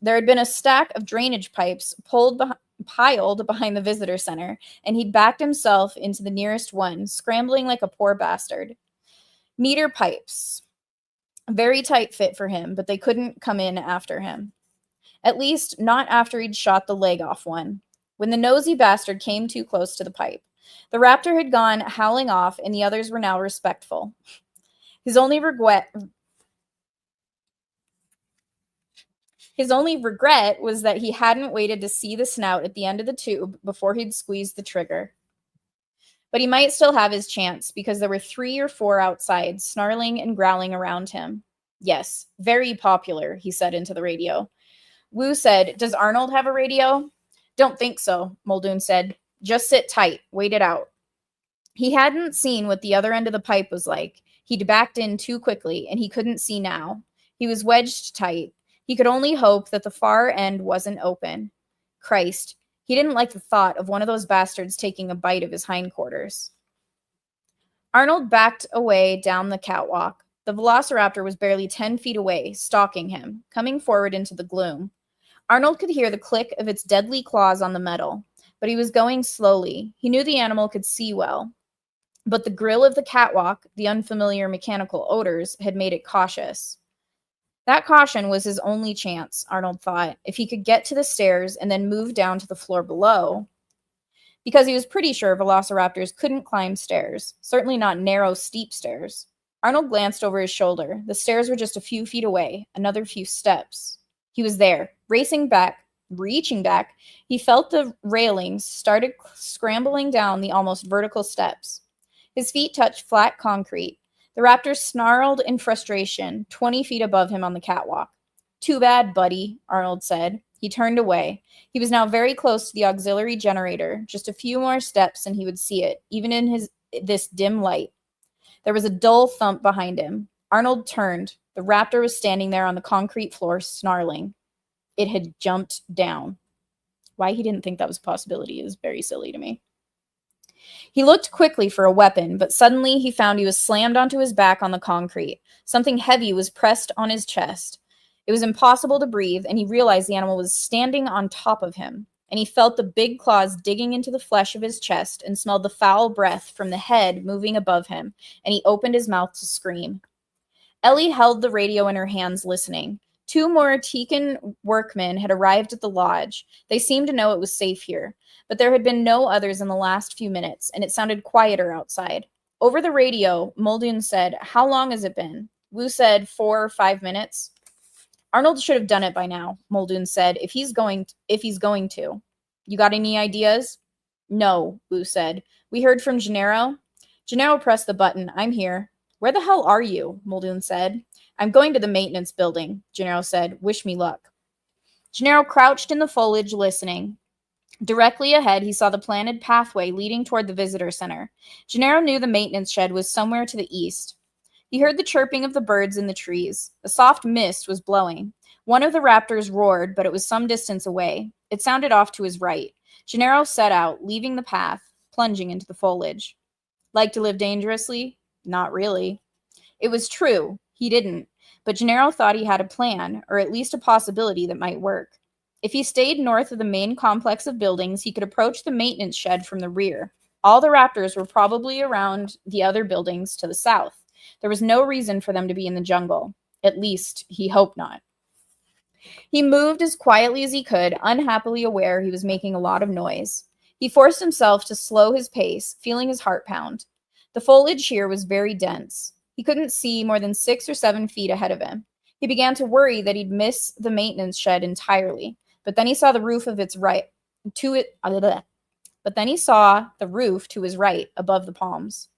There had been a stack of drainage pipes piled behind the visitor center, and he'd backed himself into the nearest one, scrambling like a poor bastard. Meter pipes. A very tight fit for him, but they couldn't come in after him. At least, not after he'd shot the leg off one. When the nosy bastard came too close to the pipe, the raptor had gone howling off, and the others were now respectful. His only regret was that he hadn't waited to see the snout at the end of the tube before he'd squeezed the trigger. But he might still have his chance, because there were 3 or 4 outside, snarling and growling around him. "Yes, very popular," he said into the radio. Wu said, "Does Arnold have a radio?" "Don't think so," Muldoon said. "Just sit tight. Wait it out." He hadn't seen what the other end of the pipe was like. He'd backed in too quickly, and he couldn't see now. He was wedged tight. He could only hope that the far end wasn't open. Christ, he didn't like the thought of one of those bastards taking a bite of his hindquarters. Arnold backed away down the catwalk. The velociraptor was barely 10 feet away, stalking him, coming forward into the gloom. Arnold could hear the click of its deadly claws on the metal, but he was going slowly. He knew the animal could see well, but the grill of the catwalk, the unfamiliar mechanical odors, had made it cautious. That caution was his only chance, Arnold thought, if he could get to the stairs and then move down to the floor below, because he was pretty sure velociraptors couldn't climb stairs, certainly not narrow, steep stairs. Arnold glanced over his shoulder. The stairs were just a few feet away, another few steps. He was there, racing back, reaching back. He felt the railings, started scrambling down the almost vertical steps. His feet touched flat concrete. The raptor snarled in frustration, 20 feet above him on the catwalk. "Too bad, buddy," Arnold said. He turned away. He was now very close to the auxiliary generator. Just a few more steps and he would see it, even in this dim light. There was a dull thump behind him. Arnold turned. The raptor was standing there on the concrete floor, snarling. It had jumped down. Why he didn't think that was a possibility is very silly to me. He looked quickly for a weapon, but suddenly he found he was slammed onto his back on the concrete. Something heavy was pressed on his chest. It was impossible to breathe, and he realized the animal was standing on top of him. And he felt the big claws digging into the flesh of his chest and smelled the foul breath from the head moving above him, and he opened his mouth to scream. Ellie held the radio in her hands, listening. 2 more Tekin workmen had arrived at the lodge. They seemed to know it was safe here, but there had been no others in the last few minutes, and it sounded quieter outside. Over the radio, Muldoon said, "How long has it been?" Wu said, 4 or 5 minutes. "Arnold should have done it by now," Muldoon said, if he's going to. "You got any ideas?" "No," Wu said. "We heard from Gennaro." Gennaro pressed the button. "I'm here." "Where the hell are you?" Muldoon said. "I'm going to the maintenance building," Gennaro said. "Wish me luck." Gennaro crouched in the foliage, listening. Directly ahead, he saw the planted pathway leading toward the visitor center. Gennaro knew the maintenance shed was somewhere to the east. He heard the chirping of the birds in the trees. A soft mist was blowing. One of the raptors roared, but it was some distance away. It sounded off to his right. Gennaro set out, leaving the path, plunging into the foliage. Like to live dangerously? Not really. It was true. He didn't. But Gennaro thought he had a plan, or at least a possibility that might work. If he stayed north of the main complex of buildings, he could approach the maintenance shed from the rear. All the raptors were probably around the other buildings to the south. There was no reason for them to be in the jungle. At least, he hoped not. He moved as quietly as he could, unhappily aware he was making a lot of noise. He forced himself to slow his pace, feeling his heart pound. The foliage here was very dense. He couldn't see more than 6 or 7 feet ahead of him. He began to worry that he'd miss the maintenance shed entirely, but then he saw the roof of its right to it. But then he saw the roof to his right, above the palms.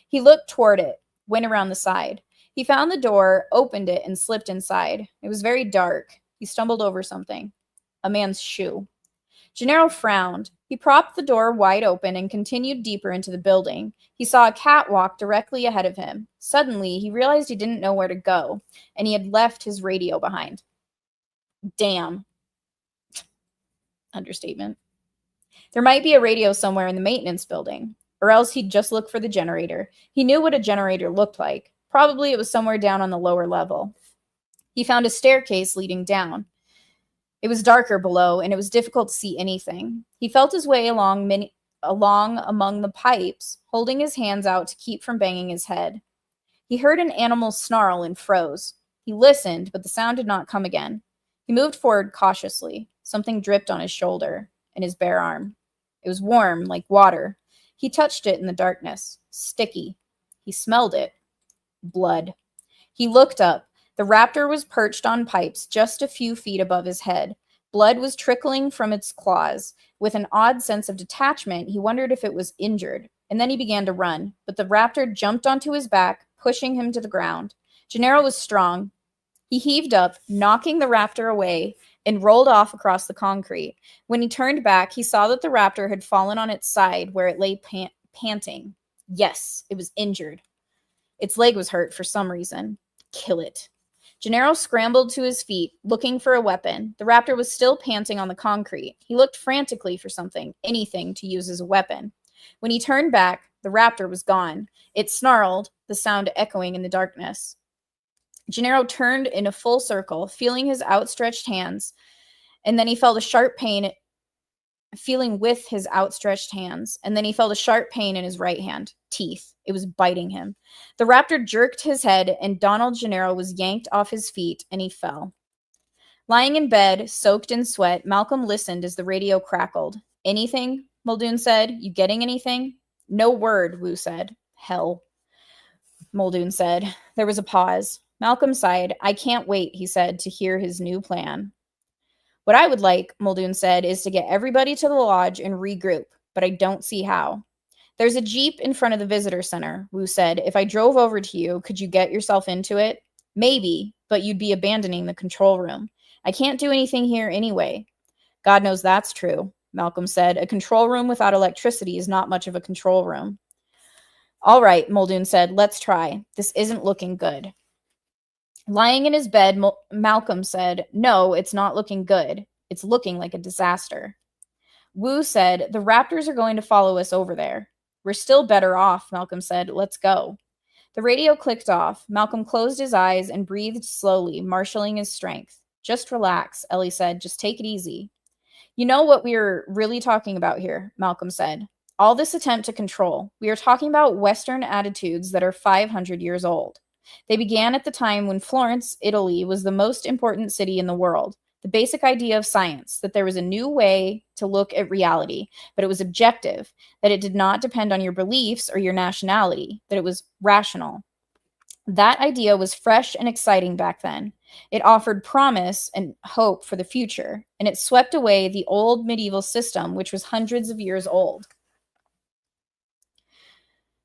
He looked toward it, went around the side. He found the door, opened it, and slipped inside. It was very dark. He stumbled over something. A man's shoe. Gennaro frowned. He propped the door wide open and continued deeper into the building. He saw a cat walk directly ahead of him. Suddenly, he realized he didn't know where to go, and he had left his radio behind. Damn. Understatement. There might be a radio somewhere in the maintenance building, or else he'd just look for the generator. He knew what a generator looked like. Probably it was somewhere down on the lower level. He found a staircase leading down. It was darker below, and it was difficult to see anything. He felt his way along among the pipes, holding his hands out to keep from banging his head. He heard an animal snarl and froze. He listened, but the sound did not come again. He moved forward cautiously. Something dripped on his shoulder and his bare arm. It was warm, like water. He touched it in the darkness. Sticky. He smelled it. Blood. He looked up. The raptor was perched on pipes just a few feet above his head. Blood was trickling from its claws. With an odd sense of detachment, he wondered if it was injured, and then he began to run. But the raptor jumped onto his back, pushing him to the ground. Gennaro was strong. He heaved up, knocking the raptor away, and rolled off across the concrete. When he turned back, he saw that the raptor had fallen on its side, where it lay panting. Yes, it was injured. Its leg was hurt for some reason. Kill it. Gennaro scrambled to his feet, looking for a weapon. The raptor was still panting on the concrete. He looked frantically for something, anything to use as a weapon. When he turned back, the raptor was gone. It snarled, the sound echoing in the darkness. Gennaro turned in a full circle, feeling his outstretched hands, and then he felt a sharp pain with his outstretched hands, and then he felt a sharp pain in his right hand. Teeth. It was biting him. The raptor jerked his head, and Donald Gennaro was yanked off his feet, and he fell. Lying in bed, soaked in sweat, Malcolm listened as the radio crackled. "Anything?" Muldoon said. "You getting anything?" "No word," Wu said. "Hell," Muldoon said. There was a pause. Malcolm sighed. "I can't wait," he said, "to hear his new plan." "What I would like," Muldoon said, "is to get everybody to the lodge and regroup, but I don't see how." "There's a jeep in front of the visitor center," Wu said. "If I drove over to you, could you get yourself into it?" "Maybe, but you'd be abandoning the control room. I can't do anything here anyway." "God knows that's true," Malcolm said. "A control room without electricity is not much of a control room." "All right," Muldoon said. "Let's try. This isn't looking good." Lying in his bed, Malcolm said, "No, it's not looking good. It's looking like a disaster." Wu said, "The raptors are going to follow us over there." "We're still better off," Malcolm said. "Let's go." The radio clicked off. Malcolm closed his eyes and breathed slowly, marshaling his strength. "Just relax," Ellie said. "Just take it easy." "You know what we're really talking about here," Malcolm said. "All this attempt to control. We are talking about Western attitudes that are 500 years old. They began at the time when Florence, Italy, was the most important city in the world. The basic idea of science, that there was a new way to look at reality, but it was objective, that it did not depend on your beliefs or your nationality, that it was rational. That idea was fresh and exciting back then. It offered promise and hope for the future, and it swept away the old medieval system, which was hundreds of years old.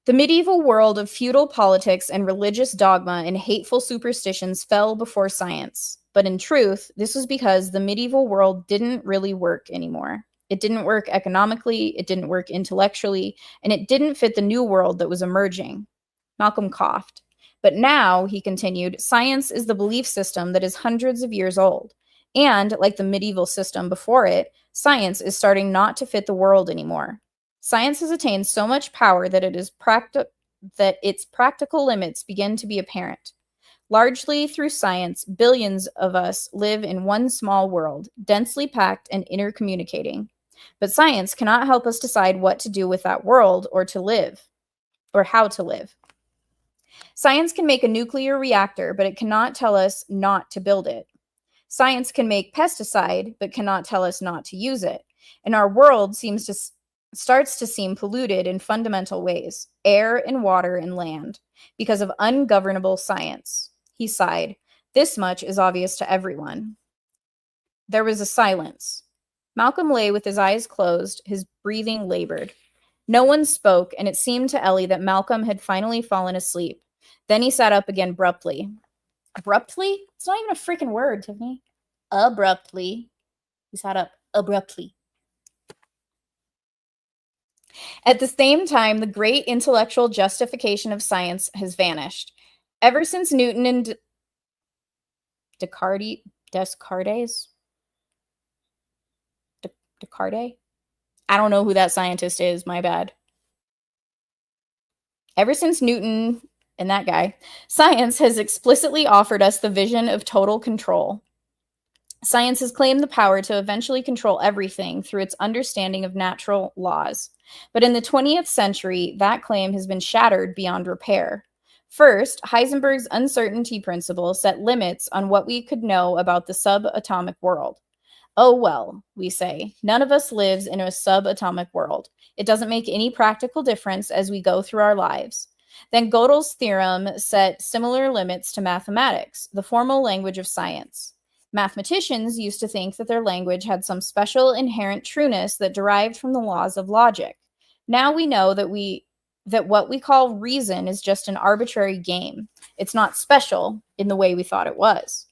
The medieval world of feudal politics and religious dogma and hateful superstitions fell before science. But in truth, this was because the medieval world didn't really work anymore. It didn't work economically, it didn't work intellectually, and it didn't fit the new world that was emerging. Malcolm coughed. But now, he continued, science is the belief system that is hundreds of years old. And, like the medieval system before it, science is starting not to fit the world anymore. Science has attained so much power that its practical limits begin to be apparent. Largely through science, billions of us live in one small world, densely packed and intercommunicating. But science cannot help us decide what to do with that world or how to live. Science can make a nuclear reactor, but it cannot tell us not to build it. Science can make pesticide, but cannot tell us not to use it. And our world starts to seem polluted in fundamental ways, air and water and land, because of ungovernable science. He sighed. This much is obvious to everyone. There was a silence. Malcolm lay with his eyes closed, his breathing labored. No one spoke, and it seemed to Ellie that Malcolm had finally fallen asleep. Then he sat up again abruptly. Abruptly? It's not even a freaking word, Tiffany. Abruptly. He sat up abruptly. At the same time, the great intellectual justification of science has vanished. Ever since Newton and Descartes? I don't know who that scientist is, my bad. Ever since Newton and that guy, science has explicitly offered us the vision of total control. Science has claimed the power to eventually control everything through its understanding of natural laws. But in the 20th century, that claim has been shattered beyond repair. First, Heisenberg's uncertainty principle set limits on what we could know about the subatomic world. Oh well, we say, none of us lives in a subatomic world. It doesn't make any practical difference as we go through our lives. Then Gödel's theorem set similar limits to mathematics, the formal language of science. Mathematicians used to think that their language had some special inherent trueness that derived from the laws of logic. Now we know that what we call reason is just an arbitrary game. It's not special in the way we thought it was.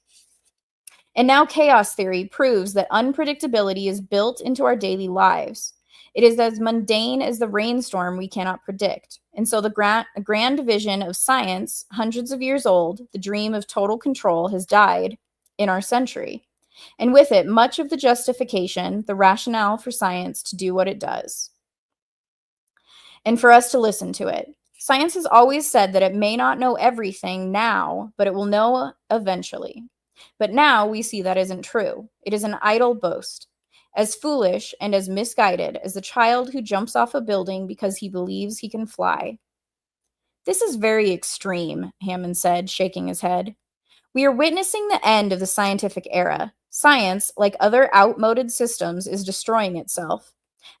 And now chaos theory proves that unpredictability is built into our daily lives. It is as mundane as the rainstorm we cannot predict. And so the grand vision of science, hundreds of years old, the dream of total control, has died in our century. And with it, much of the justification, the rationale for science to do what it does. And for us to listen to it. Science has always said that it may not know everything now, but it will know eventually. But now we see that isn't true. It is an idle boast, as foolish and as misguided as the child who jumps off a building because he believes he can fly. This is very extreme, Hammond said, shaking his head. We are witnessing the end of the scientific era. Science, like other outmoded systems, is destroying itself.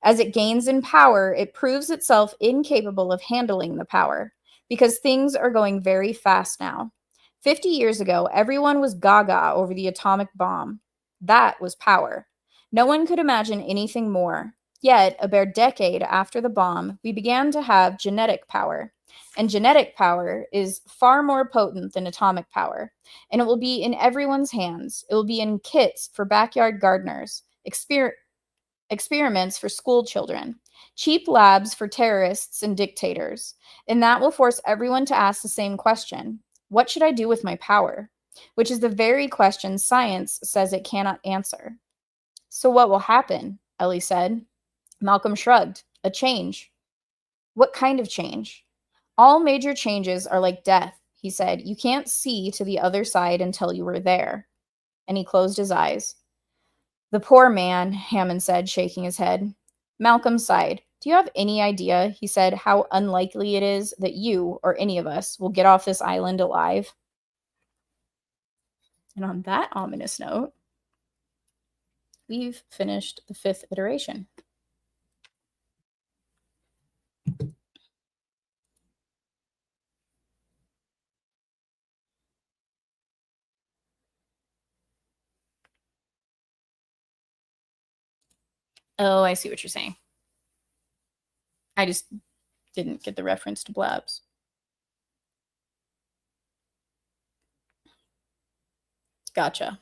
As it gains in power, it proves itself incapable of handling the power, because things are going very fast now. 50 years ago, everyone was gaga over the atomic bomb. That was power. No one could imagine anything more. Yet, a bare decade after the bomb, we began to have genetic power. And genetic power is far more potent than atomic power. And it will be in everyone's hands. It will be in kits for backyard gardeners, experiments for school children, cheap labs for terrorists and dictators. And that will force everyone to ask the same question. What should I do with my power? Which is the very question science says it cannot answer. So what will happen? Ellie said. Malcolm shrugged. A change. What kind of change? All major changes are like death, he said. You can't see to the other side until you were there. And he closed his eyes. The poor man, Hammond said, shaking his head. Malcolm sighed. Do you have any idea, he said, how unlikely it is that you, or any of us, will get off this island alive? And on that ominous note, we've finished the 5th iteration. Oh, I see what you're saying. I just didn't get the reference to Blabs. Gotcha.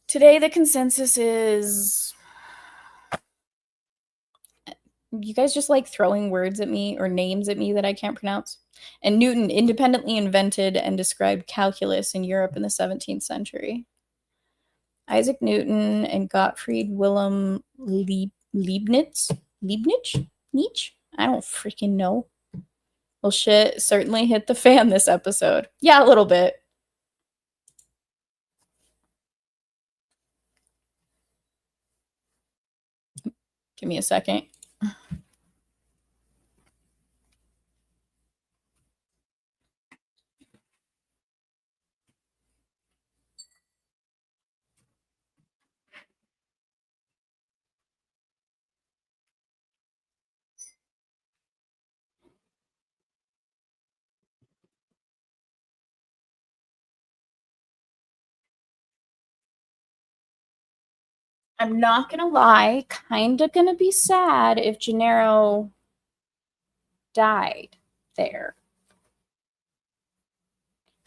Today, the consensus is... You guys just like throwing words at me or names at me that I can't pronounce? And Newton independently invented and described calculus in Europe in the 17th century. Isaac Newton and Gottfried Wilhelm Leibniz? Nietzsche? I don't freaking know. Well, shit certainly hit the fan this episode. Yeah, a little bit. Give me a second. I'm not gonna lie, kinda gonna be sad if Gennaro died there.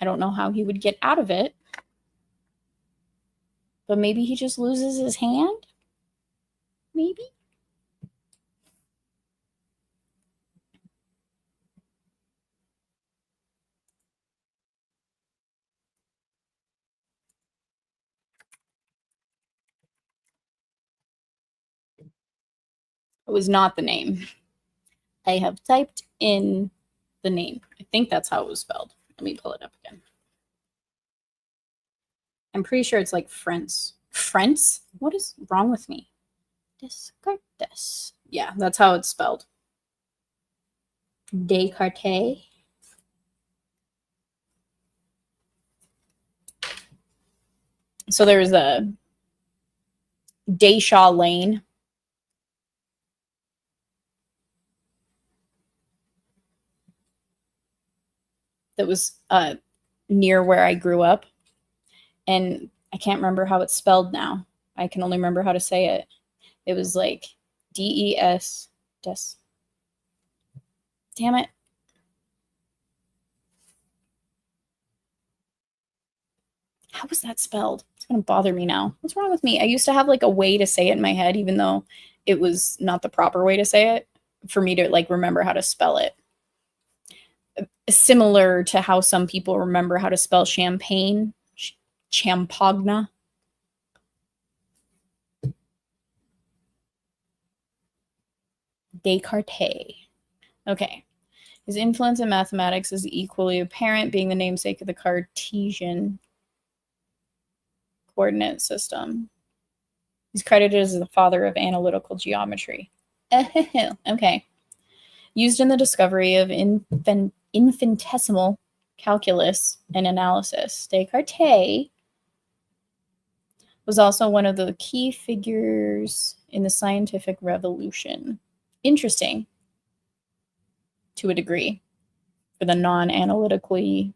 I don't know how he would get out of it. But maybe he just loses his hand? Maybe? It was not the name. I have typed in the name. I think that's how it was spelled. Let me pull it up again. I'm pretty sure it's like Frentz. Frentz? What is wrong with me? Descartes. Yeah, that's how it's spelled. Descartes. So there's a Dayshaw Lane. That was near where I grew up. And I can't remember how it's spelled now. I can only remember how to say it. It was like D-E-S. Damn it. How was that spelled? It's going to bother me now. What's wrong with me? I used to have like a way to say it in my head, even though it was not the proper way to say it, for me to like remember how to spell it. Similar to how some people remember how to spell champagne. Champagne. Descartes. Okay. His influence in mathematics is equally apparent, being the namesake of the Cartesian coordinate system. He's credited as the father of analytical geometry. Okay. Used in the discovery of infinitesimal calculus and analysis. Descartes was also one of the key figures in the scientific revolution. Interesting, to a degree, for the non-analytically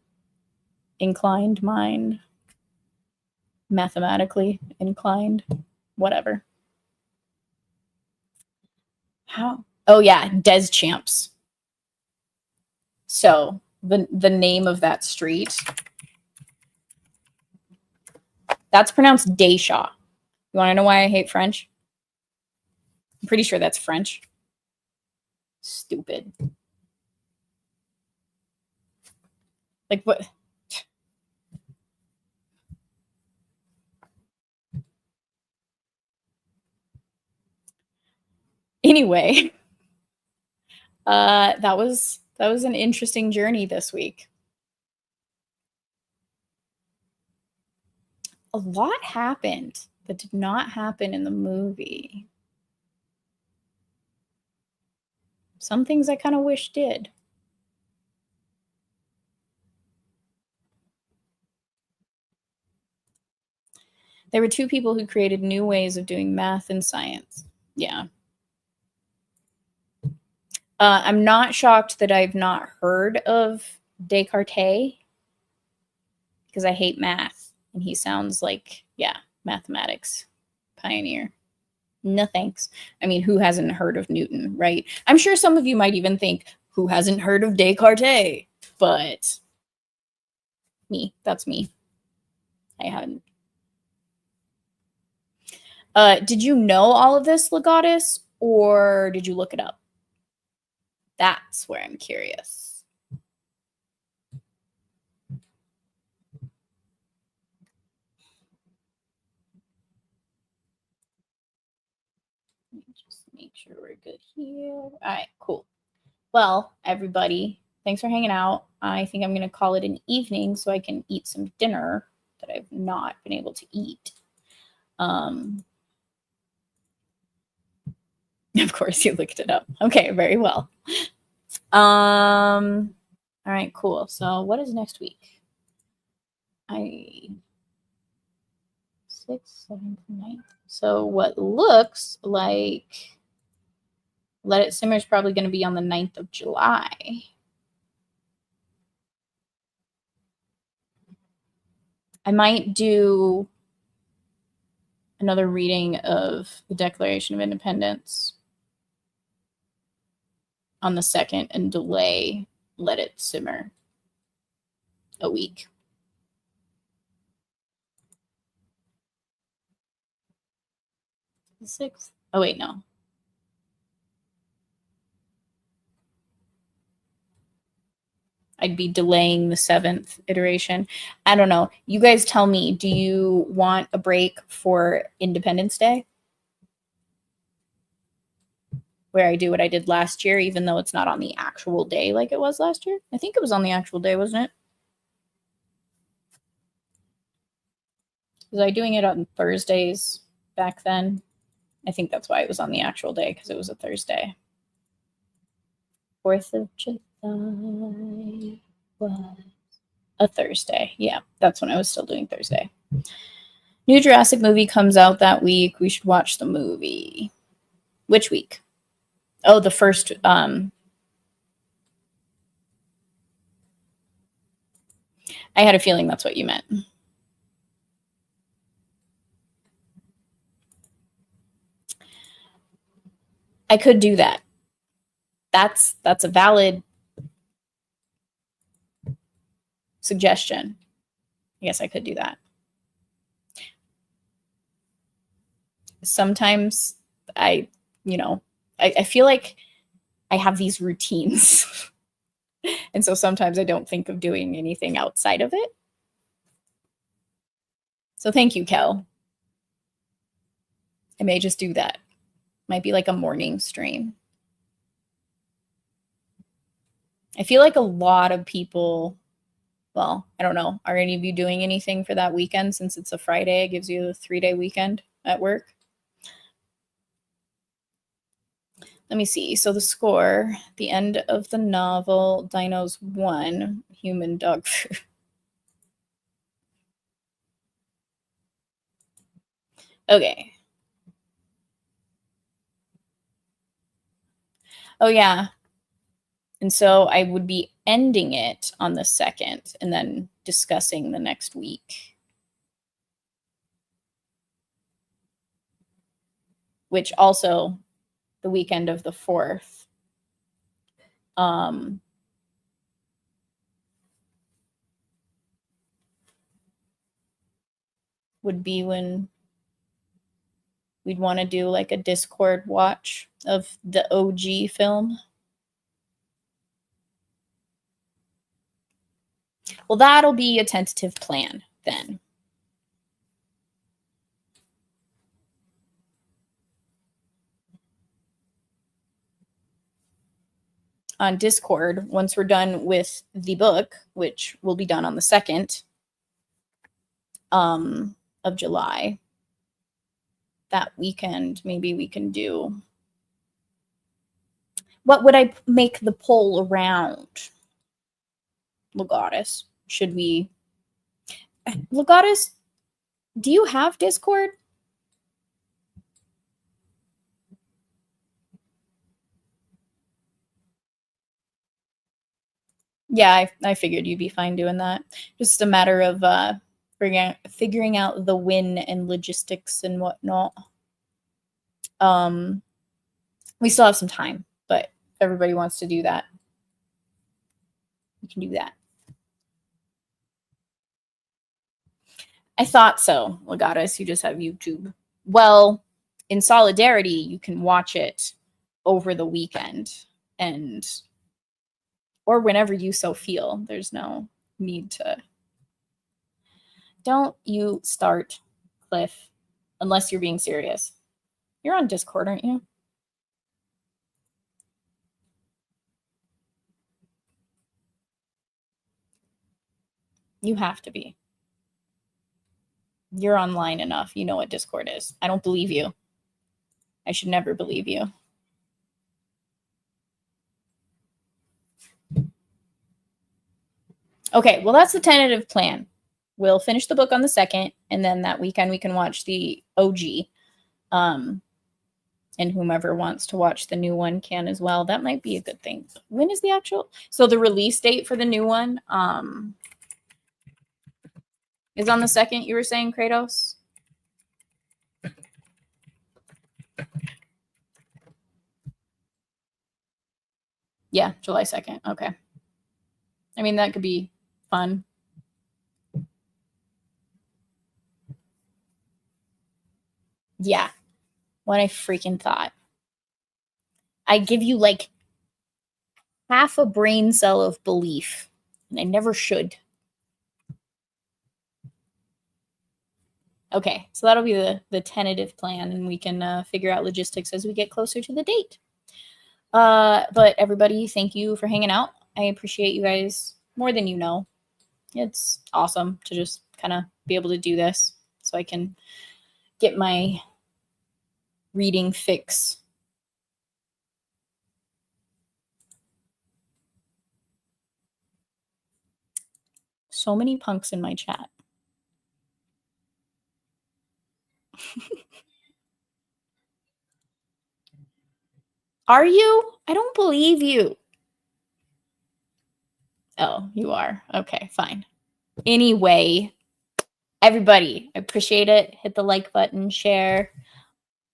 inclined mind, mathematically inclined, whatever. How? Oh yeah, Deschamps. So the name of that street, that's pronounced Dayshaw. You want to know why I hate French? I'm pretty sure that's French. Stupid. Like what? Anyway, that was an interesting journey this week. A lot happened that did not happen in the movie. Some things I kind of wish did. There were two people who created new ways of doing math and science. Yeah. I'm not shocked that I've not heard of Descartes because I hate math. And he sounds like, yeah, mathematics pioneer. No thanks. I mean, who hasn't heard of Newton, right? I'm sure some of you might even think, who hasn't heard of Descartes? But me, that's me. I haven't. Did you know all of this, Legatus, or did you look it up? That's where I'm curious. Let me just make sure we're good here. All right, cool. Well, everybody, thanks for hanging out. I think I'm going to call it an evening so I can eat some dinner that I've not been able to eat. Of course, you looked it up. Okay, very well. All right, cool. So what is next week? 6th, 7th, 9th. So what looks like Let It Simmer is probably going to be on the 9th of July. I might do another reading of the Declaration of Independence on the 2nd and delay Let It Simmer a week. The 6th. Oh, wait, no. I'd be delaying the 7th iteration. I don't know. You guys tell me, do you want a break for Independence Day? Where I do what I did last year, even though it's not on the actual day like it was last year. I think it was on the actual day, wasn't it? Was I doing it on Thursdays back then? I think that's why it was on the actual day, because it was a Thursday. 4th of July was a Thursday. Yeah, that's when I was still doing Thursday. New Jurassic movie comes out that week. We should watch the movie. Which week? Oh, the first. I had a feeling that's what you meant. I could do that. That's a valid suggestion. I guess I could do that. Sometimes I feel like I have these routines. And so sometimes I don't think of doing anything outside of it. So thank you, Kel. I may just do that. Might be like a morning stream. I feel like a lot of people, well, I don't know. Are any of you doing anything for that weekend since it's a Friday? It gives you a 3-day weekend at work. Let me see. So the score, the end of the novel, dinos 1, human dog food. Okay. Oh, yeah. And so I would be ending it on the 2nd and then discussing the next week. Which also, the weekend of the 4th, would be when we'd want to do like a Discord watch of the OG film. Well, that'll be a tentative plan then. on Discord once we're done with the book, which will be done on the 2nd of July. That weekend, maybe we can do. What would I make the poll around? Legatus, should we? Legatus, do you have Discord? Yeah, I figured you'd be fine doing that. Just a matter of figuring out the when and logistics and whatnot. We still have some time, but if everybody wants to do that, we can do that. I thought so, Legatus. You just have YouTube. Well, in solidarity, you can watch it over the weekend or whenever you so feel. There's no need to. Don't you start, Cliff, unless you're being serious. You're on Discord, aren't you? You have to be. You're online enough. You know what Discord is. I don't believe you. I should never believe you. Okay, well, that's the tentative plan. We'll finish the book on the 2nd, and then that weekend we can watch the OG. And whomever wants to watch the new one can as well. That might be a good thing. When is the actual? So the release date for the new one is on the 2nd, you were saying, Kratos? Yeah, July 2nd. Okay. I mean, that could be fun. Yeah. What I freaking thought. I give you like half a brain cell of belief, and I never should. Okay, so that'll be the tentative plan, and we can figure out logistics as we get closer to the date. But everybody, thank you for hanging out. I appreciate you guys more than you know. It's awesome to just kind of be able to do this so I can get my reading fix. So many punks in my chat. Are you? I don't believe you. Oh, you are. Okay, fine. Anyway, everybody, I appreciate it. Hit the like button, share,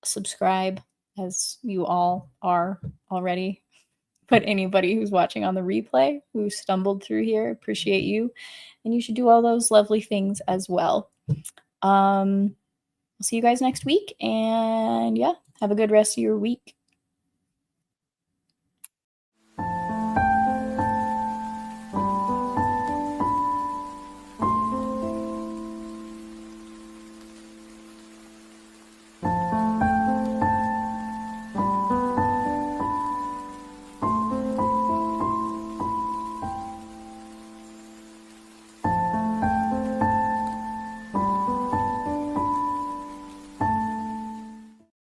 subscribe, as you all are already. But anybody who's watching on the replay, who stumbled through here, appreciate you. And you should do all those lovely things as well. I'll see you guys next week. And yeah, have a good rest of your week.